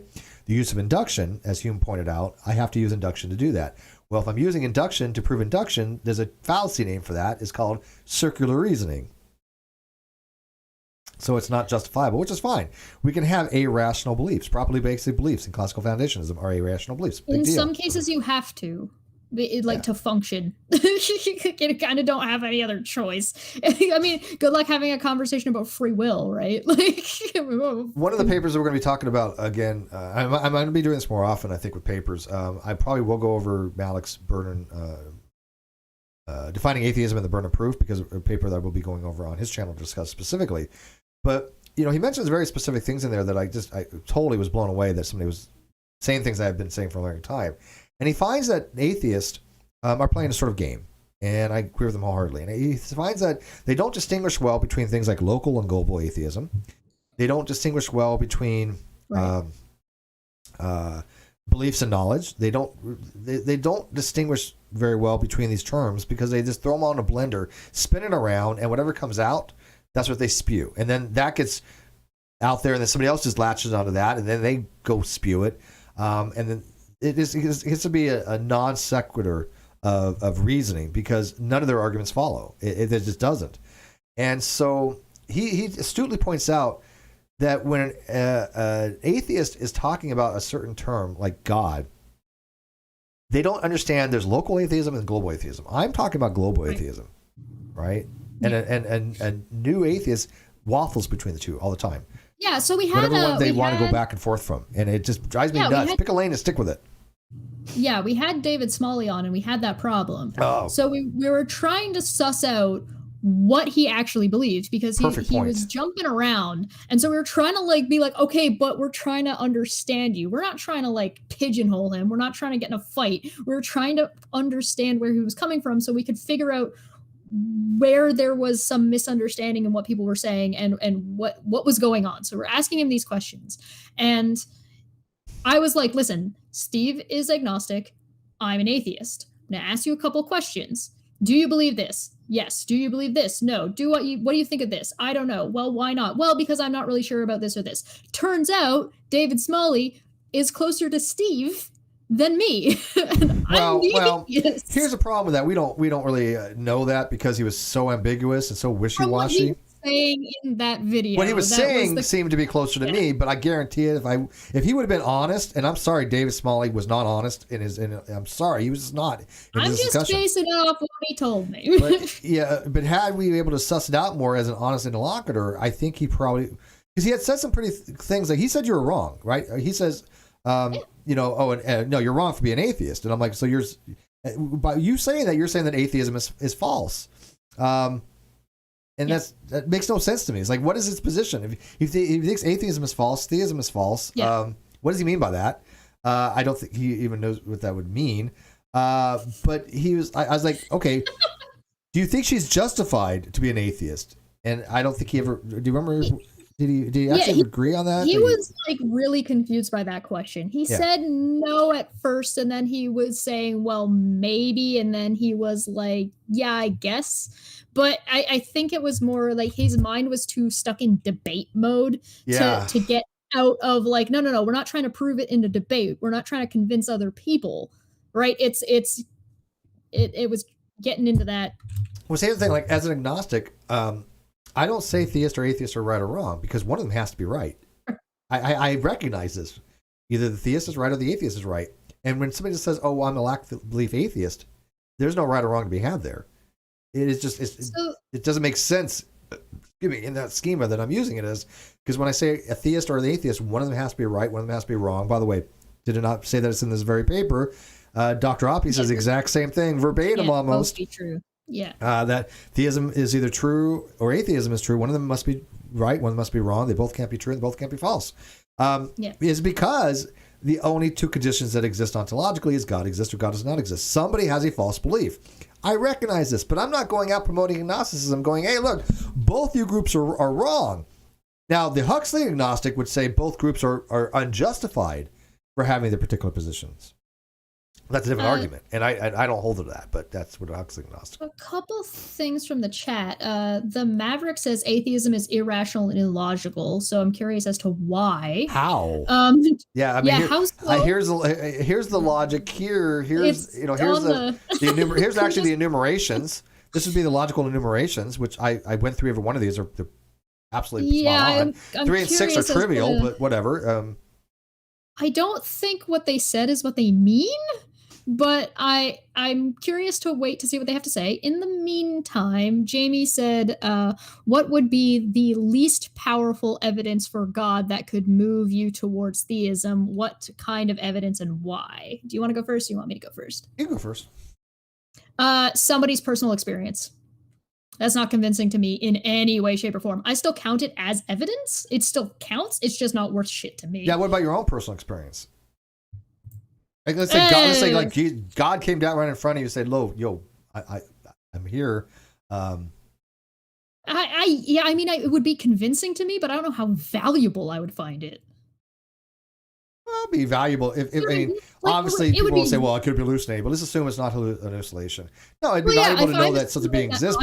the use of induction, as Hume pointed out, I have to use induction to do that. Well, if I'm using induction to prove induction, there's a fallacy name for that. It's called circular reasoning. So it's not justifiable, which is fine. We can have irrational beliefs. Properly basic beliefs in classical foundationism are irrational beliefs. Big deal. Some cases you have to. To function. You kind of don't have any other choice. I mean, good luck having a conversation about free will, right? One of the papers that we're going to be talking about, again, I'm going to be doing this more often, I think, with papers. I probably will go over Malik's burden, defining atheism and the burden of proof, because a paper that we'll be going over on his channel to discuss specifically. But, he mentions very specific things in there that I totally was blown away that somebody was saying things I've been saying for a long time. And he finds that atheists are playing a sort of game, and I agree with them wholeheartedly. And he finds that they don't distinguish well between things like local and global atheism. They don't distinguish well between beliefs and knowledge. They don't distinguish very well between these terms, because they just throw them all in a blender, spin it around, and whatever comes out, that's what they spew. And then that gets out there, and then somebody else just latches onto that, and then they go spew it. And then it gets to be a non sequitur of reasoning, because none of their arguments follow. It just doesn't. And so he astutely points out that when an atheist is talking about a certain term like God, they don't understand there's local atheism and global atheism. I'm talking about global atheism, right? And new atheist waffles between the two all the time. Yeah, so we had whatever one they want to go back and forth from, and it just drives me nuts. Pick a lane and stick with it. Yeah, we had David Smalley on, and we had that problem. Oh. So we were trying to suss out what he actually believed, because he was jumping around, and so we were trying to be like, okay, but we're trying to understand you. We're not trying to pigeonhole him. We're not trying to get in a fight. We're trying to understand where he was coming from, so we could figure out where there was some misunderstanding in what people were saying and what was going on. So we're asking him these questions, and I was like, listen, Steve is agnostic. I'm an atheist. I'm going to ask you a couple questions. Do you believe this? Yes. Do you believe this? No. What do you think of this? I don't know. Well, why not? Well, because I'm not really sure about this or this. Turns out David Smalley is closer to Steve than me. Well, here's the problem with that. We don't really know that, because he was so ambiguous and so wishy-washy. Saying in that video, what he was saying seemed to be closer to me, but I guarantee it, if he would have been honest, and I'm sorry, David Smalley was not honest I'm sorry, he was just not. I'm just basing it off what he told me. but had we been able to suss it out more as an honest interlocutor, I think he probably, because he had said some pretty things, like he said you were wrong, right? He says, no, you're wrong for being an atheist, and I'm like, so by you saying that, you're saying that atheism is false. And that makes no sense to me. It's like, what is his position? If he thinks atheism is false, theism is false. Yeah. What does he mean by that? I don't think he even knows what that would mean. But I was like, okay, do you think she's justified to be an atheist? And I don't think he ever. Do you remember Did he actually he- agree on that? He was like really confused by that question. He said no at first, and then he was saying, well, maybe, and then he was like, yeah, I guess. But I think it was more like his mind was too stuck in debate mode to get out of like, no, we're not trying to prove it in a debate. We're not trying to convince other people, right? It was getting into that. Well, same thing. Like as an agnostic, I don't say theist or atheist are right or wrong because one of them has to be right. I recognize this. Either the theist is right or the atheist is right. And when somebody just says, "Oh, well, I'm a lack of belief atheist," there's no right or wrong to be had there. It is just it doesn't make sense. Excuse me, in that schema that I'm using it as, because when I say a theist or the atheist, one of them has to be right, one of them has to be wrong. By the way, did it not say that it's in this very paper? Dr. Oppie says the exact same thing, verbatim almost. Be true. Yeah. That theism is either true or atheism is true. One of them must be right, one must be wrong. They both can't be true, and they both can't be false. Is because the only two conditions that exist ontologically is God exists or God does not exist. Somebody has a false belief. I recognize this, but I'm not going out promoting agnosticism going, hey, look, both you groups are wrong. Now, the Huxley agnostic would say both groups are unjustified for having their particular positions. That's a different argument, and I don't hold to that, but that's what Huxley agnostic. A couple things from the chat. The Maverick says atheism is irrational and illogical, so I'm curious as to why. How? Yeah, I mean, how so? here's the logic. Here's It's here's actually the enumerations. This would be the logical enumerations, which I went through every one of these. They're absolutely spot on. I'm 3 and 6 are curious as trivial, but whatever. I don't think what they said is what they mean. But I'm curious to wait to see what they have to say. In the meantime, Jamie said, what would be the least powerful evidence for God that could move you towards theism? What kind of evidence and why? Do you want to go first? Or you want me to go first? You go first. Somebody's personal experience. That's not convincing to me in any way, shape, or form. I still count it as evidence. It still counts. It's just not worth shit to me. Yeah, what about your own personal experience? Like, let's say God came down right in front of you and said, "Yo, I'm here." I mean, it would be convincing to me, but I don't know how valuable I would find it. Well, it'd be valuable if I mean, like, obviously people will say, "Well, it could be hallucinating," but let's assume it's not an hallucination. No, it'd be valuable to know that something being exists.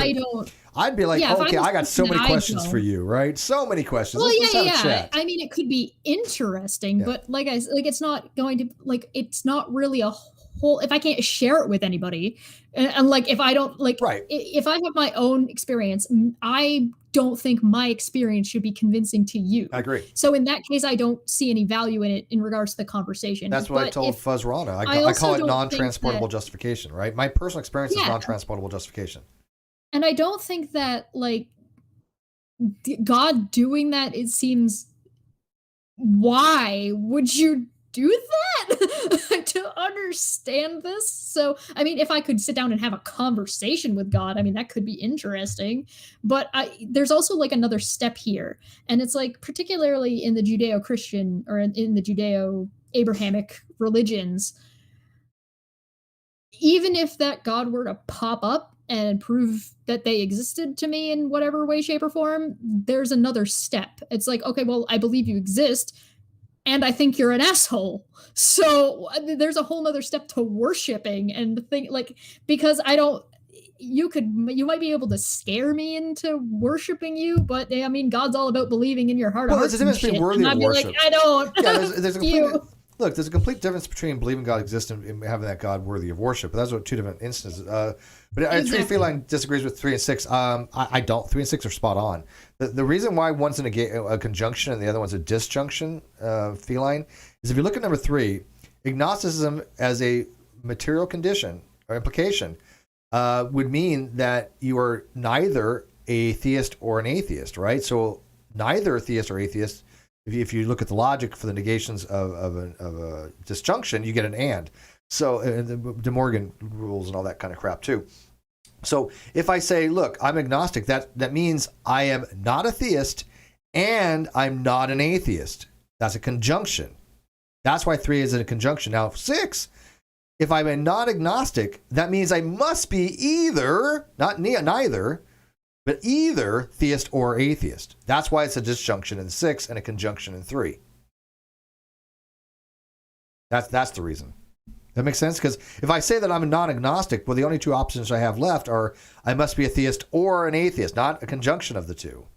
I'd be like, okay, I got so many questions for you, right? So many questions. Well, let's have a chat. I mean, it could be interesting, but it's not going to it's not really a whole. If I can't share it with anybody, and like if I don't if I have my own experience, I don't think my experience should be convincing to you. I agree. So in that case, I don't see any value in it in regards to the conversation. That's what I told Fuzz Rana. I call it non-transportable justification, right? My personal experience is non-transportable justification. And I don't think that like God doing that, it seems, why would you do that to understand this? So, I mean, if I could sit down and have a conversation with God, I mean, that could be interesting. But there's also like another step here. And it's like, particularly in the Judeo-Christian or in the Judeo-Abrahamic religions, even if that God were to pop up and prove that they existed to me in whatever way, shape, or form, there's another step. It's like, okay, well, I believe you exist, and I think you're an asshole. So there's a whole nother step to worshiping and think like, because you might be able to scare me into worshiping you, but I mean, God's all about believing in your heart. Well, there's a difference between worthy of worship. Like, I don't. Yeah, there's a complete difference between believing God exists and having that God worthy of worship. But those are two different instances. But exactly. Feline disagrees with 3 and 6. I don't. 3 and 6 are spot on. The reason why one's in a conjunction and the other one's a disjunction, Feline, is if you look at number 3, agnosticism as a material condition or implication would mean that you are neither a theist or an atheist, right? So neither a theist or atheist. If you look at the logic for the negations of a disjunction, you get an and. So the De Morgan rules and all that kind of crap too. So if I say, look, I'm agnostic, that means I am not a theist and I'm not an atheist. That's a conjunction. That's why 3 is in a conjunction. Now 6, if I'm a non-agnostic, that means I must be either, not neither, but either theist or atheist. That's why it's a disjunction in 6 and a conjunction in 3. That's the reason. That makes sense? Because if I say that I'm a non-agnostic, well, the only two options I have left are I must be a theist or an atheist, not a conjunction of the two.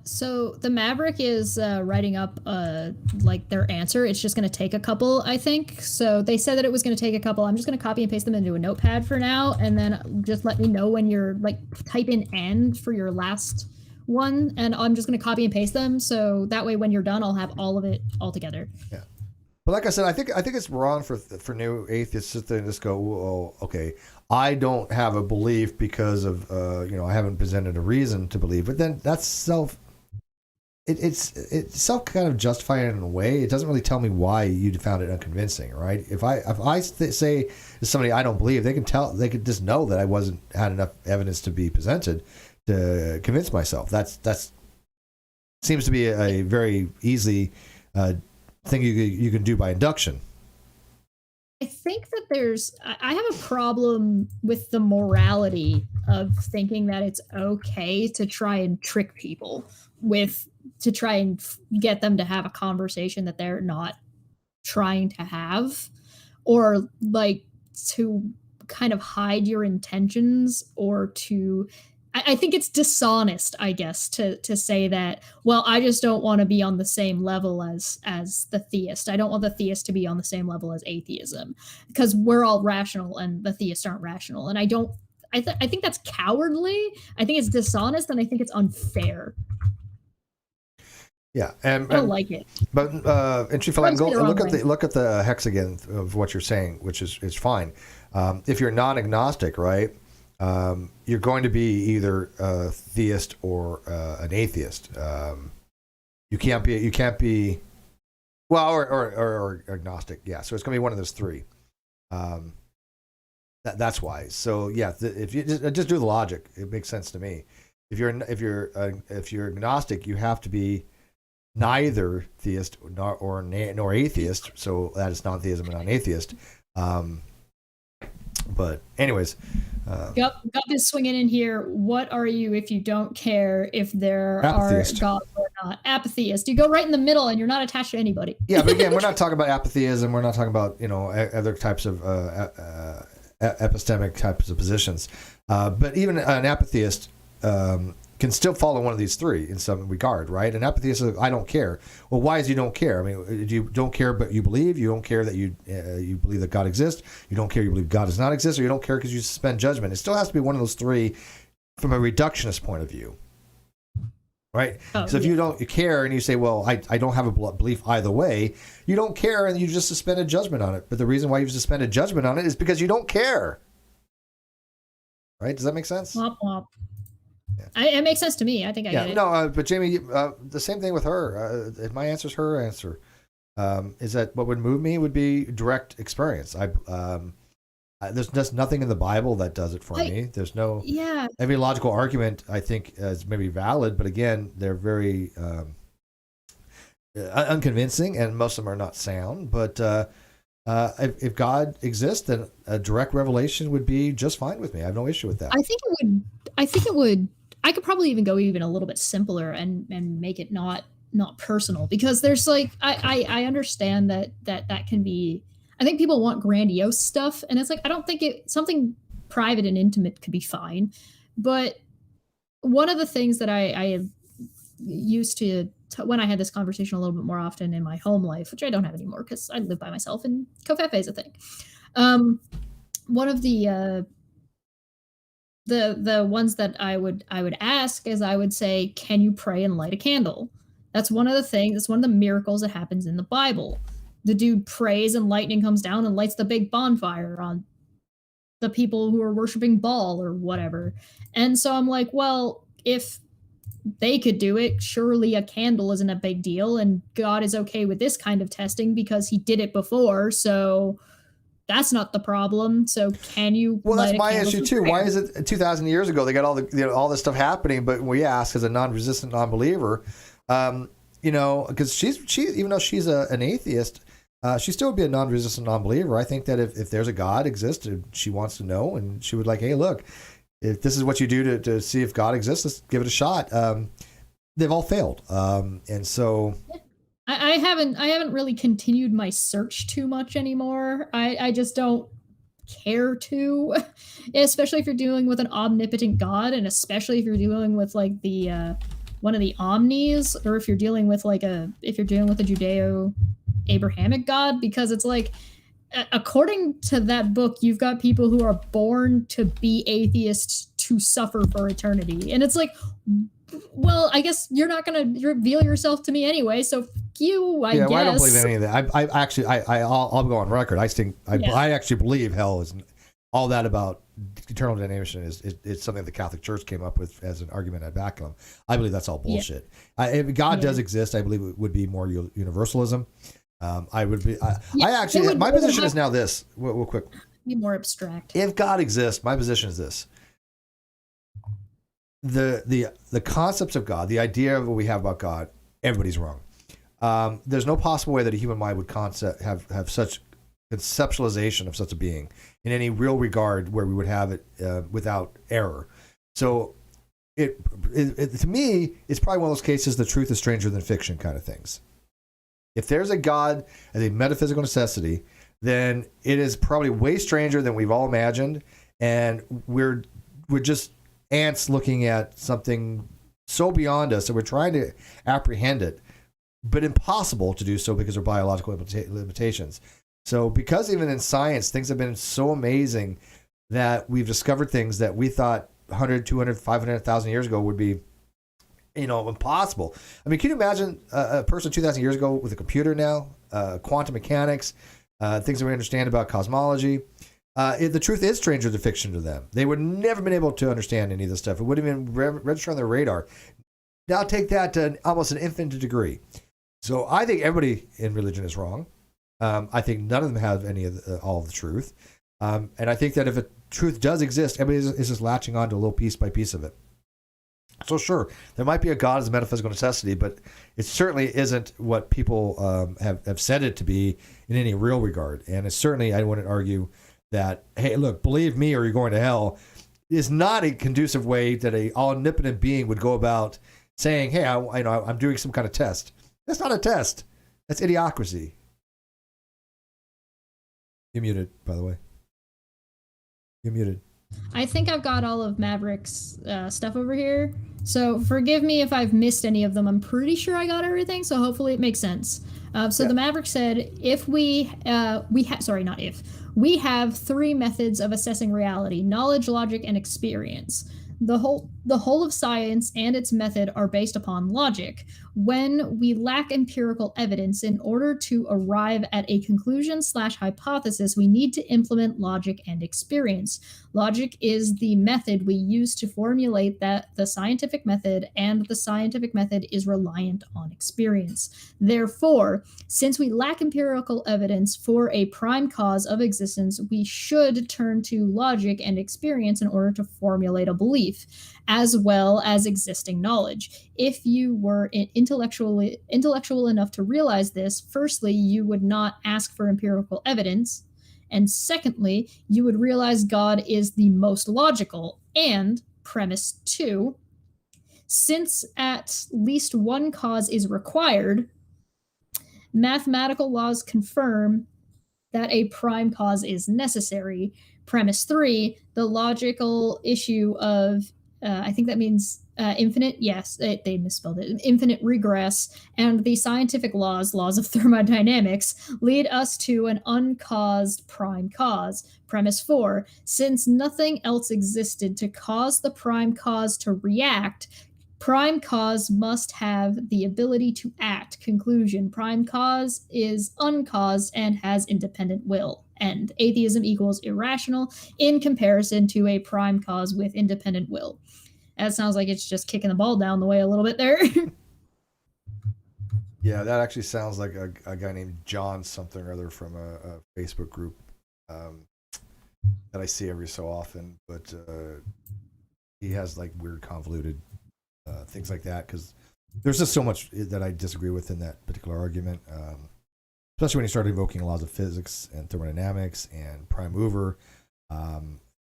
So the Maverick is writing up like their answer. It's just going to take a couple, I think. So they said that it was going to take a couple. I'm just going to copy and paste them into a notepad for now, and then just let me know when you're like type in "and" for your last one, and I'm just going to copy and paste them. So that way, when you're done, I'll have all of it all together. Yeah. But like I said, I think it's wrong for new atheists to sit there and just go, "Oh, okay, I don't have a belief because of I haven't presented a reason to believe." But then that's it's self kind of justifying in a way. It doesn't really tell me why you found it unconvincing, right? If I say to somebody I don't believe, they could just know that I had enough evidence to be presented to convince myself. That's seems to be a very easy thing you can do by induction. I think that I have a problem with the morality of thinking that it's okay to try and trick people to try and get them to have a conversation that they're not trying to have, or like to kind of hide your intentions, or to I think it's dishonest, I guess, to say that, well, I just don't want to be on the same level as the theist. I don't want the theist to be on the same level as atheism, because we're all rational and the theists aren't rational. And I think that's cowardly. I think it's dishonest, and I think it's unfair. Yeah, I don't like it. But in truth, go look at the hexagon of what you're saying, which is fine. If you're non-agnostic, right? You're going to be either a theist or an atheist. You can't be well, or agnostic. Yeah, so it's going to be one of those three. That's why. So yeah, if you just do the logic, it makes sense to me. If you're agnostic, you have to be neither theist nor atheist. So that is non-theism and non-atheist. But anyways, got this swinging in here. What are you if you don't care if there atheist. Are gods or not? Atheist. You go right in the middle, and you're not attached to anybody. Yeah, but again, we're not talking about atheism. We're not talking about other types of epistemic types of positions. But even an atheist can still follow one of these three in some regard, right? An atheist says, I don't care. Well, why is you don't care? I mean, you don't care, but you believe. You don't care that you believe that God exists. You don't care you believe God does not exist, or you don't care because you suspend judgment. It still has to be one of those three from a reductionist point of view, right? So if you care and you say, well, I don't have a belief either way, you don't care and you just suspended judgment on it. But the reason why you've suspended judgment on it is because you don't care. Right? Does that make sense? Womp womp. Yeah. It makes sense to me. I think I get it. No, but Jamie, the same thing with her. My answer is her answer. Is that what would move me would be direct experience. There's just nothing in the Bible that does it for me. There's no. Yeah. Every logical argument I think is maybe valid, but again, they're very unconvincing, and most of them are not sound. But if God exists, then a direct revelation would be just fine with me. I have no issue with that. I think it would. I could probably even go even a little bit simpler and make it not personal, because there's like I understand that can be. I think people want grandiose stuff, and it's like I don't think something private and intimate could be fine. But one of the things that I used to when I had this conversation a little bit more often in my home life, which I don't have anymore because I live by myself and covfefe is a thing. One of the ones that I would ask is I would say, can you pray and light a candle? That's one of the things. That's one of the miracles that happens in the Bible. The dude prays and lightning comes down and lights the big bonfire on the people who are worshiping Baal or whatever. And so I'm like, well, if they could do it, surely a candle isn't a big deal, and God is okay with this kind of testing because he did it before. So that's not the problem. So can you? Well, that's my issue too. Why is it 2,000 years ago they got all this stuff happening, but we ask as a non-resistant non-believer, because she even though she's an atheist, she still would be a non-resistant non-believer. I think that if there's a God exists, she wants to know, and she would like, hey, look, if this is what you do to see if God exists, let's give it a shot. They've all failed. And so I haven't really continued my search too much anymore. I just don't care to, especially if you're dealing with an omnipotent God, and especially if you're dealing with like the one of the omnis, or if you're dealing with a Judeo-Abrahamic God, because it's like, according to that book, you've got people who are born to be atheists to suffer for eternity, and it's like, well, I guess you're not going to reveal yourself to me anyway, so you, I guess. Well, I don't believe in any of that. I'll go on record. I actually believe hell is all that about eternal damnation is something the Catholic Church came up with as an argument at back them. I believe that's all bullshit. If God does exist, I believe it would be more universalism. My position is now this, real quick. Be more abstract. If God exists, my position is this. The concepts of God, the idea of what we have about God, everybody's wrong. There's no possible way that a human mind would have such conceptualization of such a being in any real regard where we would have it without error. So it to me, it's probably one of those cases, the truth is stranger than fiction kind of things. If there's a God as a metaphysical necessity, then it is probably way stranger than we've all imagined, and we're just ants looking at something so beyond us that we're trying to apprehend it, but impossible to do so because of biological limitations. So because even in science, things have been so amazing that we've discovered things that we thought 100, 200, 500,000 years ago would be, impossible. I mean, can you imagine a person 2,000 years ago with a computer now, quantum mechanics, things that we understand about cosmology? The truth is stranger than fiction to them. They would never been able to understand any of this stuff. It wouldn't even register on their radar. Now take that to almost an infinite degree. So I think everybody in religion is wrong. I think none of them have any of all of the truth. And I think that if a truth does exist, everybody is just latching on to a little piece by piece of it. So sure, there might be a God as a metaphysical necessity, but it certainly isn't what people have said it to be in any real regard. And it's certainly, I wouldn't argue that, hey, look, believe me or you're going to hell, is not a conducive way that a omnipotent being would go about saying, hey, I'm doing some kind of test. That's not a test. That's idiocracy. You're muted, by the way. You're muted. I think I've got all of Maverick's stuff over here, so forgive me if I've missed any of them. I'm pretty sure I got everything, so hopefully it makes sense. The Maverick said, we have three methods of assessing reality: knowledge, logic, and experience. The whole of science and its method are based upon logic. When we lack empirical evidence, in order to arrive at a conclusion/hypothesis, we need to implement logic and experience. Logic is the method we use to formulate the scientific method, and the scientific method is reliant on experience. Therefore, since we lack empirical evidence for a prime cause of existence, we should turn to logic and experience in order to formulate a belief, as well as existing knowledge. If you were intellectual enough to realize this, firstly, you would not ask for empirical evidence, and secondly, you would realize God is the most logical. And premise 2, since at least one cause is required, mathematical laws confirm that a prime cause is necessary. Premise 3, the logical issue of, I think that means infinite, yes, they misspelled it, infinite regress, and the scientific laws of thermodynamics lead us to an uncaused prime cause. Premise 4, since nothing else existed to cause the prime cause to react, prime cause must have the ability to act. Conclusion, prime cause is uncaused and has independent will. End. Atheism equals irrational in comparison to a prime cause with independent will. That sounds like it's just kicking the ball down the way a little bit there. Yeah, that actually sounds like a guy named John something or other from a Facebook group that I see every so often. But he has like weird convoluted things like that, because there's just so much that I disagree with in that particular argument, especially when you start invoking laws of physics and thermodynamics and prime mover.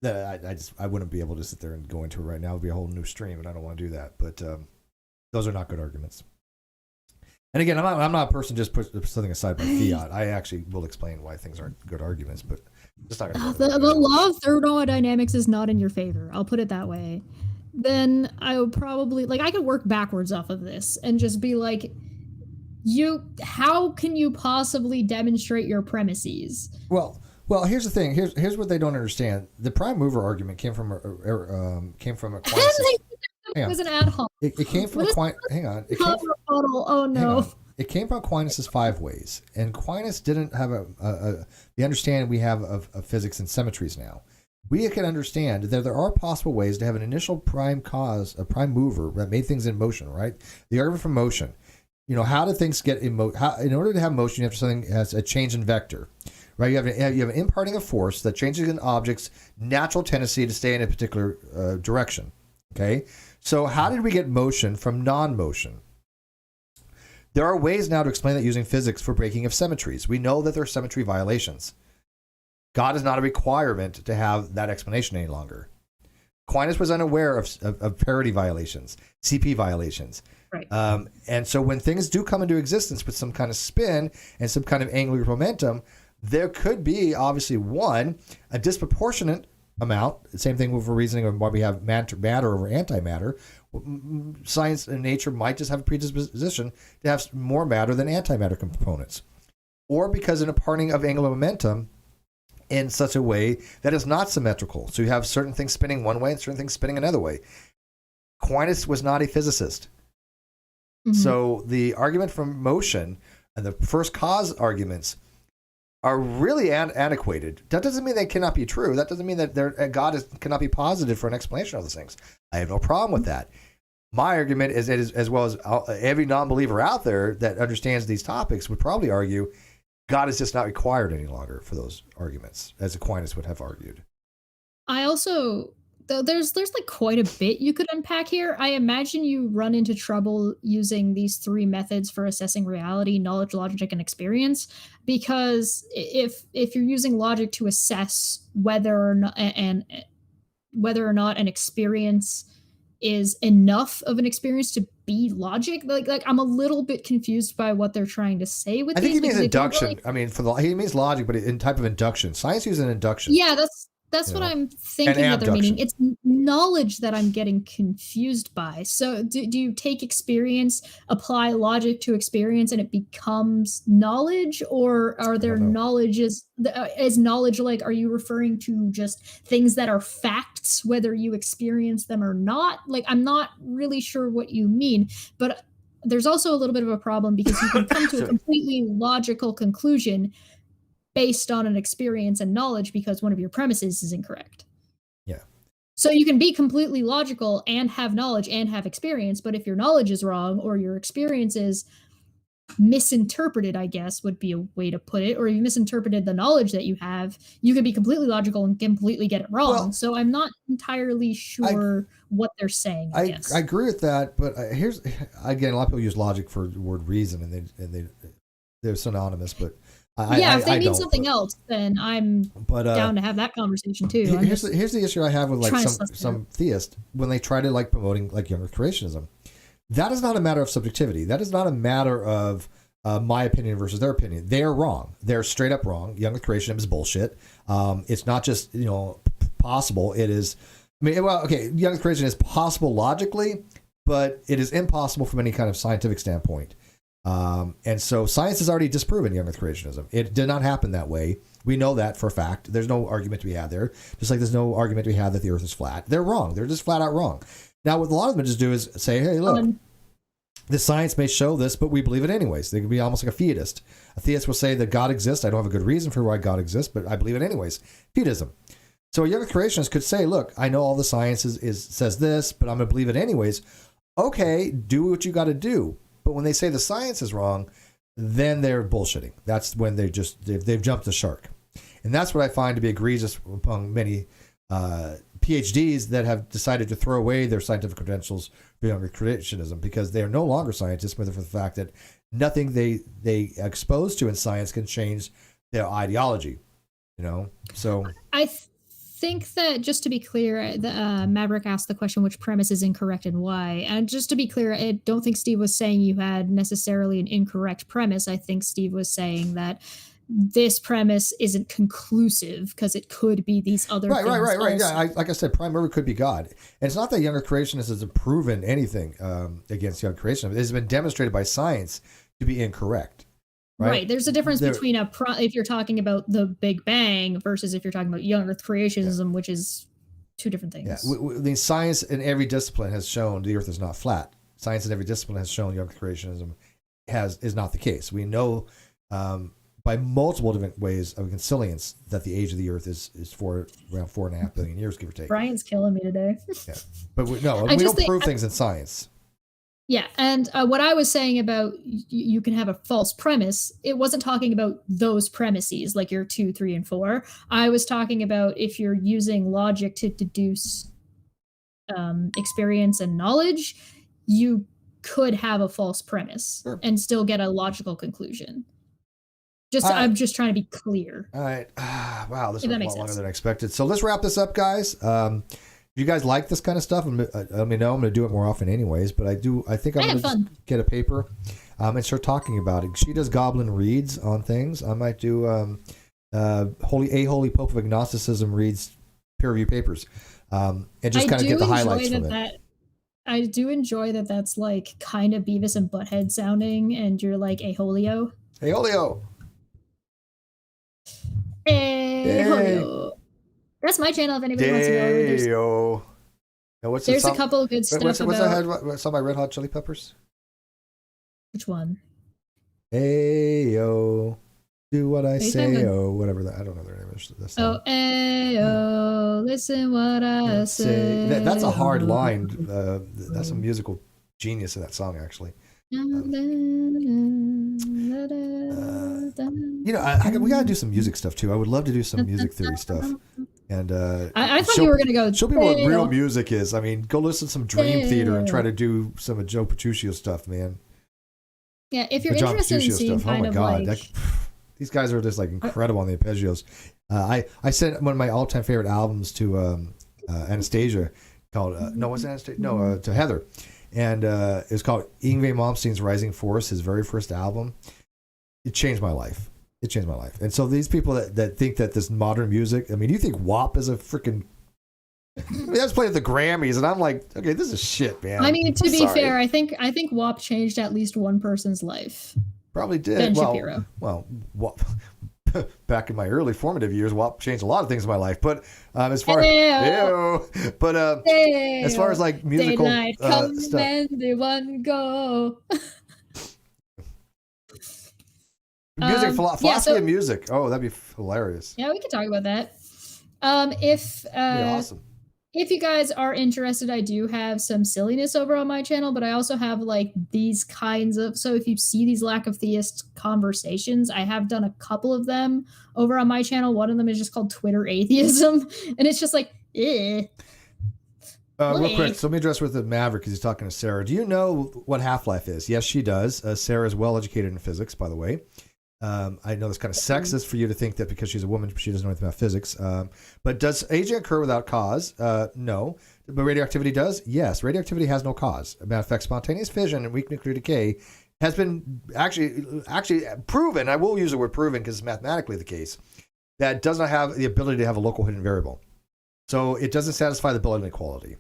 I wouldn't be able to sit there and go into it right now. It would be a whole new stream, and I don't want to do that. But those are not good arguments. And again, I'm not a person just put something aside by fiat. I actually will explain why things aren't good arguments, but just not going to. The law of thermodynamics is not in your favor. I'll put it that way. Then I would probably I could work backwards off of this and just be like, how can you possibly demonstrate your premises? Well, here's the thing. Here's what they don't understand. The prime mover argument came from Aquinas. It was an ad hoc. It came from Aquinas. Hang on. Oh no. It came from Aquinas' 5 ways, and Aquinas didn't have the understanding we have of physics and symmetries now. We can understand that there are possible ways to have an initial prime cause, a prime mover that made things in motion. Right? The argument from motion. How do things get in order to have motion, you have something that has a change in vector. Right, you have an imparting of force that changes an object's natural tendency to stay in a particular direction. Okay, so how did we get motion from non-motion? There are ways now to explain that using physics for breaking of symmetries. We know that there are symmetry violations. God is not a requirement to have that explanation any longer. Aquinas was unaware of parity violations, CP violations. Right. And so when things do come into existence with some kind of spin and some kind of angular momentum, there could be, obviously, a disproportionate amount. Same thing with reasoning of why we have matter over antimatter. Science and nature might just have a predisposition to have more matter than antimatter components. Or because in a parting of angular momentum in such a way that is not symmetrical. So you have certain things spinning one way and certain things spinning another way. Aquinas was not a physicist. Mm-hmm. So the argument from motion and the first cause arguments are really antiquated. That doesn't mean they cannot be true. That doesn't mean that God cannot be posited for an explanation of those things. I have no problem with that. My argument is, as well as every non-believer out there that understands these topics would probably argue, God is just not required any longer for those arguments, as Aquinas would have argued. I also, there's quite a bit you could unpack here. I imagine you run into trouble using these 3 methods for assessing reality: knowledge, logic, and experience. Because if you're using logic to assess whether or not an experience is enough of an experience to be logic, I'm a little bit confused by what they're trying to say with. I think he means induction. He means logic, but in type of induction. Science uses an induction. Yeah, that's what I'm thinking that they're meaning. It's knowledge that I'm getting confused by. So do you take experience, apply logic to experience, and it becomes knowledge? Or are there knowledges, is knowledge are you referring to just things that are facts, whether you experience them or not? I'm not really sure what you mean, but there's also a little bit of a problem because you can come to a completely logical conclusion based on an experience and knowledge because one of your premises is incorrect. Yeah. So you can be completely logical and have knowledge and have experience, but if your knowledge is wrong or your experience is misinterpreted, I guess would be a way to put it, or you misinterpreted the knowledge that you have, you could be completely logical and completely get it wrong. Well, so I'm not entirely sure what they're saying. I agree with that, but here's, again, a lot of people use logic for the word reason, and they're synonymous, but if they mean something else, then I'm down to have that conversation too. Here's the issue I have with some theists when they try to promoting young earth creationism. That is not a matter of subjectivity. That is not a matter of my opinion versus their opinion. They are wrong. They're straight up wrong. Young earth creationism is bullshit. It's not just possible. It is. Young earth creation is possible logically, but it is impossible from any kind of scientific standpoint. And so science has already disproven young earth creationism. It did not happen that way. We know that for a fact. There's no argument to be had there. Just like there's no argument to be had that the earth is flat. They're wrong. They're just flat out wrong. Now, what a lot of them just do is say, hey, look, the science may show this, but we believe it anyways. They can be almost like a fiatist. A theist will say that God exists. I don't have a good reason for why God exists, but I believe it anyways. Pietism. So a young earth creationist could say, look, I know all the science says this, but I'm going to believe it anyways. Okay, do what you got to do. But when they say the science is wrong, then they're bullshitting. That's when they've jumped the shark. And that's what I find to be egregious among many PhDs that have decided to throw away their scientific credentials for young earth creationism because they are no longer scientists, but for the fact that nothing they exposed to in science can change their ideology. So I think that, just to be clear, Maverick asked the question, which premise is incorrect and why? And just to be clear, I don't think Steve was saying you had necessarily an incorrect premise. I think Steve was saying that this premise isn't conclusive because it could be these other things. Right. Yeah, like I said, prime mover could be God. And it's not that younger creationists has proven anything against young creationists. It has been demonstrated by science to be incorrect. Right. There's a difference between if you're talking about the Big Bang versus if you're talking about young Earth creationism, which is two different things. Yeah. The science in every discipline has shown the Earth is not flat. Science in every discipline has shown young creationism is not the case. We know by multiple different ways of consilience that the age of the Earth is around 4.5 billion years, give or take. Brian's killing me today. Yeah. But we don't prove things in science. Yeah, and what I was saying about you can have a false premise, it wasn't talking about those premises, like your 2, 3, and 4. I was talking about if you're using logic to deduce experience and knowledge, you could have a false premise and still get a logical conclusion. I'm just trying to be clear. All right. Wow, this was a lot longer than I expected. So let's wrap this up, guys. If you guys like this kind of stuff, let me know. I'm going to do it more often anyways, but I think I'm going to get a paper and start talking about it. She does Goblin reads on things. I might do Holy Pope of Agnosticism reads peer-reviewed papers and just kind of get the highlights from it. I do enjoy that that's like kind of Beavis and Butthead sounding, and you're like Aholio. Aholio! Aholio. That's my channel if anybody wants to go over. There's a couple of good stuff what's that song by Red Hot Chili Peppers? Which one? Ayo, do what I say, whatever that. I don't know their name. Ayo, listen what I say. That's a hard line. That's a musical genius in that song, actually. We gotta do some music stuff too. I would love to do some music theory stuff. And I thought you were gonna go show people what real music is. I mean, go listen to some Dream Theater and try to do some of Joe Petruccio stuff, man. Yeah, if you're interested in seeing kind of like these guys are just like incredible on the arpeggios. I sent one of my all-time favorite albums to Anastasia called to Heather, and it's called Yngwie Malmsteen's Rising Force, his very first album. It changed my life. And so these people that think that this modern music, I mean, you think WAP is a freaking... That's played at the Grammys, and I'm like, okay, this is shit, man. I mean, to be fair, I think WAP changed at least one person's life. Probably did. Ben Shapiro. Well, WAP, back in my early formative years, WAP changed a lot of things in my life. But as far as far as like musical stuff, and the one go. Music, philosophy of music. Oh, that'd be hilarious. Yeah, we could talk about that. That'd be awesome. If you guys are interested, I do have some silliness over on my channel, but I also have like these kinds of, so if you see these lack of theist conversations, I have done a couple of them over on my channel. One of them is just called Twitter Atheism, and it's just like, real quick, so let me address with the Maverick because he's talking to Sarah. Do you know what half-life is? Yes, she does. Sarah is well educated in physics, by the way. I know it's kind of sexist for you to think that because she's a woman, she doesn't know anything about physics. But does aging occur without cause? No. But radioactivity does? Yes. Radioactivity has no cause. As a matter of fact, spontaneous fission and weak nuclear decay has been actually proven. I will use the word proven because it's mathematically the case. That does not have the ability to have a local hidden variable. So it doesn't satisfy the Bell inequality.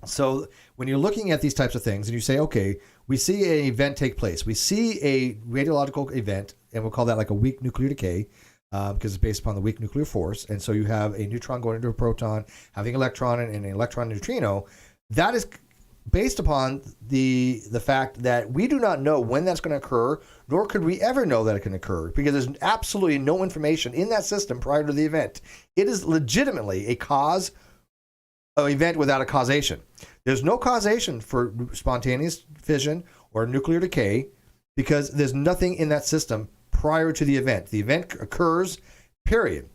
So when you're looking at these types of things and you say, okay, we see an event take place. We see a radiological event, and we'll call that like a weak nuclear decay because it's based upon the weak nuclear force. And so you have a neutron going into a proton, having an electron and an electron neutrino. That is based upon the fact that we do not know when that's going to occur, nor could we ever know that it can occur because there's absolutely no information in that system prior to the event. It is legitimately a cause of event without a causation. There's no causation for spontaneous fission or nuclear decay because there's nothing in that system prior to the event. The event occurs, period.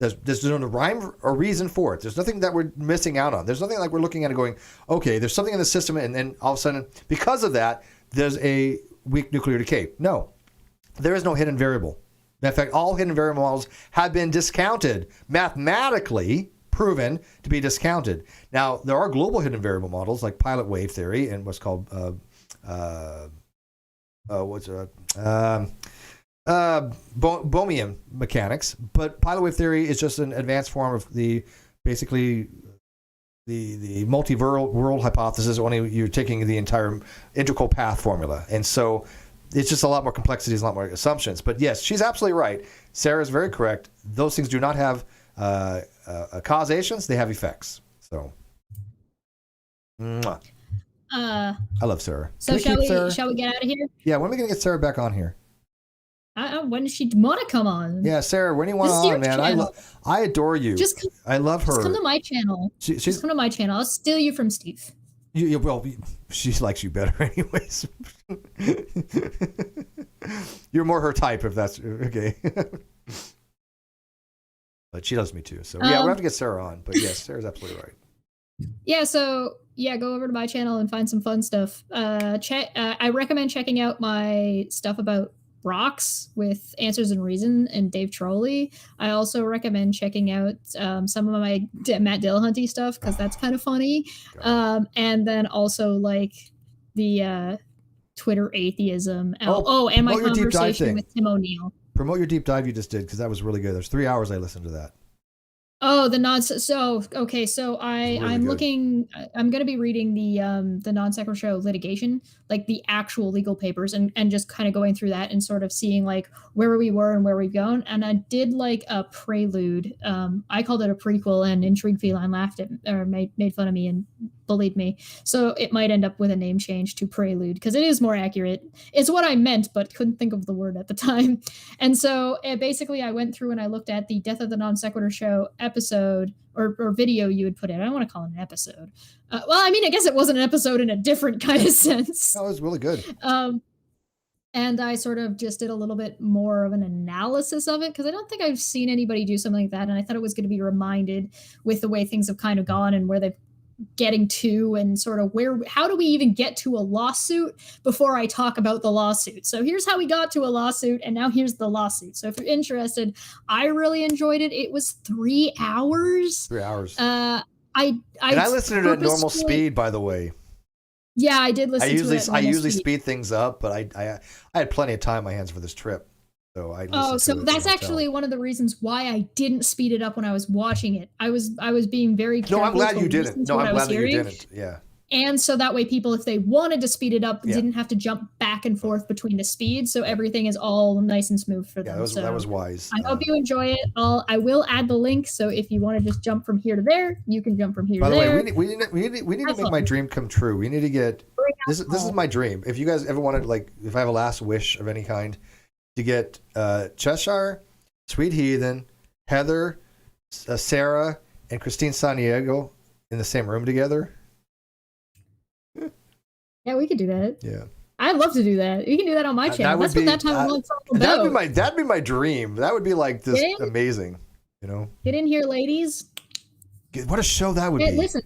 There's no rhyme or reason for it. There's nothing that we're missing out on. There's nothing like we're looking at it going, okay, there's something in the system and then all of a sudden, because of that, there's a weak nuclear decay. No, there is no hidden variable. In fact, all hidden variable models have been discounted mathematically proven to be discounted. Now, there are global hidden variable models like pilot wave theory and what's called Bohmian mechanics, but pilot wave theory is just an advanced form of basically the multi-world hypothesis. Only you're taking the entire integral path formula, and so it's just a lot more complexities, a lot more assumptions. But yes, she's absolutely right. Sarah is very correct. Those things do not have causations; they have effects. So, mwah. I love Sarah. So Sarah? shall we get out of here? Yeah, when are we gonna get Sarah back on here? When does she want to come on? Yeah, Sarah, when do you want on, man? I adore you. I love her. Just come to my channel. Just come to my channel. I'll steal you from Steve. Well, she likes you better anyways. You're more her type, if that's okay. But she loves me too. So yeah, we'll have to get Sarah on. But yes, Sarah's absolutely right. Yeah, so go over to my channel and find some fun stuff. I recommend checking out my stuff about rocks with Answers and Reason and Dave Trolley. I also recommend checking out some of my Matt Dillahunty stuff because that's kind of funny. And then also like the Twitter atheism. And my conversation with Tim O'Neill. Promote your deep dive you just did because that was really good. There's 3 hours I listened to that. Oh, the non. So okay. So I'm looking. I'm going to be reading the non sequitur show litigation, like the actual legal papers, and just kind of going through that and sort of seeing like where we were and where we've gone. And I did like a prelude. I called it a prequel, and Intrigued Feline laughed at or made fun of me and bullied me. So it might end up with a name change to Prelude because it is more accurate. It's what I meant, but couldn't think of the word at the time. And so basically, I went through and I looked at the Death of the Non Sequitur show episode or video you would put in. I don't want to call it an episode. Well, I mean, I guess it wasn't an episode in a different kind of sense. That was really good. And I sort of just did a little bit more of an analysis of it because I don't think I've seen anybody do something like that. And I thought it was going to be reminded with the way things have kind of gone and where they've getting to and sort of how do we even get to a lawsuit before I talk about the lawsuit. So here's how we got to a lawsuit and now here's the lawsuit. So if you're interested, I really enjoyed it. It was 3 hours. 3 hours. I listened to it at normal speed, by the way. Yeah, I did listen to it. I usually speed things up, but I had plenty of time on my hands for this trip. So that's actually one of the reasons why I didn't speed it up when I was watching it. I was being very careful. No, I'm glad you didn't. No, I'm glad that you didn't. Yeah. And so that way people, if they wanted to speed it up, didn't have to jump back and forth between the speeds. So everything is all nice and smooth for them. Yeah, that was wise. I hope you enjoy it. I will add the link. So if you want to just jump from here to there, you can jump from here to there. By the way, we need to make my dream come true. We need to get this is my dream. If you guys ever wanted, like, if I have a last wish of any kind, to get Cheshire, Sweet Heathen, Heather, Sarah, and Christine Santiago in the same room together. Yeah, we could do that. Yeah. I'd love to do that. You can do that on my channel. That's what that time of month's all about. That'd be my dream. That would be like this amazing, you know. Get in here, ladies. What a show that would be. Listen,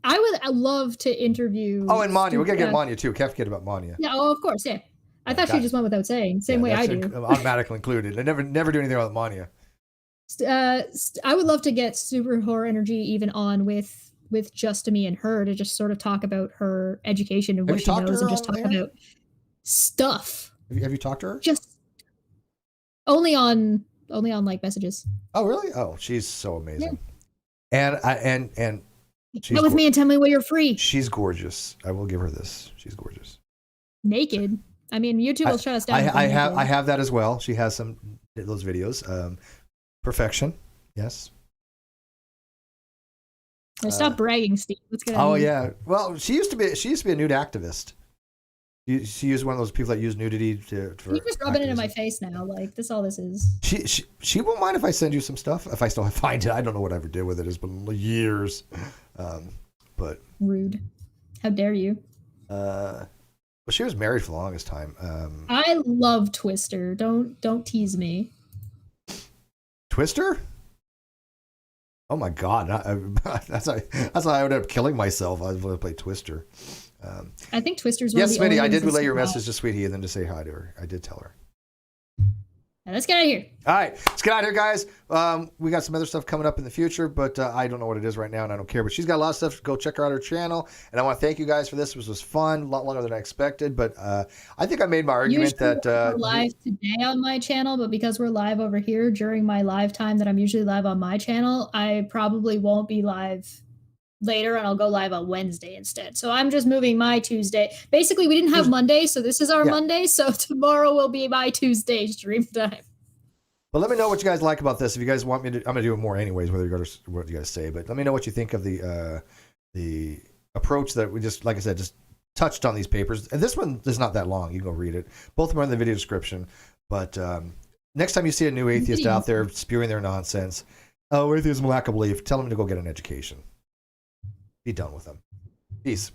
I would love to interview. Oh, and Manya. We're going to get Manya too. Can't forget about Manya. Yeah, of course, yeah. I thought she just went without saying. Same way I do. Automatically included. I never do anything with Manya. I would love to get Super Horror Energy even on with just me and her to just sort of talk about her education and what she knows and just talk about stuff. Have you talked to her? Just only on like messages. Oh, really? Oh, she's so amazing. Yeah. And she's with me and tell me where you're free. She's gorgeous. I will give her this. She's gorgeous. Naked. I mean, YouTube will shut us down. I have that as well. She has those videos. Perfection. Yes. Now stop bragging, Steve. Let's get out. Oh yeah. Well, she used to be a nude activist. She used one of those people that use nudity for. You're just rubbing it in my face now. Like this, all this is. She won't mind if I send you some stuff. If I still find it, I don't know what I ever did with it. It's been years. But rude. How dare you? Well, she was married for the longest time. I love Twister. Don't tease me. Twister? Oh my God! That's why I would end up killing myself. I was going to play Twister. I think Twister's. Yes, Smitty, I did relay your message to Sweet Heathen to say hi to her. I did tell her. let's get out of here. All right, let's get out of here, guys. We got some other stuff coming up in the future, but I don't know what it is right now, and I don't care. But she's got a lot of stuff. Go check her out, her channel. And I want to thank you guys for this. This was fun, a lot longer than I expected. But I think I made my argument Usually that we're live today on my channel, but because we're live over here during my live time that I'm usually live on my channel, I probably won't be live later, and I'll go live on Wednesday instead. So I'm just moving my Tuesday. Basically, we didn't have Monday, so this is our Monday. So tomorrow will be my Tuesday stream time. But let me know what you guys like about this. If you guys want me to, I'm going to do it more anyways, what you guys say. But let me know what you think of the approach that we just, like I said, just touched on these papers. And this one is not that long. You can go read it. Both of them are in the video description. But next time you see a new atheist out there spewing their nonsense, atheism, lack of belief, tell them to go get an education. Be done with them. Peace.